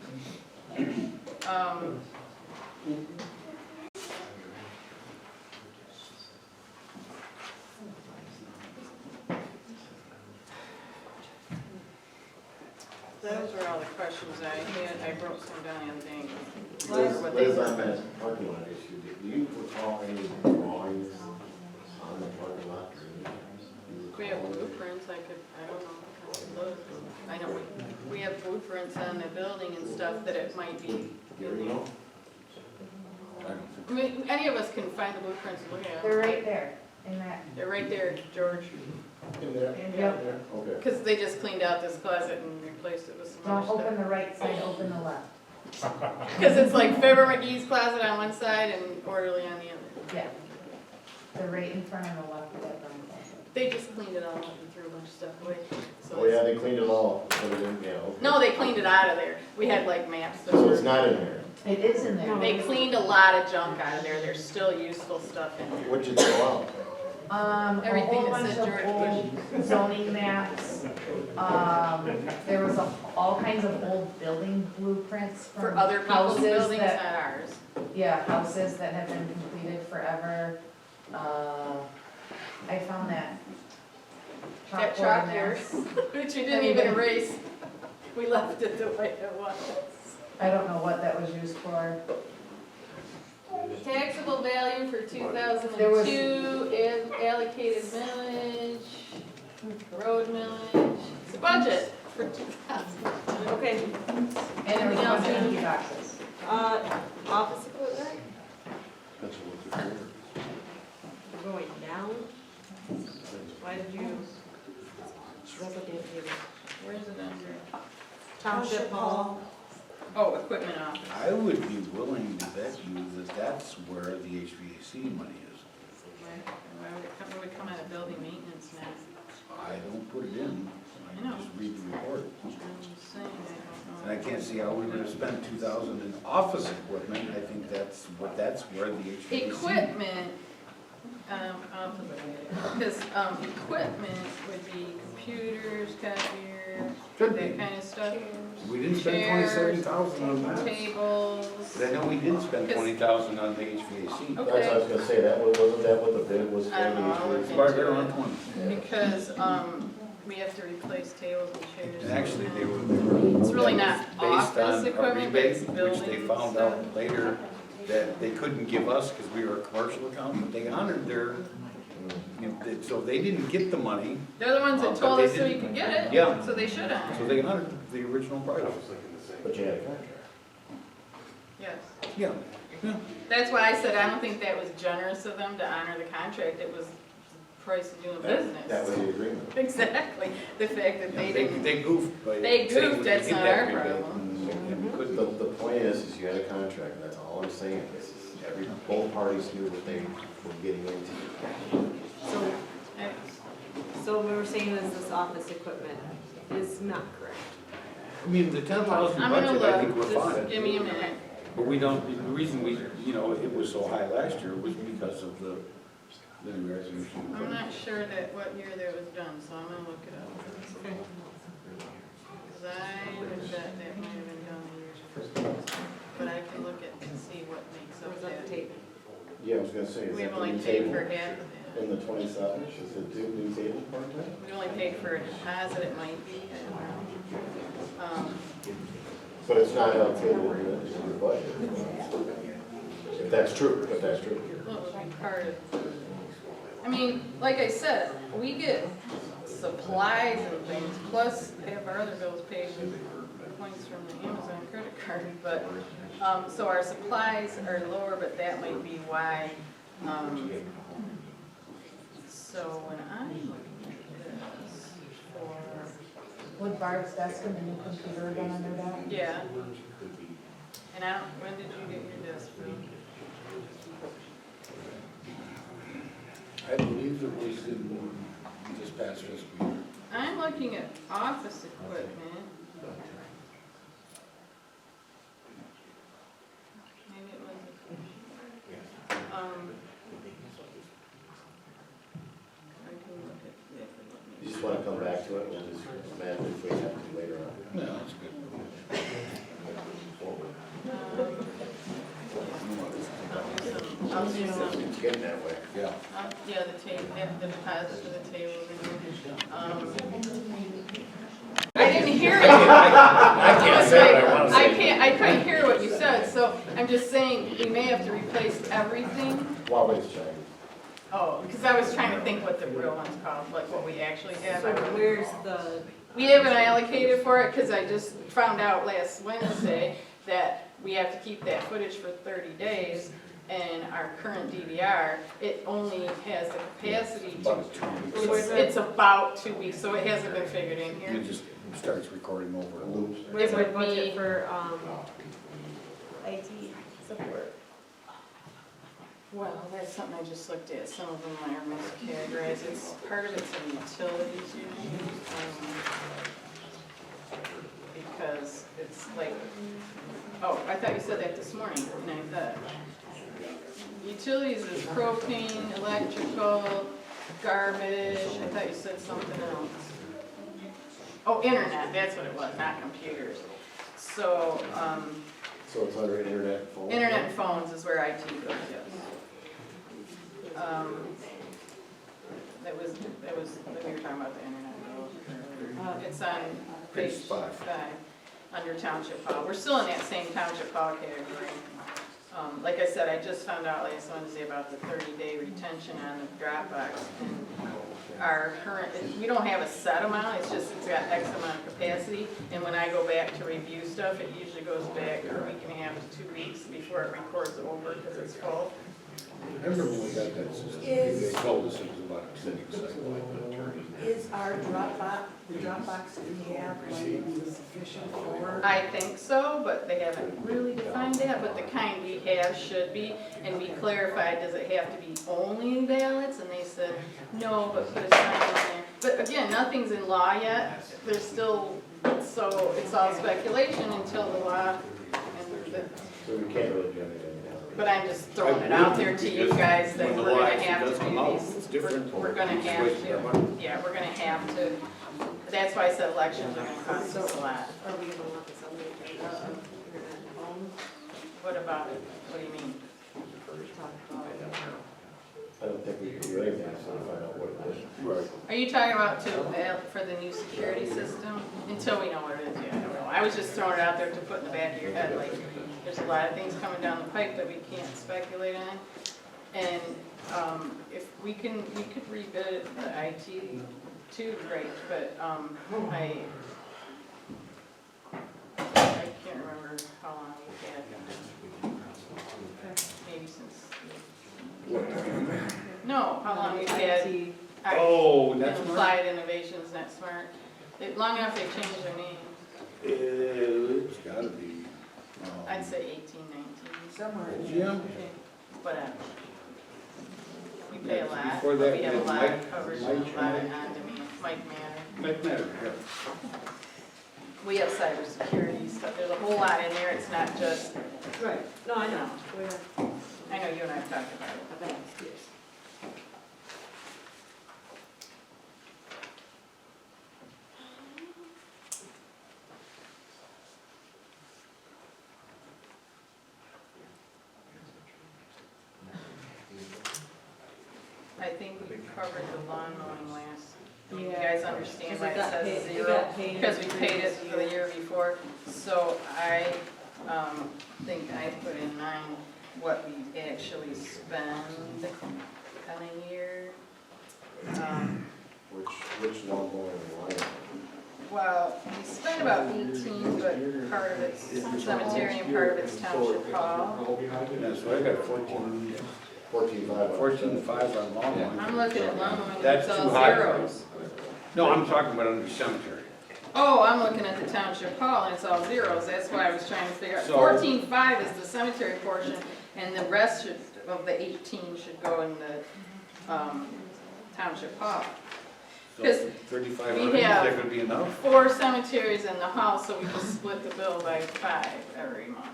Those were all the questions I had. I wrote some down the other day. Liz, on that parking lot issue, do you recall any drawings on the parking lot? We have blueprints, I don't know. I know, we have blueprints on the building and stuff that it might be. You know? I mean, any of us can find the blueprints and look at They're them. right there, in that. They're right there, George. In there? Yep. Okay. Because they just cleaned out this closet and replaced it with some Don't other open stuff. the right side, open the left. Because it's like Fibber McGee's closet on one side and Orderly on the other. Yeah. They're right in front and the left of that brown closet. They just cleaned it all up and threw a bunch of stuff away. So Oh, yeah, it's- they cleaned it all, put it in, yeah. Okay. No, they cleaned it out of there. We had like maps that So it's were, not in there? It is in there. they cleaned a lot of junk out of there. There's still useful stuff in there. What'd you throw out? A Everything whole that bunch said of George old zoning maps. There was all kinds of old building blueprints For from other people's houses buildings, that, not ours. yeah, houses that have been completed forever. I found that That chalkboard chalk here, mess. which we didn't even erase. We left it the way it was. I don't know what that was used for. Taxable value for There was- 2002, allocated millage, road millage, it's a budget for 2000. Okay, And there was a bunch of empty boxes. office equipment? We're going down? Why did you? Where is it under? Township Hall. Oh, equipment office. I would be willing to bet you that that's where the HVAC money is. Why would it come out of building maintenance now? I don't put it in, I I know. just read the report. I'm just saying, I don't know. And I can't see how we would have spent 2,000 in office equipment. I think that's where the HVAC. Equipment, because equipment would be computers, copiers, Could that be. kind of stuff. We didn't spend Chairs, 27,000 on that. Tables. But I know we did spend 20,000 on the HVAC. Okay. That's what I was gonna say, wasn't that what the bid was for? I don't know, I'll look It's right into around it. 20. Because, we have to replace tables and chairs. And actually, they were. It's really that not was office based on a equipment, rebate, it's which they building found stuff. out later that they couldn't give us because we were a commercial account, but they honored their, so they didn't get the money, They're the ones that But told they us so you didn't- could get it. Yeah. So they should have. so they honored the original price. But you had a contract. Yes. Yeah. That's why I said I don't think that was generous of them to honor the contract. It was the price of doing business. That was the agreement. Exactly. The fact that they didn't. They goofed by They saying goofed, we that's didn't not get our that rebate, problem. and we couldn't. The point is you had a contract, and that's all I'm saying, is both parties knew what they were getting into. So, so what we're saying is this office equipment is not correct. I mean, the 10,000 I'm gonna budget, I think look. we're Just fine. give me a minute. But we don't, the reason we, it was so high last year was because of the resolution. I'm not sure that what year that was done, so I'm gonna look it up. Okay. Because I would bet that might have been done the years before. But I can look at and see what makes up Where's that that. tape? Yeah, I was gonna say, is We that have the only new paid table? for half of that. In the 27, is the new table part of that? We only paid for a deposit, it might be, I don't know. But it's not allocated in the budget. If that's true, Well, it would be part of, I mean, like I said, we get supplies and things, plus have our other bills paid with points from the Amazon credit card, but, so our supplies are lower, but that might be why, so when I look at this for, Would Barb's desk and the new computer done under that? yeah. And I don't, when did you get your desk, Bill? I believe it was in this past fiscal year. I'm looking at office equipment. Maybe it was, I can look at it. you just wanna come back to it, we'll just imagine if we have to later on. No, that's good. I'll do some, It's getting that way. Yeah. yeah, the deposit for the table. I didn't hear it. I can't say what I wanna say. I couldn't hear what you said, so I'm just saying, we may have to replace everything. Huawei's checking. Oh, because I was trying to think what the real one's called, like what we actually have. So where's the, We haven't allocated for it, because I just found out last Wednesday that we have to keep that footage for 30 days, and our current DVR, it only has the capacity to, About 2 weeks. it's about 2 weeks, so it hasn't been figured in here. It just starts recording over and over. where's It our would budget be- for, IT support? Well, that's something I just looked at, some of them are miscategorized, it's, part of it's in utilities usually, because it's like, oh, I thought you said that this morning, and I thought, utilities is propane, electrical, garbage, I thought you said something else. Oh, internet, that's what it was, not computers. So, So it's under internet and phone? internet and phones is where IT goes, yes. That was, when we were talking about the internet bill. It's on page Page 5. 5, under Township Hall. We're still in that same Township Hall category. Like I said, I just found out last Wednesday about the 30-day retention on the Dropbox. And our current, we don't have a set amount, it's just, it's got X amount of capacity. And when I go back to review stuff, it usually goes back a week and a half to 2 weeks before it records over because it's full. I remember when we got that system, they told us it was about a 2-week cycle. Is our Dropbox, the Dropbox that we have, like, sufficient for? I think so, but they haven't really defined that, but the kind we have should be. And we clarified, does it have to be only ballots? And they said, no, but put a sign on there. But again, nothing's in law yet, there's still, so it's all speculation until the law, and the, So we can't really do anything now. but I'm just throwing it out there to you guys that When the we're law gonna actually have does to come do out, these. it's different. We're gonna It's have wasting our money. to, yeah, we're gonna have to, that's why I said elections are gonna cost us a lot. Are we gonna want this on the agenda of internet and phone? What about it? What do you mean? I don't think we can do anything, so to find out what it is. Right. Are you talking about for the new security system? Until we know what it is, yeah, I don't know. I was just throwing it out there to put in the back of your head, like, there's a lot of things coming down the pipe that we can't speculate on. And, if we could rebid the IT too, great, but, I can't remember how long we've had, maybe since, no, how long we've had. IT. Oh, that's Applied Innovations, Net Smart. Long enough they changed their name. It's gotta be. I'd say 18, 19. Somewhere. Yeah. Whatever. We pay a lot, Before but that, we have a we lot had of coverage and Mike a lot of on-demand, Mike Manor. Might matter, yeah. We have cybersecurity stuff, there's a whole lot in there, it's not just, Right, no, I know. I know you and I have talked about it. I've asked, yes. I think we covered the lawn mowing last. Do you Yeah. guys understand why Because it it got says paid- it zero? got paid Because we paid it previous for the year before, so I, think I put in mine what we actually spend on a year. Which lawnmower and line? Well, we spent about 18, but part of it's cemetery and part of it's township hall. Yeah, so I got 14, 14.5. 14.5 on long one. I'm looking at lawn mowing, That's it's too all high. zeros. No, I'm talking about under cemetery. Oh, I'm looking at the township hall and it's all zeros, that's why I was trying to figure out. So- 14.5 is the cemetery portion and the rest of the 18 should go in the, township hall. So 'Cause 3,500, we is have- that gonna be enough? 4 cemeteries in the house, so we just split the bill by 5 every month.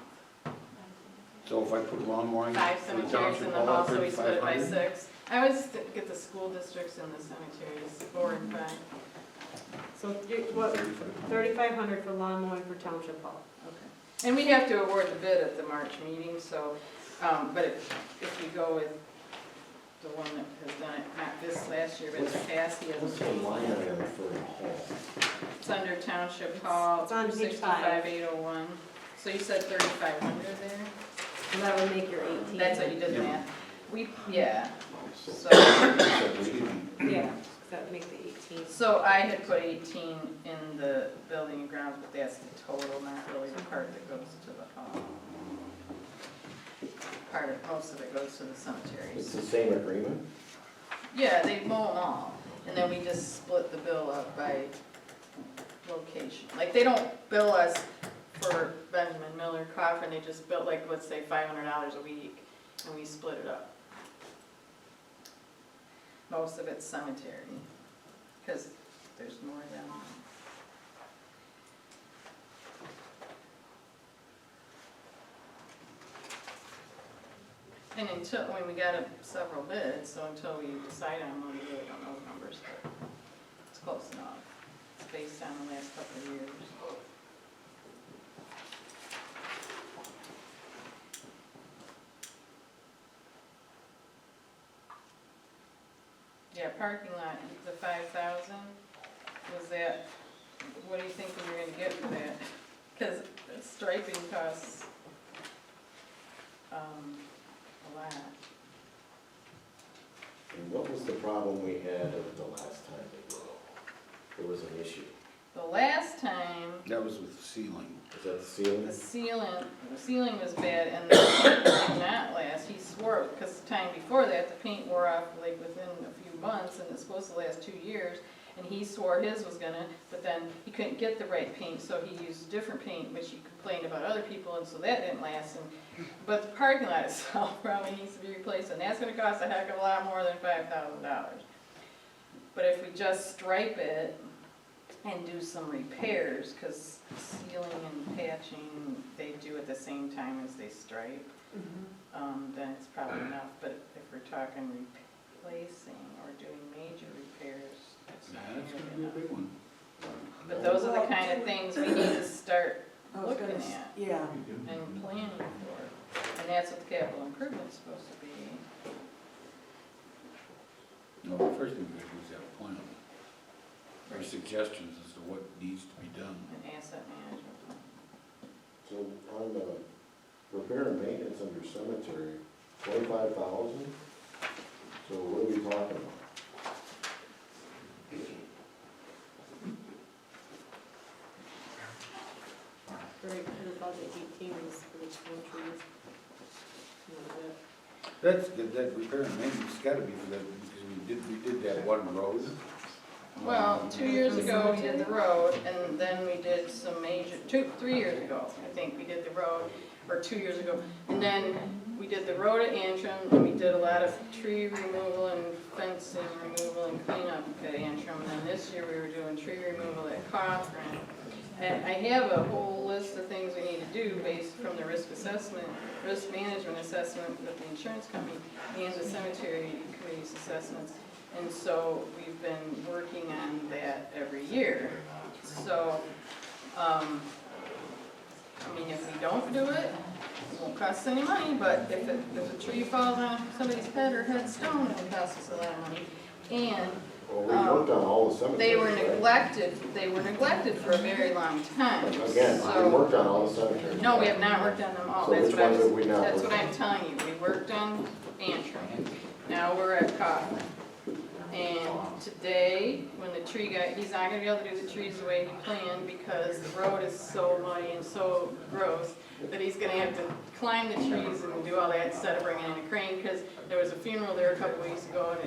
So if I put lawnmowing. 5 for the cemeteries township in the hall, house, so we split it by 3,500? 6. I always get the school districts and the cemeteries, 4 and 5. So what, 3,500 for lawn mowing for township hall? Okay. And we have to award the bid at the March meeting, so, but if you go with the one that has done it, not this last year, but in the past, he What's has. the line item for the hall? It's under Township Hall, It's on page 265,801. So you said 3,500 there? So that would make your 18. That's what you did the Yeah. math. Yeah, so, So Yeah, that would make the 18. so I had put 18 in the building and grounds, but that's the total, not really the part that goes to the hall. Most of it goes to the It's cemeteries. the same agreement? Yeah, they mow them all, and then we just split the bill up by location. Like, they don't bill us for Benjamin Miller Coffin, they just bill, like, let's say $500 a week, and we split it up. Most of it's cemetery, because there's more down there. And until, when we got several bids, so until we decide on one, we really don't know the numbers, but it's close enough. It's based on the last couple of years. Yeah, parking lot, the 5,000, was that, what do you think we were gonna get for that? Cause striping costs, a lot. And what was the problem we had the last time they did it? There was an issue. The last time, That was with ceiling. Is that the ceiling? the ceiling was bad, and the paint did not last. He swore, because the time before that, the paint wore off like within a few months, and it's supposed to last 2 years. And he swore his was gonna, but then he couldn't get the right paint, so he used different paint, which he complained about other people, and so that didn't last. But the parking lot itself probably needs to be replaced, and that's gonna cost a heck of a lot more than $5,000. But if we just stripe it and do some repairs, because sealing and patching, they do at the same time as they stripe, then it's probably enough. But if we're talking replacing or doing major repairs, that's not That's nearly gonna be a enough. big one. But those are the kind of things we need to start I was looking gonna at s- Yeah, and planning for. And that's what the capital improvement's supposed to be. No, the first thing we gotta do is have a plan. Or suggestions as to what needs to be done. An asset management plan. So on the repair and maintenance under cemetery, 25,000? So what are we talking about? Right, and about the 18 is for the twin trees. That's, that repair and maintenance gotta be for that, because we did that one road. Well, 2 years ago, we did the road, and then we did some major, 3 years ago, I think, we did the road, or 2 years ago. And then we did the road at Antrim, and we did a lot of tree removal and fencing removal and cleanup at Antrim. And then this year, we were doing tree removal at Cochran. And I have a whole list of things we need to do based from the risk management assessment with the insurance company and the cemetery committee's assessments. And so we've been working on that every year. So, I mean, if we don't do it, it won't cost any money, but if a tree falls on somebody's head or headstone, it'll cost us a lot of money. And Well, we worked on all the cemeteries. they were right? neglected for a very long time. Again, we So, worked on all the cemeteries. no, we have not worked on them all. So That's which what ones have we not That's worked what I'm telling you. We worked on Antrim. Now we're at Cochran. And today, when the tree guy, he's not gonna be able to do the trees the way he planned because the road is so muddy and so gross that he's gonna have to climb the trees and do all that instead of bringing in a crane, because there was a funeral there a couple weeks ago and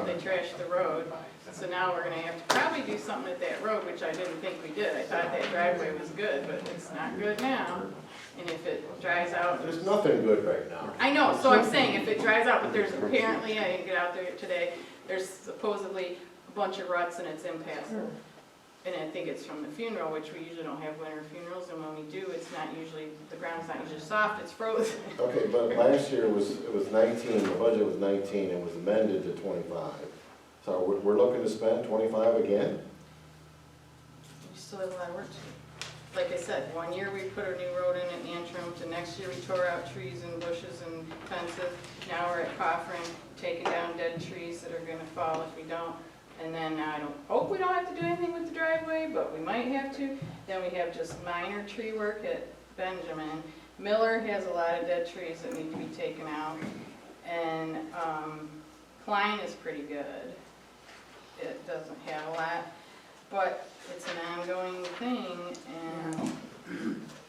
they trashed the road. So now we're gonna have to probably do something at that road, which I didn't think we did. I thought that driveway was good, but it's not good now. And if it dries out. There's nothing good right now. I know, so I'm saying if it dries out, but there's apparently, I didn't get out there today, there's supposedly a bunch of ruts and it's impassable. And I think it's from the funeral, which we usually don't have winter funerals, and when we do, it's not usually, the ground's not usually soft, it's frozen. Okay, but last year it was 19, the budget was 19, and was amended to 25. So we're looking to spend 25 again? We still have a lot of work to do. Like I said, 1 year we put a new road in at Antrim, the next year we tore out trees and bushes and fences. Now we're at Cochran, taking down dead trees that are gonna fall if we don't. And then I hope we don't have to do anything with the driveway, but we might have to. Then we have just minor tree work at Benjamin. Miller has a lot of dead trees that need to be taken out. And Klein is pretty good. It doesn't have a lot, but it's an ongoing thing, and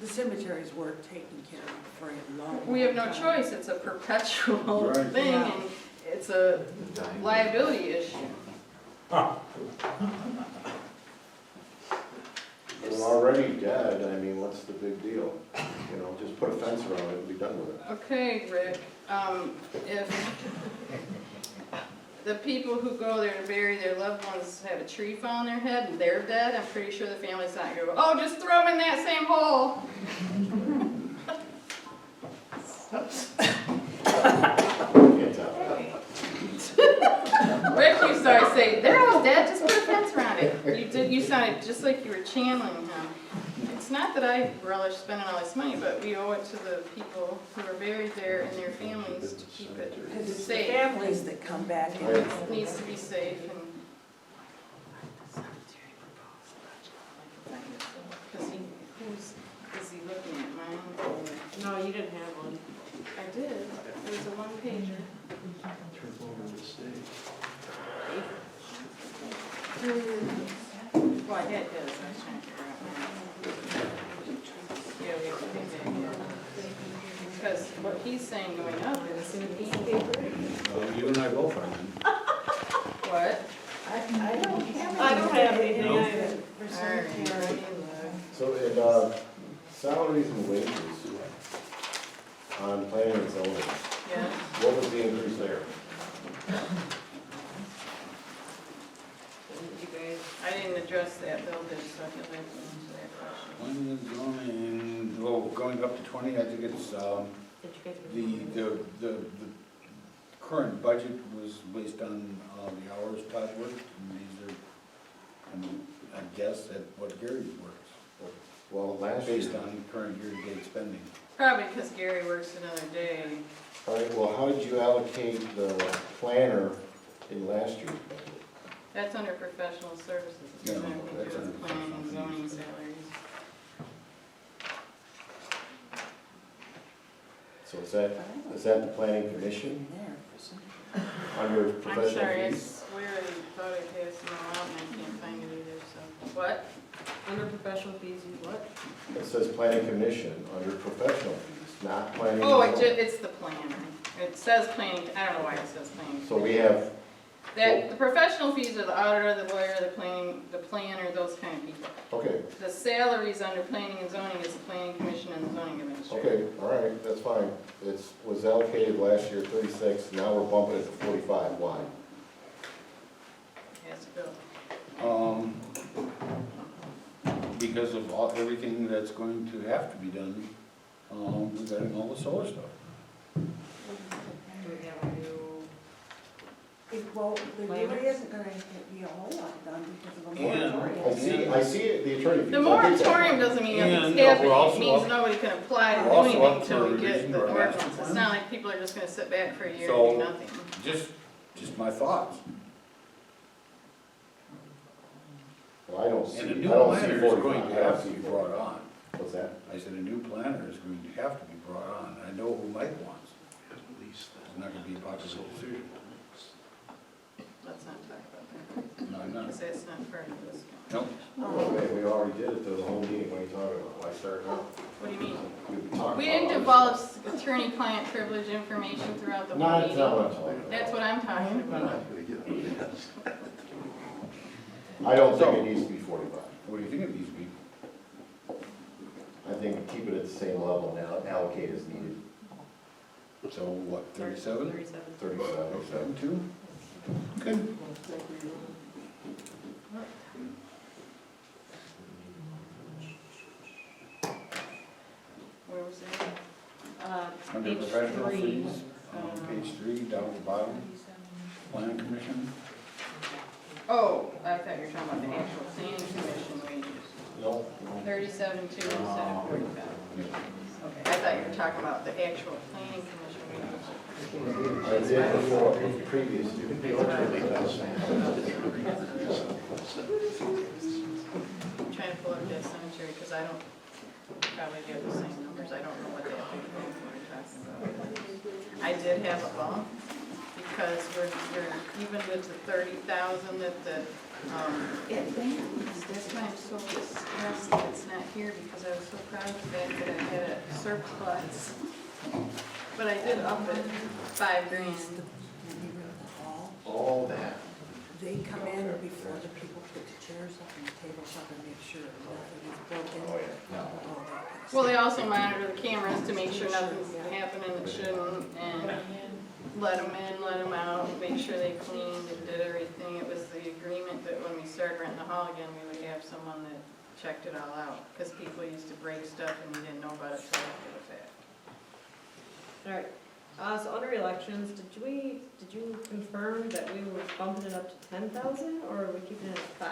the cemetery's worth taking care of for a long we have no time. choice. It's a perpetual Right. thing, Yeah. and it's a liability issue. We're already dead, I mean, what's the big deal? You know, just put a fence around it and be done with it. Okay, Rick, if the people who go there to bury their loved ones have a tree fall on their head and they're dead, I'm pretty sure the family's not gonna go, oh, just throw them in that same hole. Can't tell. Rick used to always say, they're all dead, just put a fence around it. You sounded just like you were channeling him. It's not that I relish spending all this money, but we owe it to the people who are buried there and their families to keep it Because it's the safe. families that come back and It needs to be safe and. Because is he looking at mine? or- No, you didn't have one. I did, it was a one pager. Well, I had his, I was trying to figure out mine. Yeah, we have to pay that, yeah. Because what he's saying going up is, You and I both are then. what? I don't have anything No. either. All right, let me look. So in salaries and wages on planning and zoning, Yeah, what was the increase there? address that, Bill did, so I feel like we answer that question. Planning and zoning, well, going up to 20, I think it's, Did you guys? the current budget was based on the hours Todd worked, and these are, I guess, at what Gary's works, Well, last based year, on current year-to-date spending. Probably because Gary works another day. all right, well, how did you allocate the planner in last year's budget? That's under professional services. It's Yeah, nothing to do that's with under planning and professional zoning fees. salaries. So is that the planning commission under I'm professional sorry, I fees? swear I thought I had some out and I can't find it either, so. What? Under professional fees, you what? It says planning commission under professional fees, not planning. Oh, and zoning. it's the planner. It says planning, I don't know why it says planning. So we have, That, the professional fees are the auditor, the lawyer, the planner, those kind of people. okay, The salaries under planning and zoning is the planning commission and the zoning administrator. okay, all right, that's fine. It was allocated last year 36, now we're bumping it to 45, why? Has to go. Because of everything that's going to have to be done, regarding all the solar stuff. Do we have a new? Well, there really isn't gonna be a whole lot done because of a And- moratorium. I see it, the attorney fees. The I get that. moratorium doesn't mean And nothing's we're happening, also it means up- nobody can apply to we're do also anything up until for we get revision the of our master ordinance. It's plan. not like people are just gonna sit back for a year So- and do nothing. Just my thoughts. Well, I don't see, And a I new don't see planner is going 45. to I don't have to see be 45. brought on. What's that? I said a new planner is going to have to be brought on. I know who Mike wants. It's not gonna be a popular decision. Let's not talk about that, No, I'm not. because that's not part of this. Nope. Well, man, we already did it the whole meeting, what are you talking about? Why start now? What do you mean? We talked We about didn't all divulge attorney-client privilege information throughout the this. whole No, that's not what I'm meeting. talking about. That's what I'm talking about. I don't think it needs to be 45. What do you think it needs to be? I think keep it at the same level and allocate as needed. So what, 37? 37. 32? Good. Where was that? Under Page professional 3. fees, page 3, down at the bottom, planning commission. Oh, I thought you were talking about the actual planning commission wages. No. 37.2 instead of 45. Okay, I thought you were talking about the actual planning commission wages. I did before, previous. I'm trying to pull up that cemetery, because I don't, probably have the same numbers, I don't know what that big thing we're talking about. I did have a bump, because we're even with the 30,000 that the, that's why I'm so stressed that it's not here, because I was so proud of the fact that I had a surplus. But I did up it $5,000. All that. They come in before the people put the chairs up and the tables up and make sure nothing is broken. Oh, yeah. all that kind of Well, they stuff. also monitor the cameras to make sure nothing's happening that shouldn't, and let them in, let them out, make sure they cleaned and did everything. It was the agreement that when we started renting the hall again, we would have someone that checked it all out, because people used to break stuff and you didn't know about it till after the fact. All right, so under elections, did you confirm that we were bumping it up to 10,000, or are we keeping it at 5?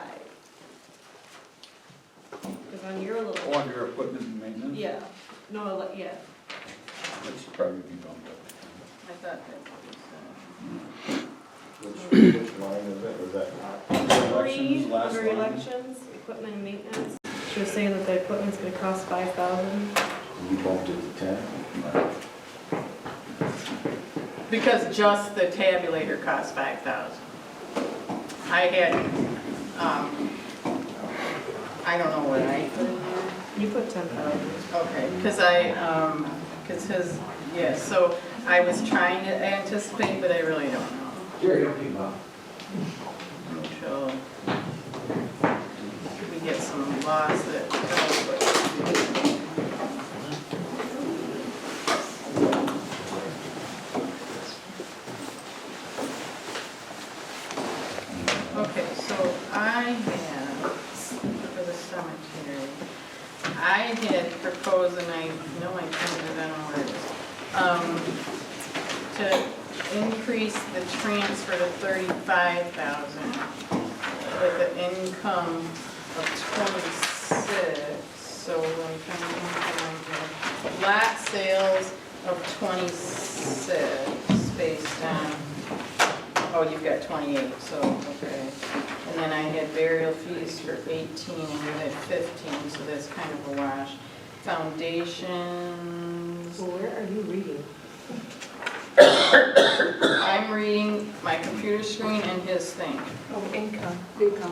Because on your Oh, little, under equipment and maintenance? yeah, no, yeah, That should probably be bumped up. I thought that was, Which line is it? Was that? Elections, last under line. elections, equipment and maintenance. She was saying that the equipment's gonna cost 5,000. We bumped it to 10. because just the tabulator cost 5,000. I had, I don't know what I put in there. You put 10,000. Okay, because his, yes, so I was trying to anticipate, but I really don't know. Until we get some laws that tell us what to do. Okay, so I have I had proposed, and I know I printed it, I don't know where it is, to increase the transfer to 35,000 with an income of 26, so I'm trying to think, lot sales of 26 based on, oh, you've got 28, so, okay. And then I had burial fees for 18 and you had 15, so that's kind of a wash. Foundations, Well, where are you reading? I'm reading my computer screen and his thing. Oh, income.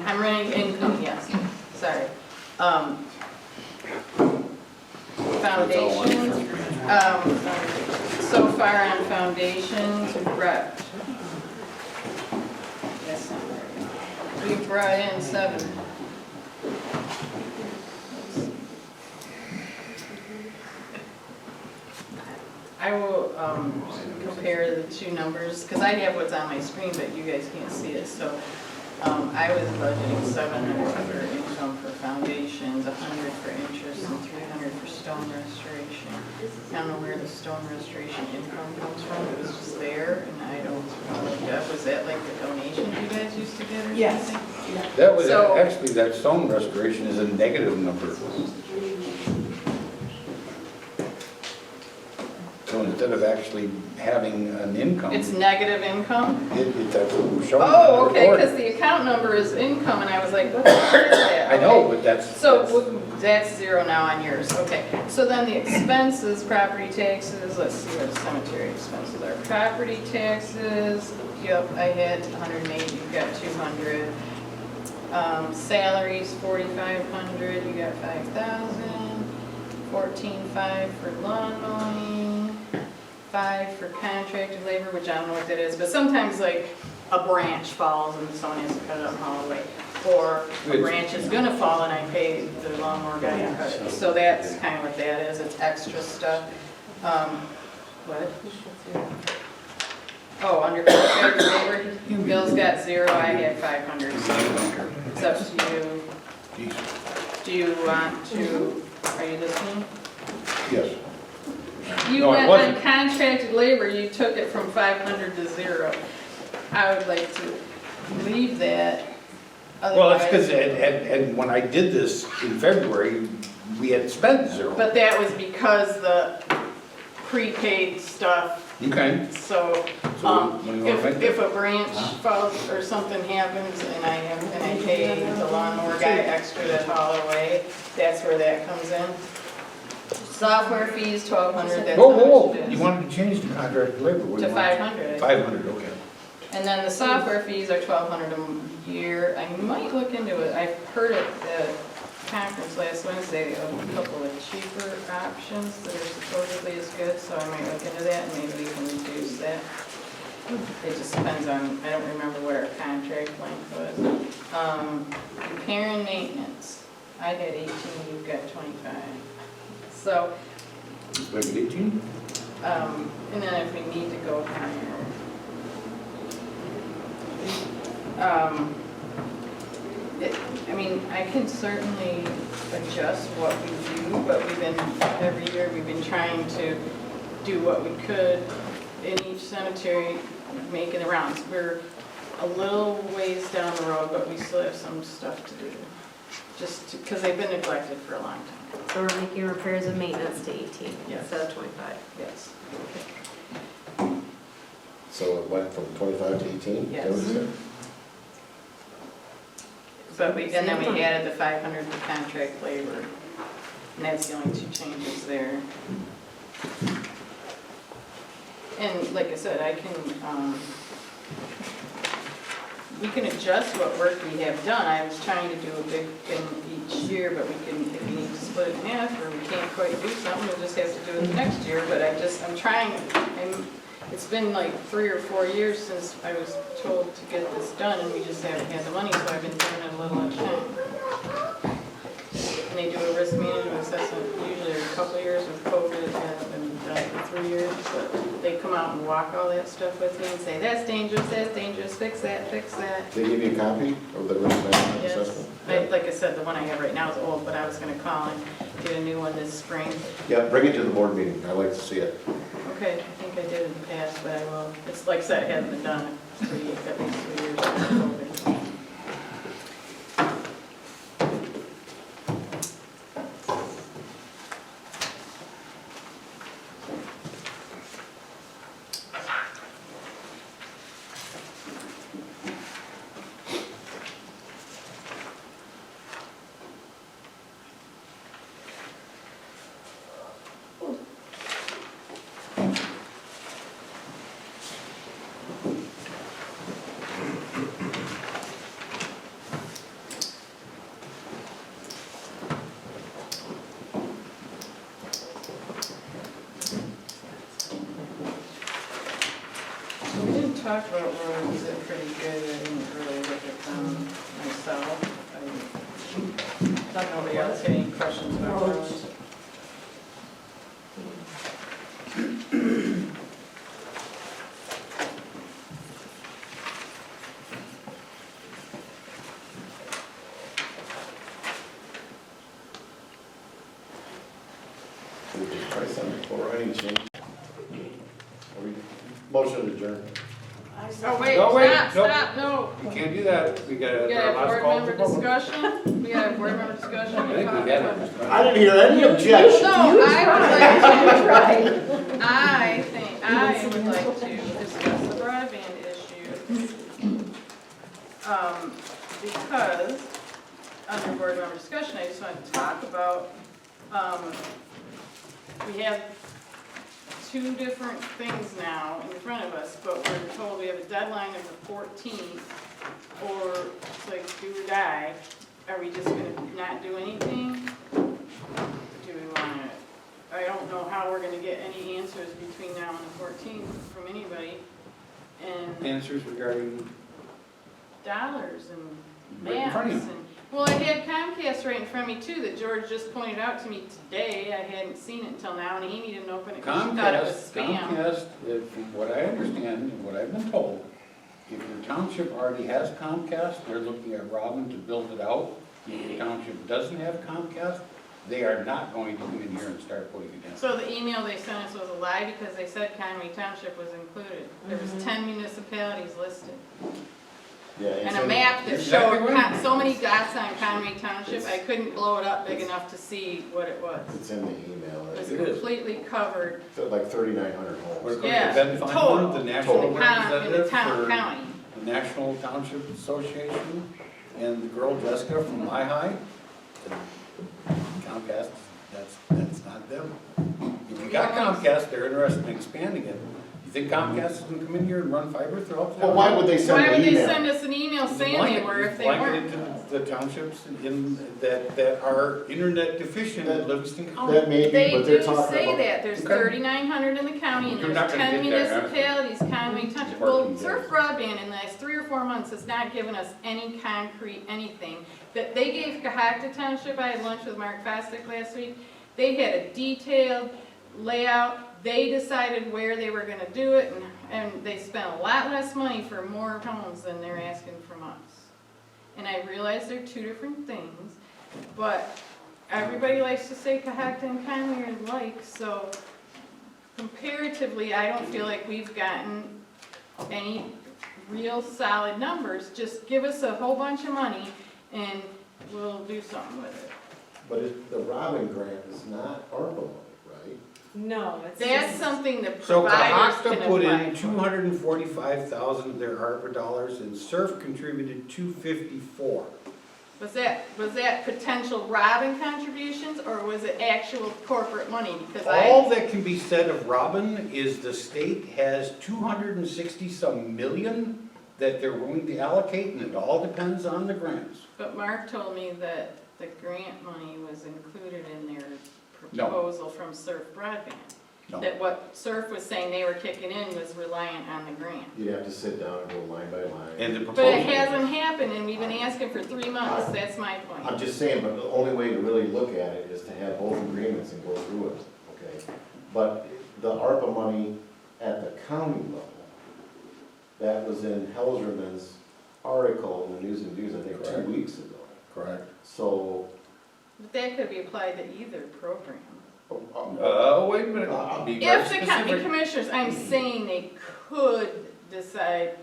I'm reading income, yes, sorry. Foundations, so far on foundations, we brought in 7. I will compare the two numbers, because I have what's on my screen, but you guys can't see it, so I was budgeting 700 for income for foundations, 100 for interest, and 300 for stone restoration. I don't know where the stone restoration income comes from, it was just there, and I don't look up. Was that like the donations you guys used to get or Yes. something? That was, So- actually, that stone restoration is a negative number. So instead of actually having an income, It's negative income? that's what we're showing. Oh, on the okay, report. because the account number is income, and I was like, what the heck is that? I know, Okay. but that's. So that's 0 now on yours, okay. So then the expenses, property taxes, let's see what the cemetery expenses are. Property taxes, yep, I had 108, you got 200. Salaries, 4,500, you got 5,000. 14,500 for lawn mowing, 5 for contracted labor, which I don't know what that is, but sometimes like a branch falls and someone has to cut it up and haul away. Or a branch is gonna fall and I pay the lawnmower guy to cut it. So that's kind of what that is, it's extra stuff. What? Oh, under contracted labor, Bill's got 0, I had 500, so it's up to you. Do you want to, are you listening? Yes. You No, I went wasn't. on contracted labor, you took it from 500 to 0. I would like to leave that. Well, it's because, Otherwise- and when I did this in February, we had spent 0. But that was because the prepaid stuff, Okay. so, So what do you want to make if that? a branch falls or something happens and I pay the lawnmower guy extra to haul away, that's where that comes in. Software fees, 1,200, that's Whoa, how whoa, whoa, much it you is. wanted to change the contract labor. What do To you want? 500. 500, okay. And then the software fees are 1,200 a year. I might look into it. I heard at the conference last Wednesday of a couple of cheaper options that are supposedly as good, so I might look into that and maybe we can reduce that. It just depends on, I don't remember what our contract length was. Repair and maintenance. I had 18, you've got 25. So, Like 18? and then if we need to go higher. I mean, I can certainly adjust what we do, but every year, we've been trying to do what we could in each cemetery, making the rounds. We're a little ways down the road, but we still have some stuff to do, just because they've been neglected for a long time. So we're making repairs and maintenance to 18 Yes. instead of 25. Yes. So it went from 25 to 18? Yes. That was it? But and then we added the 500 for contract labor, and that's the only 2 changes there. And like I said, we can adjust what work we have done. I was trying to do a big thing each year, but if we need to split it in half, or we can't quite do something, we'll just have to do it the next year. But I'm trying, it's been like 3 or 4 years since I was told to get this done, and we just haven't had the money, so I've been doing it a little at a time. And they do a risk management assessment usually every couple of years. With COVID, it hasn't been done for 3 years, but they come out and walk all that stuff with me and say, that's dangerous, fix that, fix that. They give you a copy of the risk management Yes. assessment? Like I said, the one I have right now is old, but I was gonna call and get a new one this spring. Yeah, bring it to the board meeting, I like to see it. Okay, I think I did in the past, but I will. It's like I said, it hasn't been done in at least 3 years since COVID. We didn't talk about roads, they're pretty good, I didn't really look at them myself. I thought nobody else had any questions about roads. Price on the floor, any change? Motion to adjourn. Oh, wait, No, wait, stop, nope. stop, no. You can't do that, we gotta, We our got a last board call member for public. discussion, we got a board member discussion. I think we had it. I didn't hear any objection. No, I would like to discuss the broadband issue. Because, under board member discussion, I just want to talk about, we have 2 different things now in front of us, but we're told we have a deadline of the 14th, or it's like do or die. Are we just gonna not do anything? Do we wanna, I don't know how we're gonna get any answers between now and the 14th from anybody. And Answers regarding, dollars and Right in front of maps you. and, well, I had Comcast right in front of me too, that George just pointed out to me today. I hadn't seen it until now, and Amy didn't open it because she thought it was spam. Comcast, from what I understand and what I've been told, if your township already has Comcast, they're looking at Robin to build it out. If your township doesn't have Comcast, they are not going to come in here and start putting it in. So the email they sent us was a lie because they said Conway Township was included. There was 10 municipalities listed. Yeah, And a map that Exactly showed right. so many dots on Conway Township, I couldn't blow it up big enough to see what it was. It's in the email. It was It is. completely covered Like 3,900 Or homes. according to Yeah, Ben Feinberg, total. the in national the representative for county. the National Township Association, and the girl Jessica from My High, Comcast, that's not them. If you got Comcast, they're interested in expanding it. You think Comcast is gonna come in here and run fiber throughout the Well, why would they send Why an would they email? send us an email saying they were if they weren't? Blanketed to the townships that are internet deficient in Livingston County. That may be, They but they're do talking say about. that, there's Okay. 3,900 in the county and You're there's not gonna 10 get there, huh? municipalities, Conway Township. Well, Parking Surf there. Broadband in the last 3 or 4 months has not given us any concrete anything. That they gave Cohocton Township, I had lunch with Mark Fosdick last week, they had a detailed layout, they decided where they were gonna do it, and they spent a lot less money for more homes than they're asking from us. And I realize they're 2 different things, but everybody likes to say Cohocton and Conway are alike, so comparatively, I don't feel like we've gotten any real solid numbers. Just give us a whole bunch of money and we'll do something with it. But the Robin grant is not ARPA money, right? No, it's That's just, something the So providers can Cohocton put apply in for. 245,000 of their ARPA dollars, and Surf contributed 254. Was that potential Robin contributions or was it actual corporate money? Because All that can be said of Robin is the state has 260-some million that they're willing to allocate, and it all depends on the grants. But Mark told me that the grant money was included in their No. proposal from Surf Broadband. No. That what Surf was saying they were kicking in was reliant on the grant. You'd have to sit down and go line by line. And the But proposal. it hasn't happened and we've been asking for 3 months, that's my I'm point. just saying, but the only way to really look at it is to have both agreements and go through it, okay? But the ARPA money at the county level, that was in Helserman's article in the News and Views, I think, Correct. 2 weeks ago. Correct. So But that could be applied to either program. Wait a minute, I'll be very If the county specific. commissioners, I'm saying they could decide,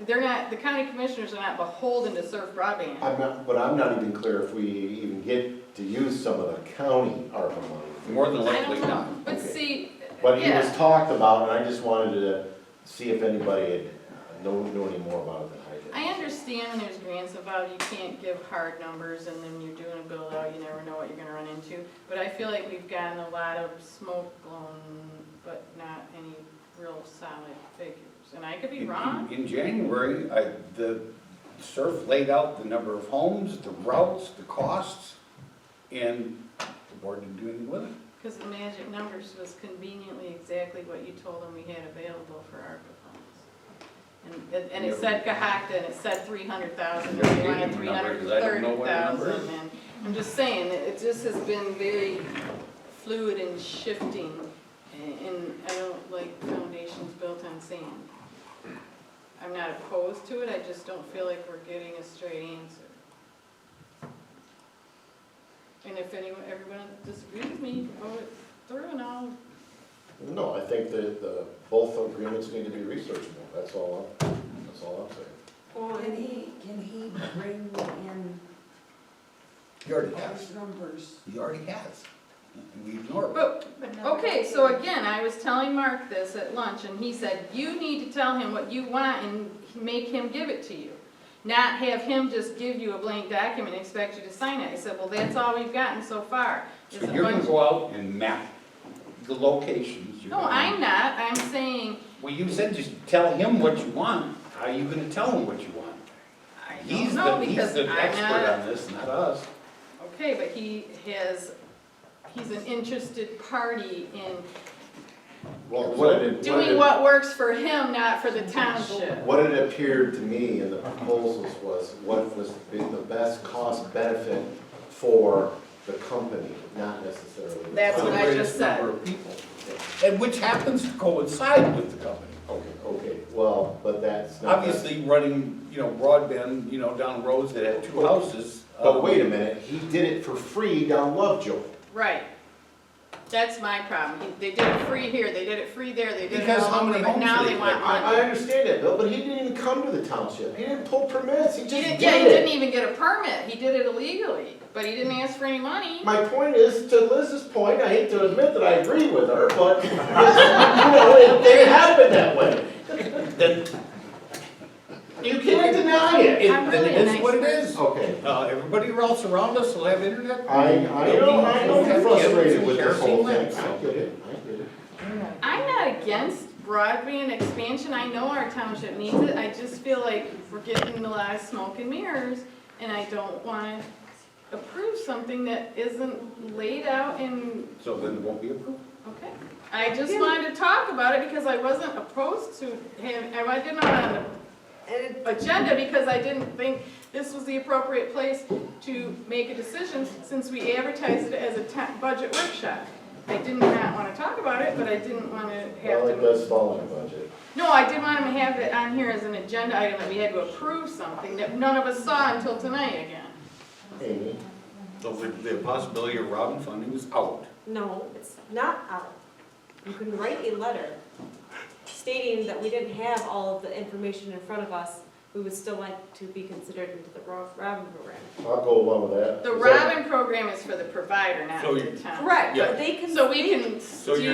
they're not, the county commissioners are not beholden to serve broadband. But I'm not even clear if we even get to use some of the county ARPA money. More than I likely don't know, not. but Okay. see, But it was yeah, talked about, and I just wanted to see if anybody had knew any more about it than I did. I understand there's grants involved, you can't give hard numbers, and then you're doing a build out, you never know what you're gonna run into. But I feel like we've gotten a lot of smoke blown, but not any real solid figures, and I could be wrong. In January, the SURF laid out the number of homes, the routes, the costs, and the board didn't do anything with it. Because the magic numbers was conveniently exactly what you told them we had available for ARPA funds. And it said Cohocton, and it said 300,000, and they wanted Never gave me a number, 'cause I don't know what the number 330,000, is. and I'm just saying, it just has been very fluid and shifting, and I don't like foundations built on sand. I'm not opposed to it, I just don't feel like we're getting a straight answer. And if everyone disagrees with me, vote it through and I'll, No, I think that both agreements need to be researchable, that's all I'm saying. Well, can he bring in He already has. those numbers? He already has. And we ignore it. but, okay, so again, I was telling Mark this at lunch and he said, you need to tell him what you want and make him give it to you. Not have him just give you a blank document and expect you to sign it. I said, well, that's all we've gotten so far. is So a you're gonna bunch- go out and map the locations. You're No, gonna- I'm not, I'm saying, Well, you said just tell him what you want. How are you gonna tell him what you want? I He's don't know the because I'm expert not. on this, not us. Okay, but he's an interested party in doing what works for him, not for the township. What it appeared to me in the proposals was what was the best cost benefit for the company, not necessarily. the That's what town. I The just greatest said. number of people. And which happens to coincide with the company. Okay, well, but that's not. Obviously, running, broadband, down roads that have two houses. But wait a minute, he did it for free down Lovejoy. Right. That's my problem. They did it free here, they did it free there, they did it Because all how over, many but homes now do they they want have? I money. understand that, Bill, but he didn't even come to the township. He didn't pull permits, he just He did didn't, yeah, he didn't it. even get a permit. He did it illegally, but he didn't ask for any money. My point is, to Liz's point, I hate to admit that I agree with her, but, it happened that way. Then You can't deny it. I'm then really it a is what it nice is. Okay. Everybody else around us will have internet. I know They'll you're have frustrated cables with this and whole kerosene thing. lamps. I get it. I'm not against broadband expansion. I know our township needs it. I just feel like we're getting a lot of smoke and mirrors, and I don't want to approve something that isn't laid out in, So then it won't be approved. okay. I just wanted to talk about it because I wasn't opposed to him, I didn't on the agenda because I didn't think this was the appropriate place to make a decision since we advertised it as a budget workshop. I did not want to talk about it, but I didn't want to have Well, it to. does fall in the budget. No, I did want to have it on here as an agenda item that we had to approve something that none of us saw until tonight again. Amy? So the possibility of Robin funding is out. No, it's not out. You can write a letter stating that we didn't have all of the information in front of us. We would still like to be considered into the Robin program. I'll go along with that. The Is that- Robin program is for the provider, not So for you- the town. Correct, Yeah. but they can. So we can So steal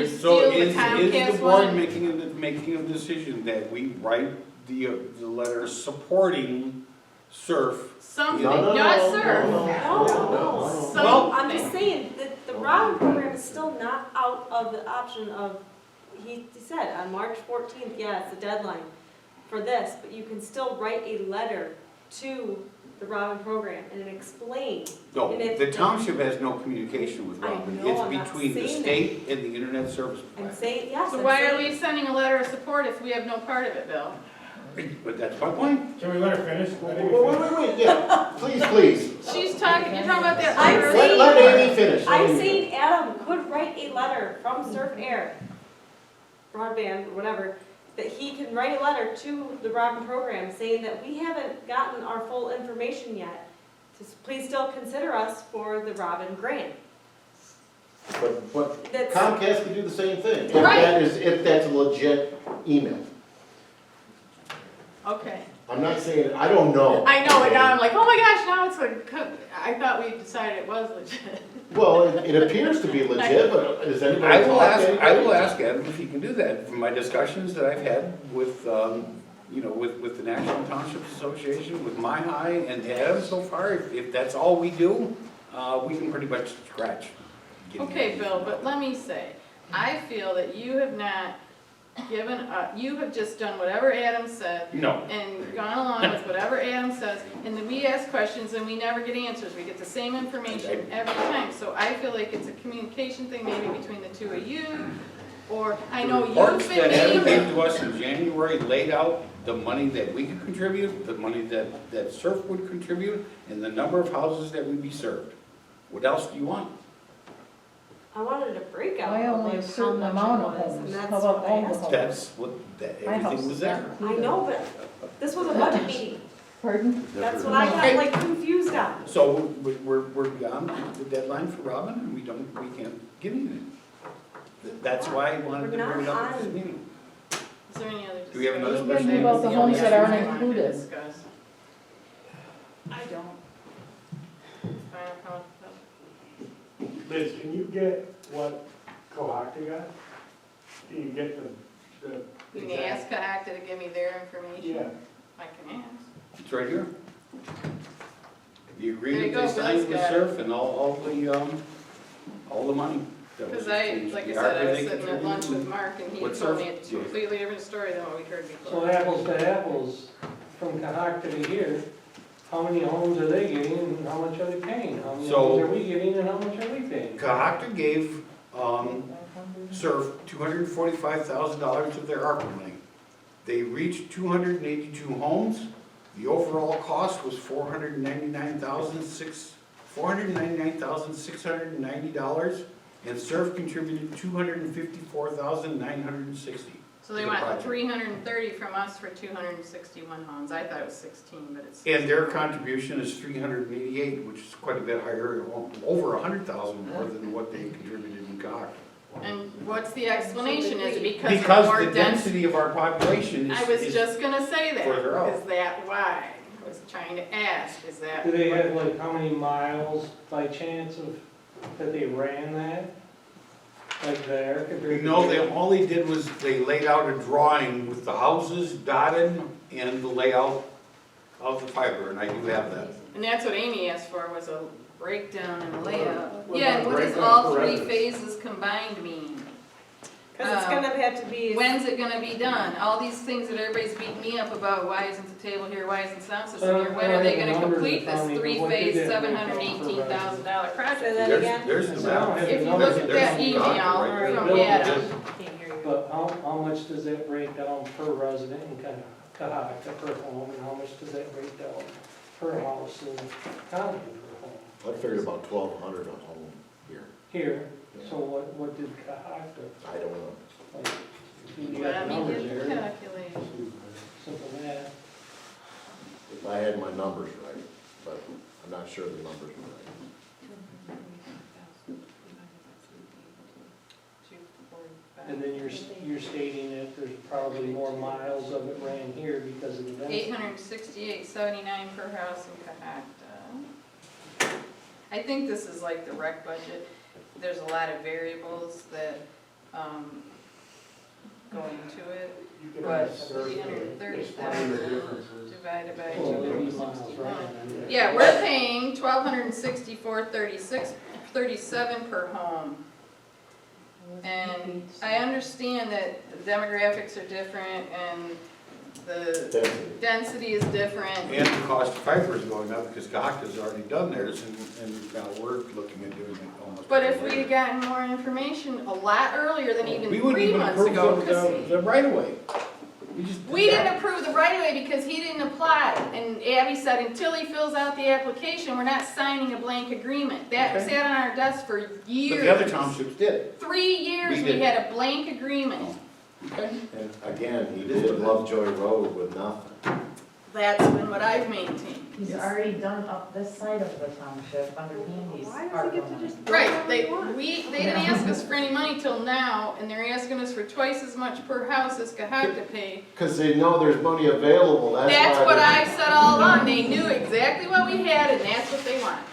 the is Comcast the board one. making a decision that we write the letter supporting SURF? Something, No, not sir. No, no. Some- I'm just saying that the Robin program is still not out of the option of, he said on March 14th, yeah, it's the deadline for this, but you can still write a letter to the Robin program and explain. No, And if- the township has no communication with I Robin. know, I'm It's not between the saying state and the internet service I'm provider. saying, yes. So I'm why are saying- we sending a letter of support if we have no part of it, Bill? But that's my point. Can we let her finish? Wait, yeah, please. She's talking, you're talking about that I'm letter. saying- Let Amy finish. Let I'm Amy saying Adam could write a letter from Surf Air, broadband, or whatever, that he can write a letter to the Robin program saying that we haven't gotten our full information yet. Just please still consider us for the Robin grant. But That's, Comcast can do the same thing, if Right. if that's a legit email. Okay. I'm not saying, I don't know. I know, and now I'm like, oh my gosh, now it's like, I thought we decided it was legit. Well, it appears to be legit, but is anybody I will talking to ask, anybody? I will ask Adam if he can do that. From my discussions that I've had with, you know, with the National Township Association, with My High and Adam so far, if that's all we do, we can pretty much scratch. getting Okay, that. Bill, but let me say, I feel that you have not given up, you have just done whatever Adam said No, and gone along with whatever Adam says, and then we ask questions and we never get answers. We get the same information every time. So I feel like it's a communication thing maybe between the two of you, or I know the reports you've been that Adam meeting. gave to us in January laid out the money that we could contribute, the money that SURF would contribute, and the number of houses that would be served. What else do you want? I wanted a breakout. Why of, only a like, how certain much amount it of was, homes? and that's How about what I all the asked. homes? That's what, that, My house everything was is there. not I know, but this was a budget meeting. Pardon? That's what I got like confused on. So we're beyond the deadline for Robin, and we can't get anything. That's why I wanted to bring it up at this meeting. Is there any other discussion? Do we have another What do you think about the homes that aren't included? I don't. Final comment, Bill? Liz, can you get what Cohocton got? Can you get the You can ask Cohocton to give me their information. Yeah. I can ask. It's right here. The There you agreement go, they signed Bill's with got it. SURF and all the money. that was Because I, exchanged. like I The said, I ARPA was they sitting at lunch with contributed. Mark and he What told me SURF it's a did. completely different story than what we heard So before. apples to apples, from Cohocton to here, how many homes are they getting and how much are they paying? How many So- homes are we getting and how much are we paying? Cohocton gave SURF $245,000 of their ARPA money. They reached 282 homes. The overall cost was $499,690, and SURF contributed $254,960. So they to the want project. 330 from us for 261 homes. I thought it was 16, but it's. And their contribution is 388, which is quite a bit higher, over 100,000 more than what they contributed in Cohocton. And what's the explanation? Is it because of Because more the dense? density of our population I is, was is just gonna say that. further out. Is that why? I was trying to ask, is that? Do they have like how many miles by chance of, that they ran that? Like there? compared to No, here? all they did was they laid out a drawing with the houses dotted and the layout of the fiber, and I do have that. And that's what Amy asked for, was a breakdown and a layout. What Yeah, and about what does breakdown all for three residents? phases combined mean? Cause it's gonna have to be. When's it gonna be done? All these things that everybody's beating me up about, why isn't the table here, why isn't sound system here? When are they gonna complete this three-phase, $718,000 Say project? that again? There's the So I don't map. have If the you numbers. look at that email from Adam, But how much does that break down per resident in Cohocton per home, and how much does that break down per house in Conway per home? I figured about 1,200 a home here. Here, so what did Cohocton, I don't know. like, you let got the me numbers get the there, calculation. simple math. If I had my numbers right, but I'm not sure the numbers are right. And then you're stating that there's probably more miles of it ran here because of the density. 868.79 per house in Cohocton. I think this is like the rec budget. There's a lot of variables that go into it. You can But assert that 330,000 divided by Well, there is 261. miles ran. Yeah, we're paying $1,264.37 per home. And I understand that the demographics are different and the Density. density is different. And the cost of fiber is going up because Cohocton's already done theirs, and now we're looking at doing it almost. But if we'd gotten more information a lot earlier than even We wouldn't 3 even months approve ago, because the right of way. we didn't approve the right of way because he didn't apply. And Abby said, until he fills out the application, we're not signing a blank agreement. That Okay. sat on our desk for But years. the other townships did. 3 years We we did. had a blank agreement. Okay. And again, he did Lovejoy Road with nothing. That's been what I've maintained. He's already done up this side of the township under Handy's. Why does he get to just? Right, they didn't ask us for any money till now, and they're asking us for twice as much per house as Cahock to pay. Because they know there's money available, that's why. That's what I said all along, they knew exactly what we had, and that's what they wanted.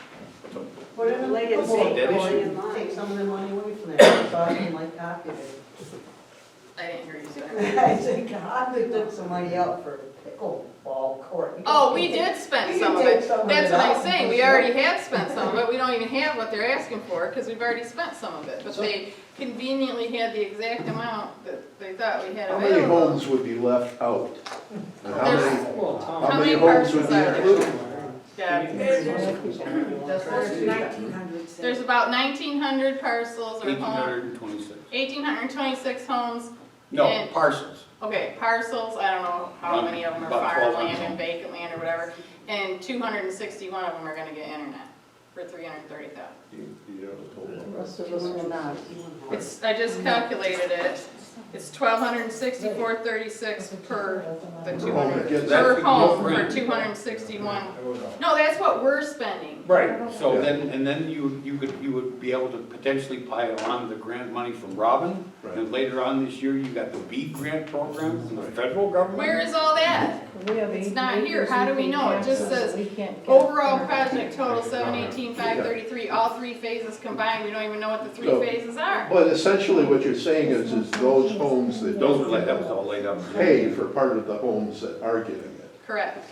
Put in a Lay it couple safe, of Corey, money in and line. take some of the money away from that, so I can like copy it. I didn't hear you say that. I think Conway took some money out for pickleball court. Oh, we did spend some of it, that's what I'm saying, we already have spent some of it, we don't even have what they're asking for, because we've already spent some of it, but they conveniently had the exact amount that they thought we had How many available. homes would be left out? And how There's- many, Well, Tom. how How many many homes would parcels be are there? included? Yeah, There's 1,900. there's about 1,900 parcels or homes, 1,826. 1,826 homes. No, And- parcels. Okay, parcels, I don't know how many of them are About farmland 1,200. and vacant land or whatever, and 261 of them are gonna get internet for 330,000. The rest of us will not. It's, I just calculated it, it's 1,264.36 per the 200, per home for 261. No, that's what we're spending. Right, so then you would be able to potentially pile on the grant money from Robin. And later on this year, you got the BEAT grant program from the federal government. Where is all that? It's not here, how do we know? It just says overall project total 718,533, all three phases combined, we don't even know what the three So- phases are. But essentially what you're saying is those homes that Those were don't like, that was all laid up. pay for part of the homes that are getting it. Correct.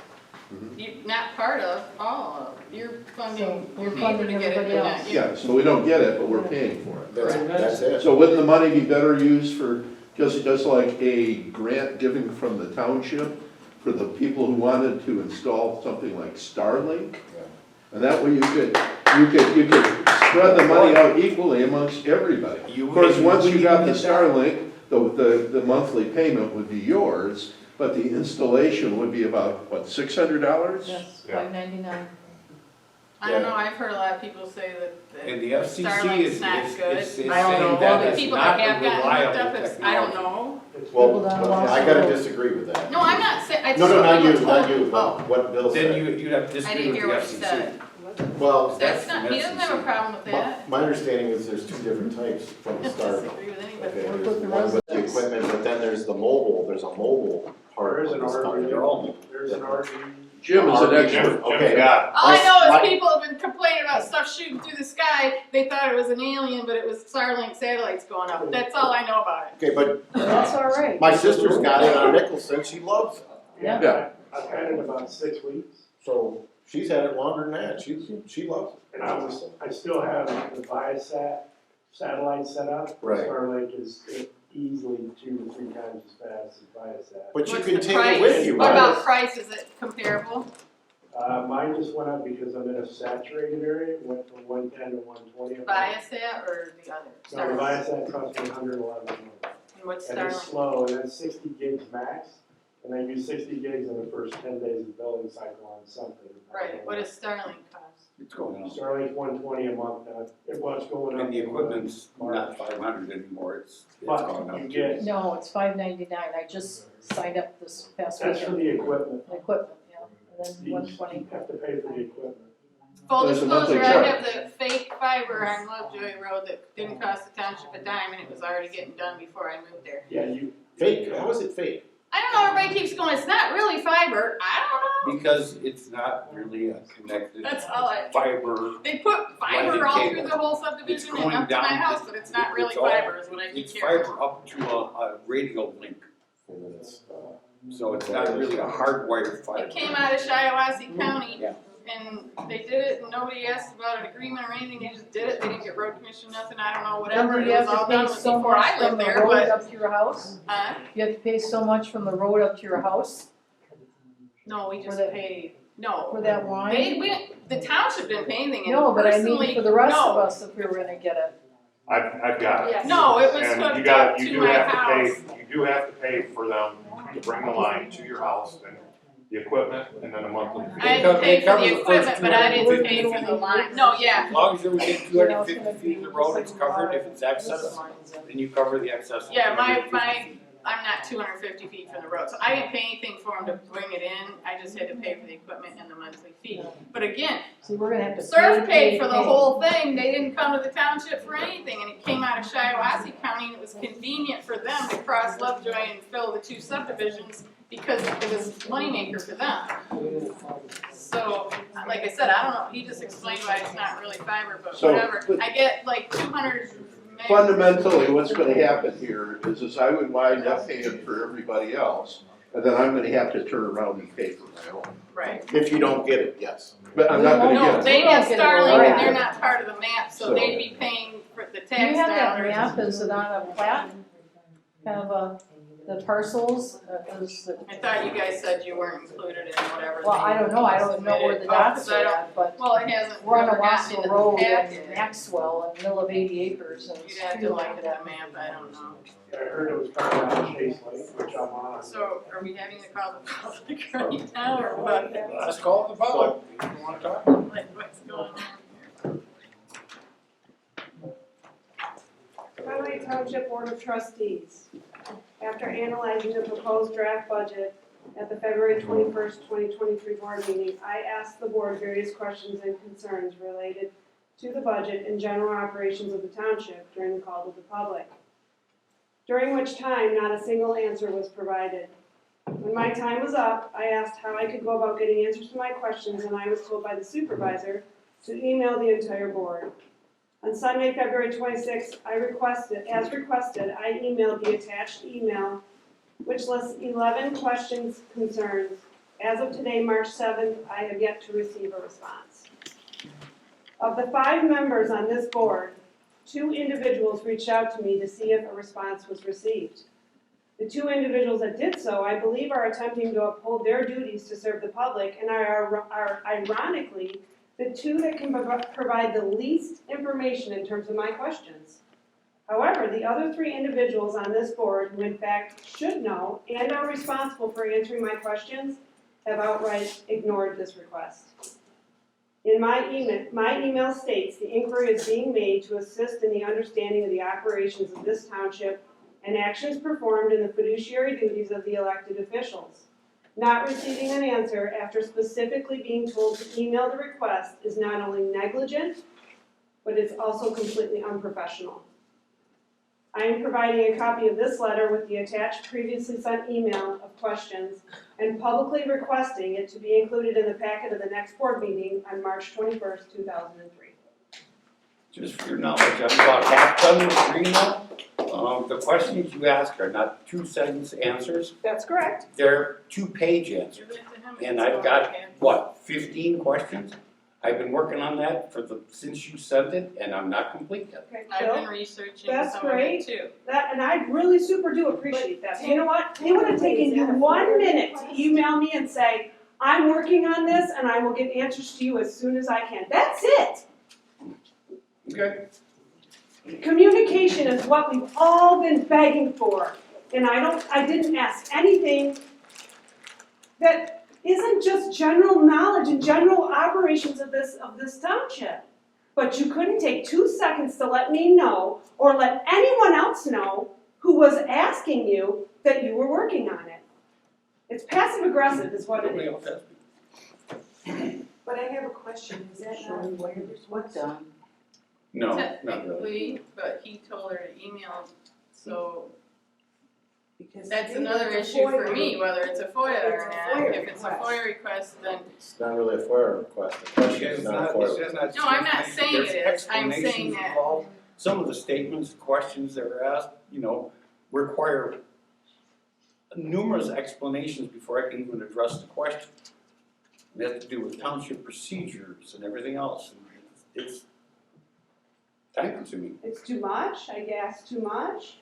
Mhm. You, not part of, all of, you're funding So your we're neighbor to funding get it, everybody but not else. you. Yeah, so we don't get it, but we're paying for it. That's it. So wouldn't the money be better used for, just like a grant giving from the township for the people who wanted to install something like Starlink? And that way you could spread the money out equally amongst everybody. Of course, once you got the Starlink, the monthly payment would be yours, but the installation would be about, what, $600? Yes, $599. I don't know, I've heard a lot of people say that And the FCC Starlink's is not good. saying I don't know. that Well, the it's people not that have a gotten hooked reliable up, it's, I don't technology. know. People down Wall I gotta Street. disagree with that. No, I'm not saying, I just. No, not you, told not you, Oh, what Bill Then said. you'd have to I disagree didn't with hear the what you FCC. said. Well, That's not, he doesn't have a FCC. problem with that. my understanding is there's two different types from I the don't start. disagree with anybody. Okay, there's one with the equipment, but then there's a mobile part There's of an this stuff. RV. They're all. There's an RV. Jim is an expert. Okay. All I know My- is people have been complaining about stuff shooting through the sky. They thought it was an alien, but it was Starlink satellites going up. That's all I know about it. Okay, but That's all right. my sister's got it on Nicholson, she loves it. Yeah. I've had it about 6 weeks, So she's had it longer than that, she loves it. and I still have the Viasat satellite set up. Right. Starlink is easily 2 to 3 times as fast as Viasat. But you What's can the take price? it with you, What right? about price? Is it comparable? Mine just went up because I'm in a saturated area, it went from 110 to 120. Viasat or the other? No, the Starlink? Viasat cost me $111 a month. And what's And it's Starlink? slow, and then 60 gigs max, and I use 60 gigs in the first 10 days of billing cycle on something. Right, what does Starlink cost? It's going up. Starlink's 120 a month now, it was going up. And the equipment's not 500 anymore, it's But gone up. you get, No, it's $599. I just signed up this past that's for weekend. the equipment, The equipment, yeah, and then you 120. have to pay for the equipment. Full There's a monthly disclosure, I charge. have the fake fiber on Lovejoy Road that didn't cost the township a dime and it was already getting done before I moved there. Yeah, you, Fake, how is it fake? I don't know, everybody keeps going, it's not really fiber, I don't know. Because it's not really a connected That's all fiber. They put fiber Like a all cable. through the whole It's subdivision going and up to my down, house, but it's not really it's all- fiber is what I keep It's hearing. fiber up to a radial link, And then it's, so it's not really a hardwired fiber. It came out of Shiawassee County Yeah. and they did it and nobody asked about an agreement or anything, they just did it, they didn't get road commission, nothing, I don't know, whatever, Remember, it you was have to all pay done so before much I from lived the there, road but, up to your house? You have to pay so much from the road up to your house no, we just For the- paid, no. for that line? The township didn't pay anything and No, but I personally, mean for the rest of no. us, if we were gonna get it. I've got it. Yes. No, it was And you hooked got, up you to do my have to house. pay, you do have to pay for them to bring the line to your house and the equipment and then a monthly fee. I had to pay for cover the the first equipment, but I didn't 250 pay for the line, no, yeah. As long as you're within 250 feet of the road, it's covered, if it's excess, then you cover the excess. of Yeah, 250 my feet. I'm not 250 feet from the road, so I didn't pay anything for them to bring it in, I just had to pay for the equipment and the monthly fee. But again, See, we're gonna have to. Surf paid for the whole thing, they didn't come to the township for anything, and it came out of Shiawassee County, and it was convenient for them to cross Lovejoy and fill the 2 subdivisions, because it was a moneymaker for them. So, like I said, I don't know, he just explained why it's not really fiber, but So, whatever. I get like 200 meg. Fundamentally, what's gonna happen here is I would wind up paying for everybody else, and then I'm gonna have to turn around and pay for my own. Right. If you don't get it, yes. But I'm not gonna No, get it. they get get it. Starlink and they're Right. not part of the map, so So- they'd be paying for the Do tax you have that dollars. map, is it on a plat? Kind of the parcels, is, I thought you guys said you weren't included in whatever. well, I don't know, I don't know where the dots Oh, 'cause I are don't- at, but Well, it hasn't we're on never a gotten into Wassel the Road packet. and Maxwell and Mill of 80 Acres and. You'd have to look at that map, I don't know. I heard it was part of Chase Lake, which I'm on. So, are we having to call the public right now, or what? Let's call it the public. You wanna talk? Like, what's going on here? Conway Township Board of Trustees, after analyzing the proposed draft budget at the February 21st, 2023 board meeting, I asked the board various questions and concerns related to the budget and general operations of the township during the call to the public, during which time not a single answer was provided. When my time was up, I asked how I could go about getting answers to my questions, and I was told by the supervisor to email the entire board. On Sunday, February 26th, as requested, I emailed the attached email, which lists 11 questions, concerns. As of today, March 7th, I have yet to receive a response. Of the 5 members on this board, 2 individuals reached out to me to see if a response was received. The 2 individuals that did so, I believe, are attempting to uphold their duties to serve the public and are ironically the 2 that can provide the least information in terms of my questions. However, the other 3 individuals on this board who in fact should know and are responsible for answering my questions have outright ignored this request. In my email states the inquiry is being made to assist in the understanding of the operations of this township and actions performed in the fiduciary duties of the elected officials. Not receiving an answer after specifically being told to email the request is not only negligent, but it's also completely unprofessional. I am providing a copy of this letter with the attached previously sent email of questions and publicly requesting it to be included in the packet of the next board meeting on March 21st, 2003. Just for your knowledge, I'm about half done with reading that. The questions you ask are not 2-sentence answers, That's correct. they're 2-page answers. Give it to him. And I've got, what, 15 questions? I've been working on that since you sent it, and I'm not complete yet. Okay, I've been Bill, researching that's some of it great. too. and I really super do appreciate that. So you know what? It would have taken you 1 minute to email me and say, I'm working on this and I will get answers to you as soon as I can. That's it. Okay. Communication is what we've all been begging for. And I didn't ask anything that isn't just general knowledge and general operations of this township. But you couldn't take 2 seconds to let me know or let anyone else know who was asking you that you were working on it. It's passive aggressive is what it Nobody is. else has me. But I have a question, is that not what's done? No, not really. Technically, but he told her to email, so Because that's maybe another it's a issue for FOIA. me, whether it's a FOIA or It's a not. FOIA If it's a request. FOIA request, then, It's not really a FOIA request, the question is not a FOIA request. no, I'm not saying it There's is, I'm saying explanations that. involved. Some of the statements, questions that are asked, require numerous explanations before I can even address the question. It has to do with township procedures and everything else. It's time consuming. It's too much, I guess, too much.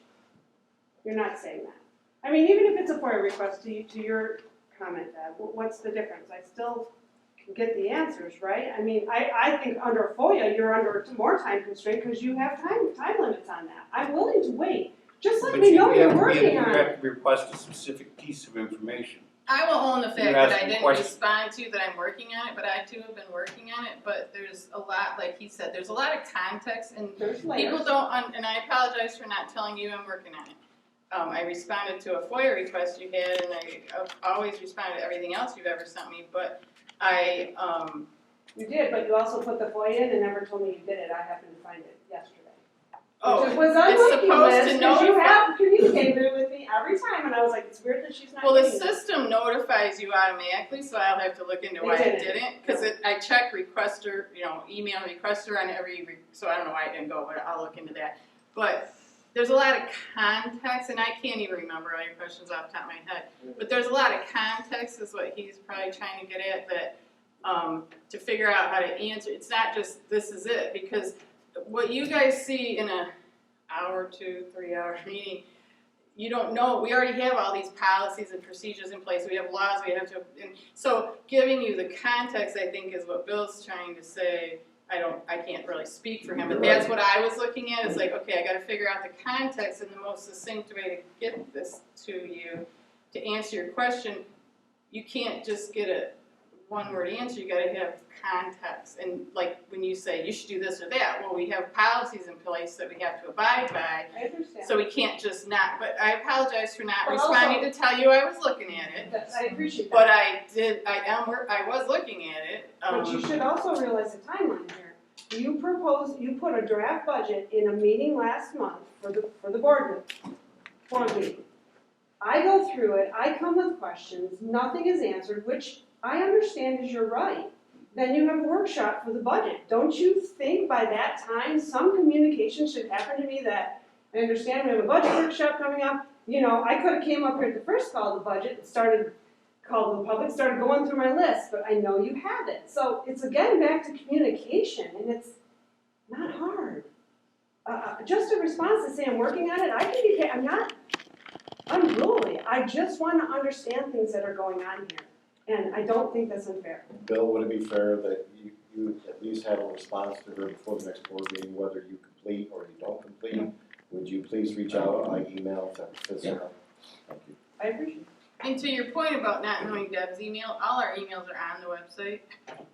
You're not saying that. I mean, even if it's a FOIA request to your comment, Deb, what's the difference? I still can get the answers, right? I mean, I think under FOIA, you're under more time constraint because you have time limits on that. I'm willing to wait. Just let me know you're working on You it. have to request a specific piece of information. I will own the fact You're that I asking didn't questions. respond to, that I'm working on it, but I too have been working on it, but there's a lot, like he said, there's a lot of context, and There's people layers. don't, and I apologize for not telling you I'm working on it. I responded to a FOIA request you had, and I've always responded to everything else you've ever sent me, but You did, but you also put the FOIA in and never told me you did it. I happened to find it yesterday. Oh, Which was it's unlike you, supposed Liz, to because you notify. have communicated with me every time, and I was like, it's weird that she's not Well, the getting it. system notifies you automatically, so I'll have to look into why it didn't, because I check requester, email requester on every, so I don't know why it didn't go, but I'll look into that. But there's a lot of context, and I can't even remember all your questions off the top of my head, but there's a lot of context is what he's probably trying to get at, that to figure out how to answer. It's not just this is it, because what you guys see in a hour, 2, 3 hour meeting, you don't know. We already have all these policies and procedures in place. We have laws. We have to, and so giving you the context, I think, is what Bill's trying to say. I can't really speak for him, but that's what I was looking at. It's like, okay, I got to figure out the context and the most succinct way to get this to you to answer your question. You can't just get a one-word answer. You got to have context. And like when you say you should do this or that, well, we have policies in place that we have to abide by. I understand. So we can't just not. But I apologize for not But responding to tell you I was looking at it. I appreciate that. But I was looking at it. But you should also realize the timeline here. You put a draft budget in a meeting last month for the board meeting. I go through it, I come with questions, nothing is answered, which I understand is your right. Then you have a workshop for the budget. Don't you think by that time some communication should happen to me that I understand we have a budget workshop coming up? I could have came up here at the first call of the budget and called the public, started going through my list, but I know you have it. So it's again back to communication, and it's not hard. Just a response to say I'm working on it, I can be, I'm not unruly. I just want to understand things that are going on here, and I don't think that's unfair. Bill, would it be fair that you at least have a response to her before the next board meeting, whether you complete or you don't complete? Would you please reach out by email to Fitzgerald? Thank you. I appreciate it. And to your point about not knowing Deb's email, all our emails are on the website,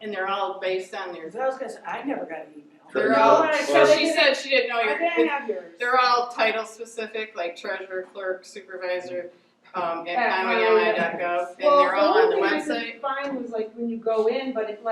and they're all based on their. Because I was gonna say, I never got an email. They're all. Well, So she said she didn't know I your. didn't have yours. They're all title specific, like treasurer, clerk, supervisor, at Conway. conway.gov, and they're all on the only thing website. I could find was like when you go in, but it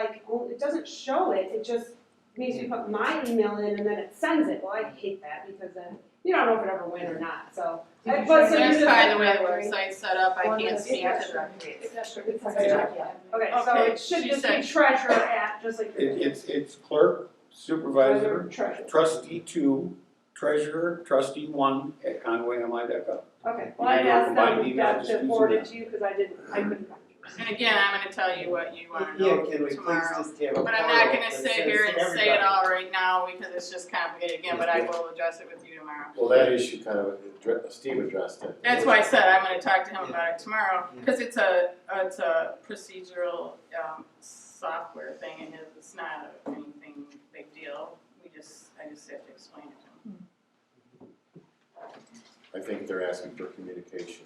doesn't show it. It just makes me put my email in and then it sends it. Well, I hate that because then you don't know if it ever went or not. So. That's by the way the website's set up. I can't speak to that. Okay, so it should just be treasurer at, just like. It's clerk, supervisor, Treasurer. trustee 2, treasurer, trustee 1 at conwaymi.gov. Okay, well, I asked them to forward it to you because I couldn't find it. And again, I'm gonna tell you what you wanna Yeah, know can we please tomorrow. just have a But I'm not follow-up gonna that sit says here and say everybody? it all right now because it's just complicated again, but I will address it with you tomorrow. Well, that issue kind of, Steve addressed it. That's why I said I'm gonna talk to him about it tomorrow, because it's a procedural, software thing, and it's not anything big deal. I just have to explain it to him. I think they're asking for communication.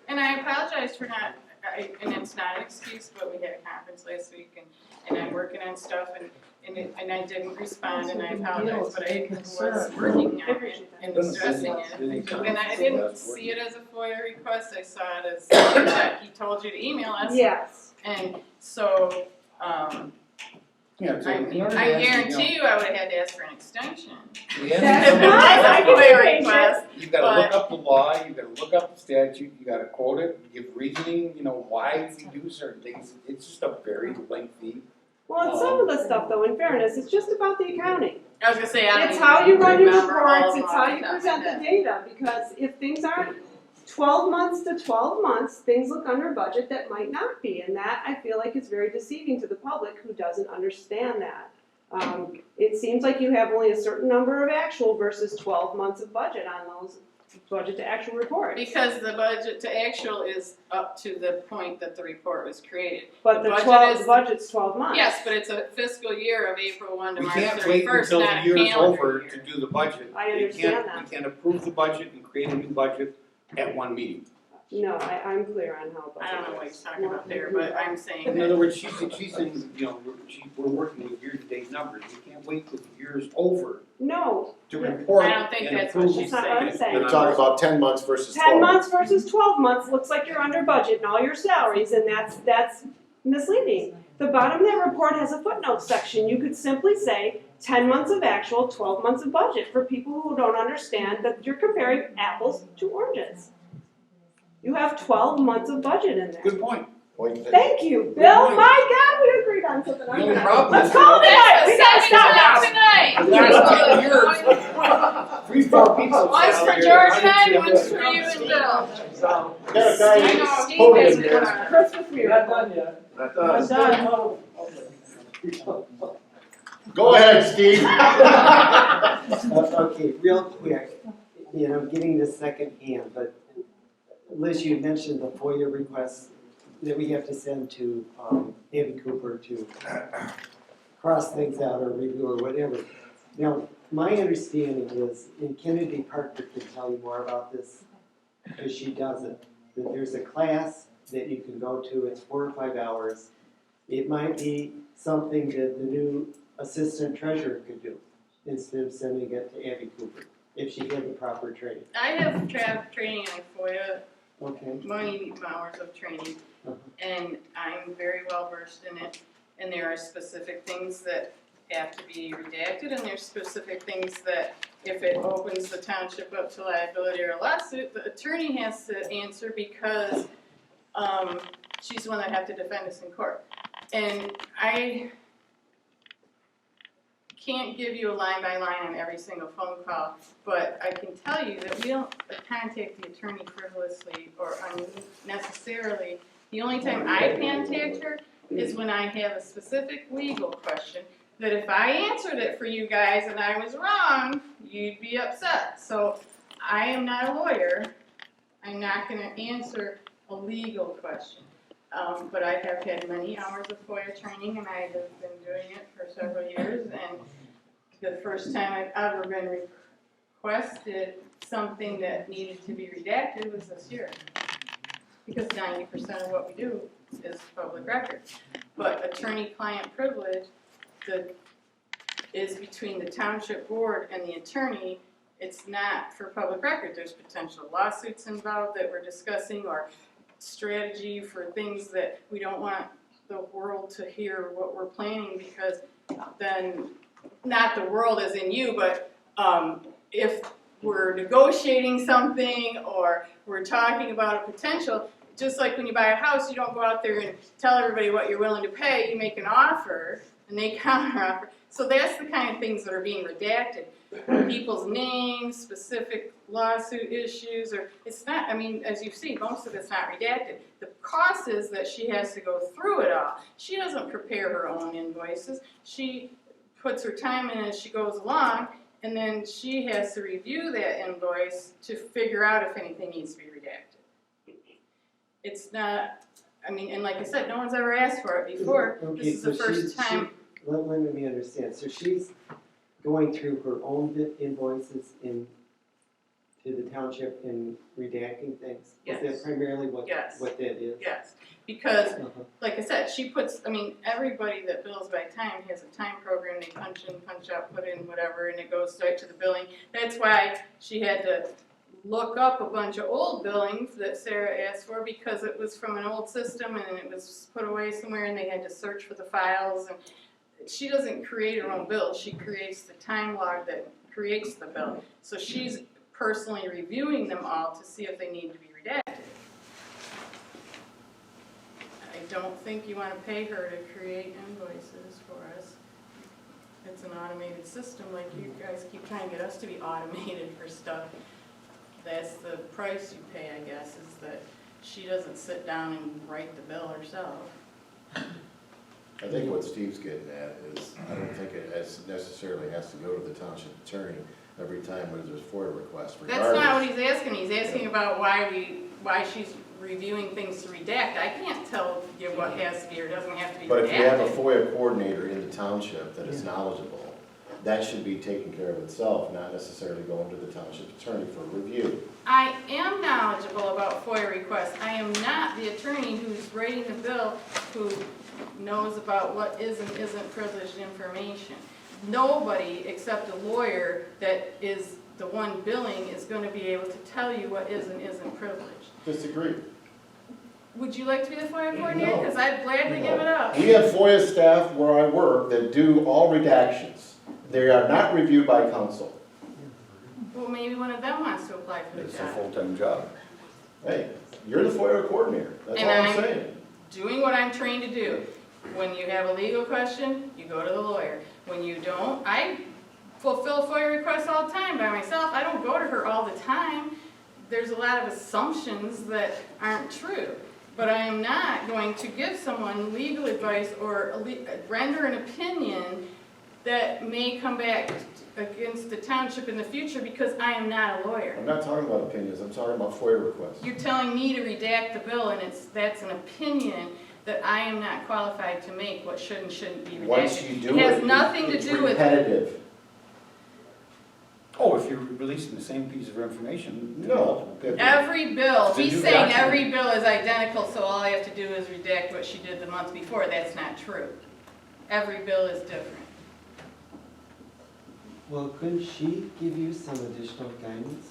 And I apologize for not, and it's not an excuse, but we had a conference last week, and I'm working on stuff, and I didn't respond, and I apologize, but I was working on it and addressing it. And I didn't see it as a FOIA request, I saw it as that he told you to email us. Yes. And so, Yeah, so I guarantee you I would have had to ask for an extension. That's If it was fine. a FOIA request. You gotta look up the law, you gotta look up the statute, you gotta quote it, give reasoning, why we do certain things. It's just a very lengthy. Well, it's some of the stuff though, in fairness, it's just about the accounting. I was gonna say, I don't It's even how you run your remember all reports, of them it's off how the you top of my present the head. data, because if things aren't 12 months to 12 months, things look under budget that might not be, and that I feel like is very deceiving to the public who doesn't understand that. It seems like you have only a certain number of actual versus 12 months of budget on those budget to actual reports. Because the budget to actual is up to the point that the report was created. But the budget's 12 months. Yes, but it's a fiscal year of April 1 to We March 31st, can't wait until not the a year is calendar over year. to do the budget. I understand that. We can't approve the budget and create a new budget at one meeting. No, I'm clear on how budget I don't know what works. he's talking about there, but I'm saying In that. other words, she's saying, we're working with year-to-date numbers. We can't wait till the year is over No, To report. I don't think and that's what approve. she's That's not what I'm saying. saying. You're talking about 10 months versus 12 10 months. months versus 12 months, looks like you're under budget in all your salaries, and that's misleading. The bottom of that report has a footnote section. You could simply say 10 months of actual, 12 months of budget for people who don't understand that you're comparing apples to oranges. You have 12 months of budget in there. Good point. Thank you, Bill. My God, we agreed on something. The only problem Let's is- call it tonight. We gotta stop. Tonight. The last 10 years, 3-4 people. One's for George and I, one's for you and Bill. So, Got a guy I know, Steve quoting has here. one. Christmas We're not miracle. done yet. I'm done. Go ahead, Steve. Okay, real quick, and I'm getting this second hand, but Liz, you mentioned the FOIA requests that we have to send to Andy Cooper to cross things out or review or whatever. Now, my understanding is, and Kennedy Parker can tell you more about this, because she does it, that there's a class that you can go to, it's 4 or 5 hours. It might be something that the new assistant treasurer could do, instead of sending it to Abby Cooper, if she had the proper training. I have training on FOIA, Okay. many hours of training, and I'm very well versed in it. And there are specific things that have to be redacted, and there's specific things that if it opens the township up to liability or a lawsuit, the attorney has to answer because she's the one that have to defend us in court. And I can't give you a line by line on every single phone call, but I can tell you that we don't contact the attorney frivolously or unnecessarily. The only time I contact her is when I have a specific legal question that if I answered it for you guys and I was wrong, you'd be upset. So I am not a lawyer. I'm not going to answer a legal question. But I have had many hours of FOIA training, and I have been doing it for several years. And the first time I've ever been requested something that needed to be redacted was this year, because 90% of what we do is public record. But attorney-client privilege is between the township board and the attorney. It's not for public record. There's potential lawsuits involved that we're discussing, or strategy for things that we don't want the world to hear what we're planning, because then, not the world as in you, but if we're negotiating something or we're talking about a potential, just like when you buy a house, you don't go out there and tell everybody what you're willing to pay. You make an offer and they counteroffer. So that's the kind of things that are being redacted. People's names, specific lawsuit issues, or it's not, I mean, as you see, most of it's not redacted. The cost is that she has to go through it all. She doesn't prepare her own invoices. She puts her time in as she goes along, and then she has to review that invoice to figure out if anything needs to be redacted. It's not, I mean, and like I said, no one's ever asked for it before. Okay, This is the so first time. Let me understand. So she's going through her own invoices to the township and redacting things? Yes. Is that primarily what that is? Yes, because, like I said, she puts, I mean, everybody that bills by time has a time program. They punch in, punch out, put in whatever, and it goes straight to the billing. That's why she had to look up a bunch of old billings that Sarah asked for, because it was from an old system and it was put away somewhere and they had to search for the files. And she doesn't create her own bill. She creates the time log that creates the bill. So she's personally reviewing them all to see if they need to be redacted. I don't think you want to pay her to create invoices for us. It's an automated system, like you guys keep trying to get us to be automated for stuff. That's the price you pay, I guess, is that she doesn't sit down and write the bill herself. I think what Steve's getting at is, I don't think it necessarily has to go to the township attorney every time there's a FOIA request. That's not what he's asking. He's asking about why she's reviewing things to redact. I can't tell you what has to be or doesn't have to be redacted. But if you have a FOIA coordinator in the township that is knowledgeable, that should be taken care of itself, not necessarily going to the township attorney for review. I am knowledgeable about FOIA requests. I am not the attorney who's writing the bill who knows about what is and isn't privileged information. nobody except a lawyer that is the one billing is gonna be able to tell you what is and isn't privileged. Disagree. Would you like to be the FOIA coordinator? No. Because I'd gladly give it up. We have FOIA staff where I work that do all redactions. They are not reviewed by council. Well, maybe one of them wants to apply for the It's a job. full-time job. Hey, you're the FOIA coordinator, that's all And I'm I'm saying. doing what I'm trained to do. When you have a legal question, you go to the lawyer. When you don't, I fulfill FOIA requests all the time by myself. I don't go to her all the time. There's a lot of assumptions that aren't true. But I am not going to give someone legal advice or render an opinion that may come back against the township in the future because I am not a lawyer. I'm not talking about opinions, I'm talking about FOIA requests. You're telling me to redact the bill and that's an opinion that I am not qualified to make what should and shouldn't be redacted. Once you do It has it, nothing to it's do with it. repetitive. Oh, if you're releasing the same piece of information. No. Every bill, It's a he's new saying document. every bill is identical, so all I have to do is redact what she did the month before. That's not true. Every bill is different. Well, couldn't she give you some additional guidance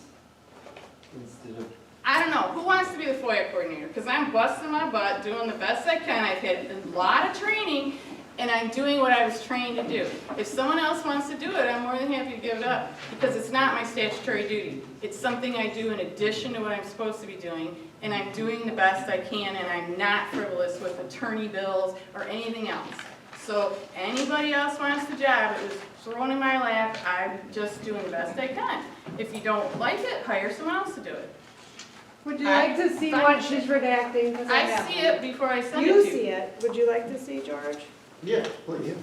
instead of? I don't know, who wants to be the FOIA coordinator? Because I'm busting my butt, doing the best I can. I've had a lot of training, and I'm doing what I was trained to do. If someone else wants to do it, I'm more than happy to give it up, because it's not my statutory duty. It's something I do in addition to what I'm supposed to be doing, and I'm doing the best I can, and I'm not frivolous with attorney bills or anything else. So anybody else wants the job, it was thrown in my lap, I'm just doing the best I can. If you don't like it, hire someone else to do it. Would you like to see what she's redacting? 'Cause I have see one. it before I send it to You you. see it. Would you like to see, George? Yeah, please.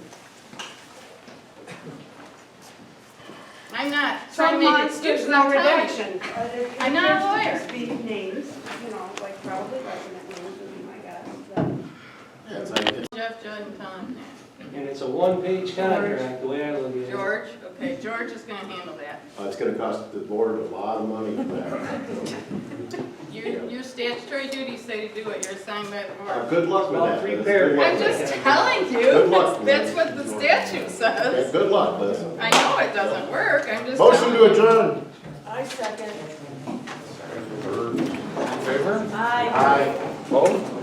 I'm not trying to Some make months excuses. there's no I'm telling you. redaction. I'm not a lawyer. Just be names, you know, like probably resident names would be my guess. but- Yeah, it's like, Jeff, Judd, and Tom. And it's a one-page contract, the way I look at it. George, okay, George is gonna handle that. it's gonna cost the board a lot of money for that. Your statutory duties say to do it, you're assigned by the board. Good luck with About that. 3 Liz. paragraphs. Good luck I'm with just that. telling Good luck, you, Liz. that's what the statute Okay, says. good luck, Liz. I know it doesn't work, I'm just Motion telling to you. adjourn. I second. In favor? Aye. Aye. Opposed?